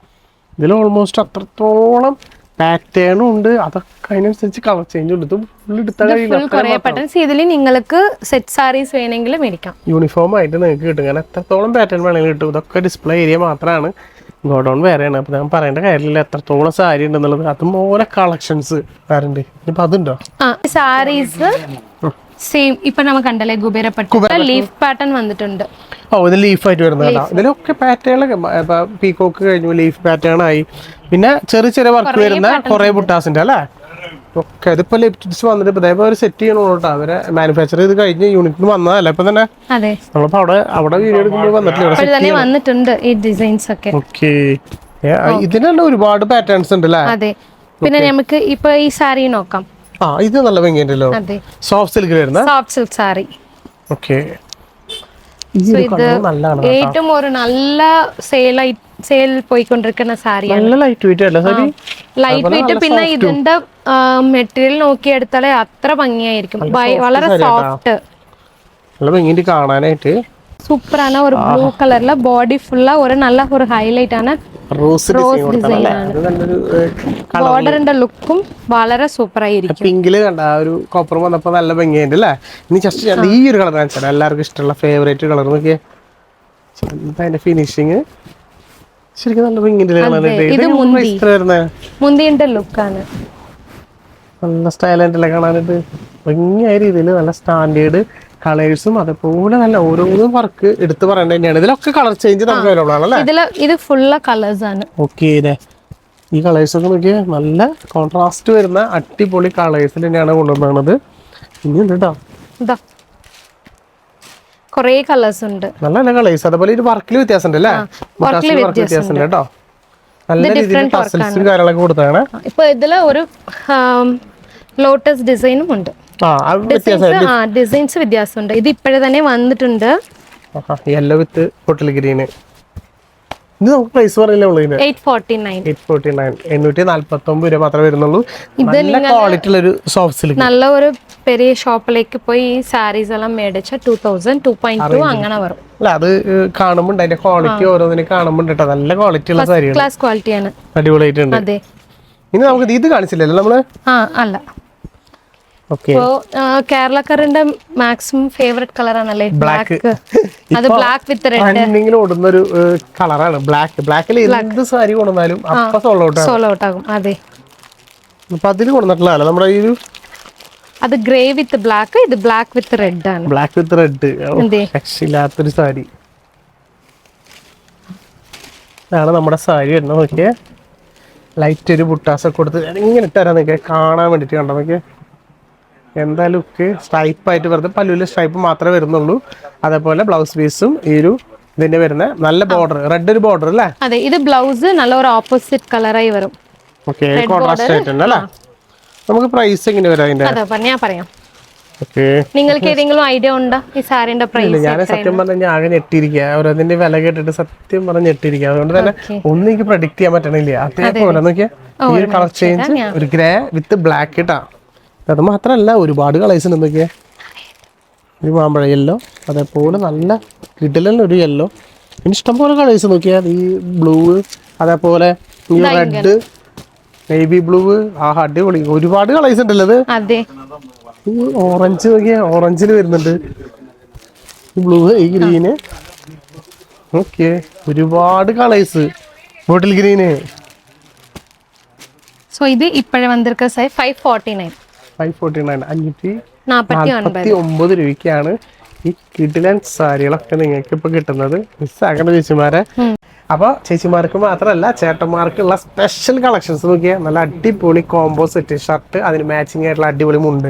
ഇതിൽ ഓൾമോസ്റ്റ് അത്രത്തോളം പാറ്റേണും ഉണ്ട്, അതൊക്കെ അതിനനുസരിച്ച് കളർ ചേഞ്ച് ഉണ്ട്. ഇതിൽ നിങ്ങൾക്ക് സെറ്റ് സാരീസ് വേണമെങ്കിൽ മേടിക്കാം, യൂണിഫോം ആയിട്ട് നിങ്ങൾക്ക് കിട്ടും. കാരണം എത്രത്തോളം പാറ്റേൺ വേണമെങ്കിലും കിട്ടും. ഇതൊക്കെ ഡിസ്പ്ലേ ഏരിയ മാത്രമാണ്, ഗോഡൗൺ വേറെയാണ്. അപ്പൊ ഞാൻ പറയേണ്ട കാര്യമില്ല എത്രത്തോളം സാരി ഉണ്ടെന്നുള്ളത്. അതുപോലെ കളക്ഷൻസ് വേറെ. ഇപ്പൊ അതുണ്ടോ സാരീസ് സെയിം ഇപ്പൊ നമുക്ക് കണ്ടല്ലേ കുബേരപ്പട്ട് ലീഫ് പാറ്റേൺ വന്നിട്ടുണ്ട്. ഇത് ലീഫ് ആയിട്ട് വരുന്നതാണ്. ഇതിലൊക്കെ പാറ്റേണൊക്കെ പീകോക്ക് കഴിഞ്ഞു, ലീഫ് പാറ്റേൺ ആയി. പിന്നെ ചെറിയ ചെറിയ വർക്ക് വരുന്ന കുറെ ബുട്ടാസിന്റെ അല്ലേ? ഒക്കെ ഇതിപ്പോ ലിപ്റ്റിക്സ് വന്നിട്ട് ഇതേപോലെ ഒരു സെറ്റ് ചെയ്യണോ കേട്ടോ. അവരെ മാനുഫാക്ചർ ചെയ്ത് കഴിഞ്ഞ് യൂണിറ്റിന് വന്നതല്ല ഇപ്പൊ തന്നെ. നമ്മളിപ്പോ അവിടെ വീഡിയോ എടുക്കുമ്പോൾ വന്നിട്ടുണ്ട് ഈ ഡിസൈൻസ് ഒക്കെ. ഓക്കെ, ഇതിന് തന്നെ ഒരുപാട് പാറ്റേൺസ് ഉണ്ട് അല്ലേ? അതെ. പിന്നെ നമുക്ക് ഇപ്പൊ ഈ സാരി നോക്കാം. ഇത് നല്ല ഭംഗിയുണ്ടല്ലോ, സോഫ്റ്റ് സിൽക്ക് വരുന്ന സോഫ്റ്റ് സിൽക്ക് സാരി. ഓക്കെ, ഇത് ഏറ്റവും ഒരു നല്ല സെയിൽ പോയിക്കൊണ്ടിരിക്കുന്ന സാരിയാണ്. Light weight. പിന്നെ ഇതിന്റെ മെറ്റീരിയൽ നോക്കിയെടുത്താലേ അത്ര ഭംഗിയായിരിക്കും, വളരെ സോഫ്റ്റ്, നല്ല ഭംഗിയുണ്ട് കാണാനായിട്ട്. സൂപ്പറാണ്. ഒരു ബ്ലൂ കളറിലെ ബോഡി ഫുള്ള ഒരു നല്ല ഒരു ഹൈലൈറ്റ് ആണ്. റോസ് ഡിസൈൻ ആണ്. ബോർഡറിന്റെ ലുക്കും വളരെ സൂപ്പർ ആയിരിക്കും. പിങ്കില് കണ്ട ഒരു കോപ്പർ വന്നപ്പോ നല്ല ഭംഗിയുണ്ട് അല്ലേ? ഇനി ജസ്റ്റ് ഈ ഒരു കളർ കാണിച്ചാൽ എല്ലാവർക്കും ഇഷ്ടമുള്ള ഫേവറേറ്റ് കളർ നോക്കിയേ. അതിന്റെ ഫിനിഷിങ് ശരിക്കും നല്ല ഭംഗിയുണ്ട്. മുന്തിന്റെ ലുക്കാണ്, നല്ല സ്റ്റൈലായിട്ടല്ലേ കാണാനായിട്ട്. ഭംഗിയായ രീതിയിൽ നല്ല സ്റ്റാൻഡേർഡ് കളേഴ്സും അതേപോലെ നല്ല ഓരോന്നും വർക്ക് എടുത്ത് പറയേണ്ടത് തന്നെയാണ്. ഇതിലൊക്കെ കളർ ചേഞ്ച് നമുക്ക് അവൈലബിൾ ആണല്ലേ? ഇത് ഫുള്ള് കളേഴ്സ് ആണ്. ഓക്കെ, ഈ കളേഴ്സ് ഒക്കെ നോക്കിയാൽ നല്ല കോൺട്രാസ്റ്റ് വരുന്ന അടിപൊളി കളേഴ്സിൽ തന്നെയാണ് കൊണ്ടുവന്നത്. ഇനി ഉണ്ട് കേട്ടോ, കൊറേ കളേഴ്സ് ഉണ്ട്, നല്ല നല്ല കളേഴ്സ്. അതേപോലെ ഒരു വർക്കിൽ വ്യത്യാസം ഉണ്ട് അല്ലേ? വ്യത്യാസം ഉണ്ട് കേട്ടോ. നല്ല രീതിയിൽ ടസൽസും കാര്യങ്ങളൊക്കെ കൊടുത്താണ്. ഇപ്പൊ ഇതില് ഒരു ലോട്ടസ് ഡിസൈനും ഉണ്ട്. ഡിസൈൻസ് വ്യത്യാസമുണ്ട്. ഇത് ഇപ്പോഴേ തന്നെ വന്നിട്ടുണ്ട്. യെല്ലോ വിത്ത് ബോട്ടിൽ ഗ്രീന്. ഇത് നമുക്ക് പ്രൈസ് പറയില്ല, 849 രൂപ മാത്രമേ വരുന്നുള്ളൂ. നല്ല ക്വാളിറ്റി ഉള്ള ഒരു സോഫ്റ്റ് സിൽക്ക്. നല്ല ഒരു പെരിയ ഷോപ്പിലേക്ക് പോയി ഈ സാരീസ് എല്ലാം മേടിച്ച 2000, 2.2 അങ്ങനെ വരും. അല്ല, അത് കാണുമ്പോൾ അതിന്റെ ക്വാളിറ്റി ഓരോന്നിനും കാണുമ്പോൾ കേട്ടോ നല്ല ക്വാളിറ്റി ഉള്ള സാരി, ക്ലാസ് ക്വാളിറ്റിയാണ്, അടിപൊളിയായിട്ടുണ്ട്. അതെ. ഇനി നമുക്ക് ഇത് കാണിച്ചില്ലല്ലോ നമ്മള്? അല്ല, കേരളക്കാരന്റെ മാക്സിമം ഫേവറേറ്റ് കളർ ആണല്ലേ ബ്ലാക്ക്. അത് ബ്ലാക്ക് വിത്ത് റെഡ് ഓടുന്ന ഒരു കളറാണ് ബ്ലാക്ക്. ബ്ലാക്കിൽ എന്ത് സാരി കൊണ്ടുവന്നാലും അപ്പൊ സോളോ ഔട്ട് ആകും. അതെ, അപ്പൊ അതിൽ കൊണ്ടുവന്നിട്ടുള്ള നമ്മുടെ ഈ ഒരു അത് ഗ്രേ വിത്ത് ബ്ലാക്ക്, ഇത് ബ്ലാക്ക് വിത്ത് റെഡ് ആണ്. ബ്ലാക്ക് വിത്ത് റെഡ് രക്ഷയില്ലാത്തൊരു സാരി. ഇതാണ് നമ്മുടെ സാരി വരുന്നത്. നോക്കിയേ, ലൈറ്റ് ഒരു ബുട്ടാസൊക്കെ കൊടുത്ത് ഇങ്ങനെ ഇട്ടാരാ നോക്കിയാൽ കാണാൻ വേണ്ടിട്ട് കണ്ടോ നോക്കിയേ. എന്താ ലുക്ക്. സ്ട്രൈപ്പ് ആയിട്ട് വെറുതെ പല്ലുവിലെ സ്ട്രൈപ്പ് മാത്രമേ വരുന്നുള്ളൂ. അതേപോലെ ബ്ലൗസ് പീസും ഈ ഒരു ഇതിന്റെ വരുന്ന നല്ല ബോർഡർ, റെഡ് ഒരു ബോർഡർ അല്ലേ? അതെ, ഇത് ബ്ലൗസ് നല്ല ഒരു ഓപ്പോസിറ്റ് കളറായി വരും. ഓക്കെ, കോൺട്രാസ്റ്റ് ആയിട്ടുണ്ട് അല്ലേ? നമുക്ക് പ്രൈസ് എങ്ങനെ വരാം അതിന്റെ? അതെ, ഞാൻ പറയാം. ഓക്കെ, നിങ്ങൾക്ക് ഏതെങ്കിലും ഐഡിയ ഉണ്ടോ ഈ സാരിന്റെ പ്രൈസ്? ഞാൻ സത്യം പറഞ്ഞാൽ ആകെ ഞെട്ടിയിരിക്കുക, ഓരോന്നിന്റെ വില കേട്ടിട്ട് സത്യം പറഞ്ഞ് ഞെട്ടിയിരിക്കുക. അതുകൊണ്ട് തന്നെ ഒന്നും എനിക്ക് പ്രഡിക്ട് ചെയ്യാൻ പറ്റണില്ല. അതേപോലെ നോക്കിയാ ഈ ഒരു കളർ ചേഞ്ച്, ഒരു ഗ്രേ വിത്ത് ബ്ലാക്ക് ഇട്ടാ. അത് മാത്രമല്ല ഒരുപാട് കളേഴ്സ് ഉണ്ട്. നോക്കിയാ ഒരു മാമ്പഴ യെല്ലോ, അതേപോലെ നല്ല കിടിലൻ ഒരു യെല്ലോ, പിന്നെ ഇഷ്ടംപോലെ കളേഴ്സ്. നോക്കിയാൽ ഈ ബ്ലൂ, അതേപോലെ ഈ റെഡ്, നേവി ബ്ലൂ, അടിപൊളി ഒരുപാട് കളേഴ്സ് ഉണ്ടല്ലോ. അത് അതെ, ഈ ഓറഞ്ച് നോക്കിയാ, ഓറഞ്ചിൽ വരുന്നുണ്ട്, ഈ ബ്ലൂ, ഈ ഗ്രീന്. ഓക്കെ, ഒരുപാട് കളേഴ്സ്. ബോട്ടിൽ ഗ്രീന്. സോ ഇത് ഇപ്പോഴേ വന്നിരിക്കുന്ന സൈസ് 549 549 രൂപയ്ക്കാണ് ഈ കിടിലൻ സാരികളൊക്കെ നിങ്ങൾക്ക് ഇപ്പൊ കിട്ടുന്നത്. മിസ്സാക്കേണ്ട ചേച്ചിമാരെ. അപ്പൊ ചേച്ചിമാർക്ക് മാത്രമല്ല ചേട്ടന്മാർക്കുള്ള സ്പെഷ്യൽ കളക്ഷൻസ് നോക്കിയാൽ നല്ല അടിപൊളി കോംബോ സെറ്റ് ഷർട്ട്, അതിന് മാച്ചിങ് ആയിട്ടുള്ള അടിപൊളി മുണ്ട്.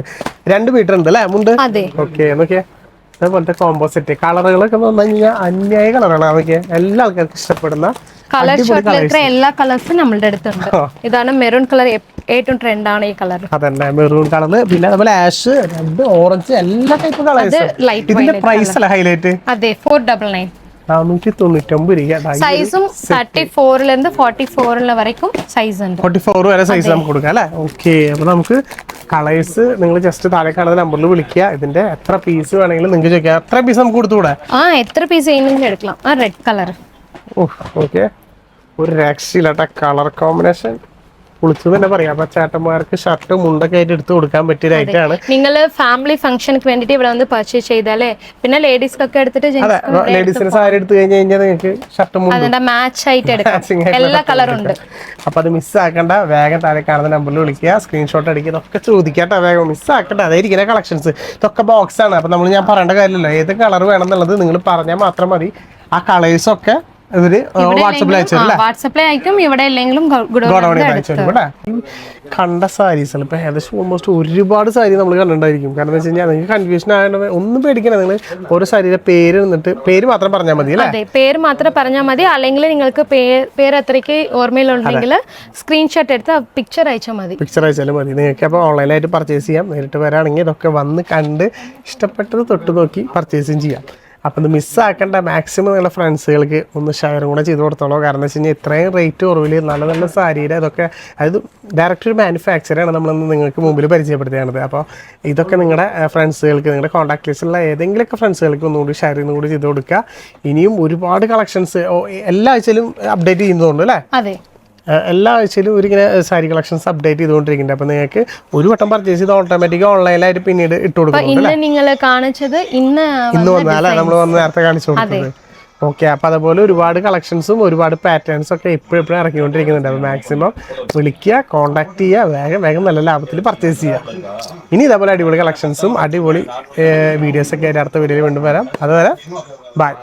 2 മീറ്റർ ഉണ്ട് അല്ലേ മുണ്ട്? ഓക്കെ, നോക്കിയാ അതേപോലത്തെ കോംബോ സെറ്റ്. കളറുകളൊക്കെ എന്ന് പറഞ്ഞു കഴിഞ്ഞാൽ അന്യായ കളറുകളാണ്. അതൊക്കെ എല്ലാ ആൾക്കാർക്കും ഇഷ്ടപ്പെടുന്ന കളർ ഷർട്ടിൽ എല്ലാ കളേഴ്സും നമ്മളുടെ അടുത്തുണ്ട്. ഇതാണ് മെറൂൺ കളർ, ഏറ്റവും ട്രെൻഡ് ആണ് ഈ കളർ. അതന്നെ, മെറൂൺ കളർ, പിന്നെ അതുപോലെ ആഷ്, റെഡ്, ഓറഞ്ച്, എല്ലാ ടൈപ്പ് കളേഴ്സ്. ഇതിന്റെ പ്രൈസ് അല്ല ഹൈലൈറ്റ്. അതെ, 499 499 രൂപ. സൈസും 34 44 വരയ്ക്കും സൈസ് ഉണ്ട്. 44 വരെ സൈസ് നമുക്ക് കൊടുക്കാം അല്ലേ? ഓക്കെ, അപ്പൊ നമുക്ക് കളേഴ്സ് നിങ്ങൾ ജസ്റ്റ് താഴെ കാണുന്ന നമ്പറിൽ വിളിക്കുക. ഇതിന്റെ എത്ര പീസ് വേണമെങ്കിലും നിങ്ങൾക്ക് ചോദിക്കാം. എത്ര പീസ് നമുക്ക് കൊടുത്തുകൂടെ? എത്ര പീസ് വേണമെങ്കിലും എടുക്കാം. Red colour. ഓക്കെ, ഒരു രക്ഷയില്ലാട്ട കളർ കോമ്പിനേഷൻ. കുളിച്ചു തന്നെ പറയാം. അപ്പൊ ചേട്ടന്മാർക്ക് ഷർട്ടും മുണ്ടൊക്കെ ആയിട്ട് എടുത്ത് കൊടുക്കാൻ പറ്റിയ ഐറ്റാണ്. നിങ്ങൾ ഫാമിലി ഫംഗ്ഷനക്ക് വേണ്ടിട്ട് ഇവിടെ വന്ന് പർച്ചേസ് ചെയ്താലേ പിന്നെ ലേഡീസ്ക്കൊക്കെ എടുത്തിട്ട് ലേഡീസിന് സാരി എടുത്ത് കഴിഞ്ഞ് കഴിഞ്ഞാൽ നിങ്ങൾക്ക് ഷർട്ടും മാച്ച് ആയിട്ട് എടുക്കാം. എല്ലാ കളറും ഉണ്ട്. അപ്പൊ അത് മിസ്സാക്കണ്ട, വേഗം താഴെ കാണുന്ന നമ്പറിൽ വിളിക്കുക, സ്ക്രീൻഷോട്ട് അടിക്കുക, ഇതൊക്കെ ചോദിക്കാട്ടോ, വേഗം മിസ്സാക്കണ്ട. അതായിരിക്കും കളക്ഷൻസ്. ഇതൊക്കെ ബോക്സ് ആണ്. അപ്പൊ നമ്മൾ ഞാൻ പറയേണ്ട കാര്യമില്ലല്ലോ, ഏത് കളർ വേണം എന്നുള്ളത് നിങ്ങൾ പറഞ്ഞാൽ മാത്രം മതി. ആ കളേഴ്സൊക്കെ ഇവര് വാട്സപ്പിൽ അയക്കും. ഇവിടെ ഇല്ലെങ്കിലും കണ്ട സാരീസ് ഇപ്പൊ ഏകദേശം ഓൾമോസ്റ്റ് ഒരുപാട് സാരി നമ്മൾ കണ്ടിട്ടുണ്ടായിരിക്കും. കാരണം എന്താ വെച്ച് കഴിഞ്ഞാൽ നിങ്ങൾക്ക് കൺഫ്യൂഷൻ ആയതുകൊണ്ട് ഒന്നും പേടിക്കണം. നിങ്ങൾ ഓരോ സാരിയുടെ പേര് എന്നിട്ട് പേര് മാത്രം പറഞ്ഞാൽ മതി അല്ലേ? പേര് മാത്രം പറഞ്ഞാൽ മതി. അല്ലെങ്കിൽ നിങ്ങൾക്ക് പേര് അത്രയ്ക്ക് ഓർമ്മയിലുണ്ടെങ്കിൽ സ്ക്രീൻഷോട്ട് എടുത്ത് പിക്ചർ അയച്ചാൽ മതി. പിക്ചർ അയച്ചാലും മതി. നിങ്ങൾക്ക് അപ്പോൾ ഓൺലൈനായിട്ട് പർച്ചേസ് ചെയ്യാം. നേരിട്ട് വരാണെങ്കിൽ ഇതൊക്കെ വന്ന് കണ്ട് ഇഷ്ടപ്പെട്ടത് തൊട്ട് നോക്കി പർച്ചേസും ചെയ്യാം. അപ്പം ഇത് മിസ്സാക്കേണ്ട. മാക്സിമം നിങ്ങളുടെ ഫ്രണ്ട്സുകൾക്ക് ഒന്ന് ഷെയറും കൂടെ ചെയ്ത് കൊടുത്തോളൂ. കാരണം എന്താ വെച്ച് കഴിഞ്ഞാൽ ഇത്രയും റേറ്റ് കുറവിൽ നല്ല നല്ല സാരിയുടെ ഇതൊക്കെ, അതായത് ഡയറക്റ്റ് ഒരു മാനുഫാക്ചറാണ് നമ്മളിന്ന് നിങ്ങൾക്ക് മുമ്പിൽ പരിചയപ്പെടുത്തുകയാണത്. അപ്പോൾ ഇതൊക്കെ നിങ്ങളുടെ ഫ്രണ്ട്സുകൾക്ക്, നിങ്ങളുടെ കോൺടാക്ട് ലിസ്റ്റിലുള്ള ഏതെങ്കിലുമൊക്കെ ഫ്രണ്ട്സുകൾക്ക് ഒന്നുകൂടി ഷെയർ കൂടി ചെയ്ത് കൊടുക്കുക. ഇനിയും ഒരുപാട് കളക്ഷൻസ് എല്ലാ ആഴ്ചയിലും അപ്ഡേറ്റ് ചെയ്യുന്നതുകൊണ്ട് അല്ലേ? അതെ, എല്ലാ ആഴ്ചയിലും ഒരിങ്ങനെ സാരി കളക്ഷൻസ് അപ്ഡേറ്റ് ചെയ്തുകൊണ്ടിരിക്കുന്നുണ്ട്. അപ്പോൾ നിങ്ങൾക്ക് ഒരു വട്ടം പർച്ചേസ് ചെയ്ത് ഓട്ടോമാറ്റിക് ഓൺലൈനായിട്ട് പിന്നീട് ഇട്ട് കൊടുക്കും. നിങ്ങൾ കാണിച്ചത് ഇന്ന് വന്നാലേ നമ്മൾ വന്ന് നേരത്തെ കാണിച്ചു കൊടുക്കുന്നത്. ഓക്കെ, അപ്പോൾ അതുപോലെ ഒരുപാട് കളക്ഷൻസും ഒരുപാട് പാറ്റേൺസും ഒക്കെ എപ്പോഴും ഇറക്കിക്കൊണ്ടിരിക്കുന്നുണ്ട്. അപ്പോൾ മാക്സിമം വിളിക്കുക, കോൺടാക്ട് ചെയ്യുക, വേഗം നല്ല ലാഭത്തിൽ പർച്ചേസ് ചെയ്യുക. ഇനി ഇതേപോലെ അടിപൊളി കളക്ഷൻസും അടിപൊളി വീഡിയോസൊക്കെ ആയിട്ട് അടുത്ത വീഡിയോയിൽ വീണ്ടും വരാം. അതുവരെ ബൈ.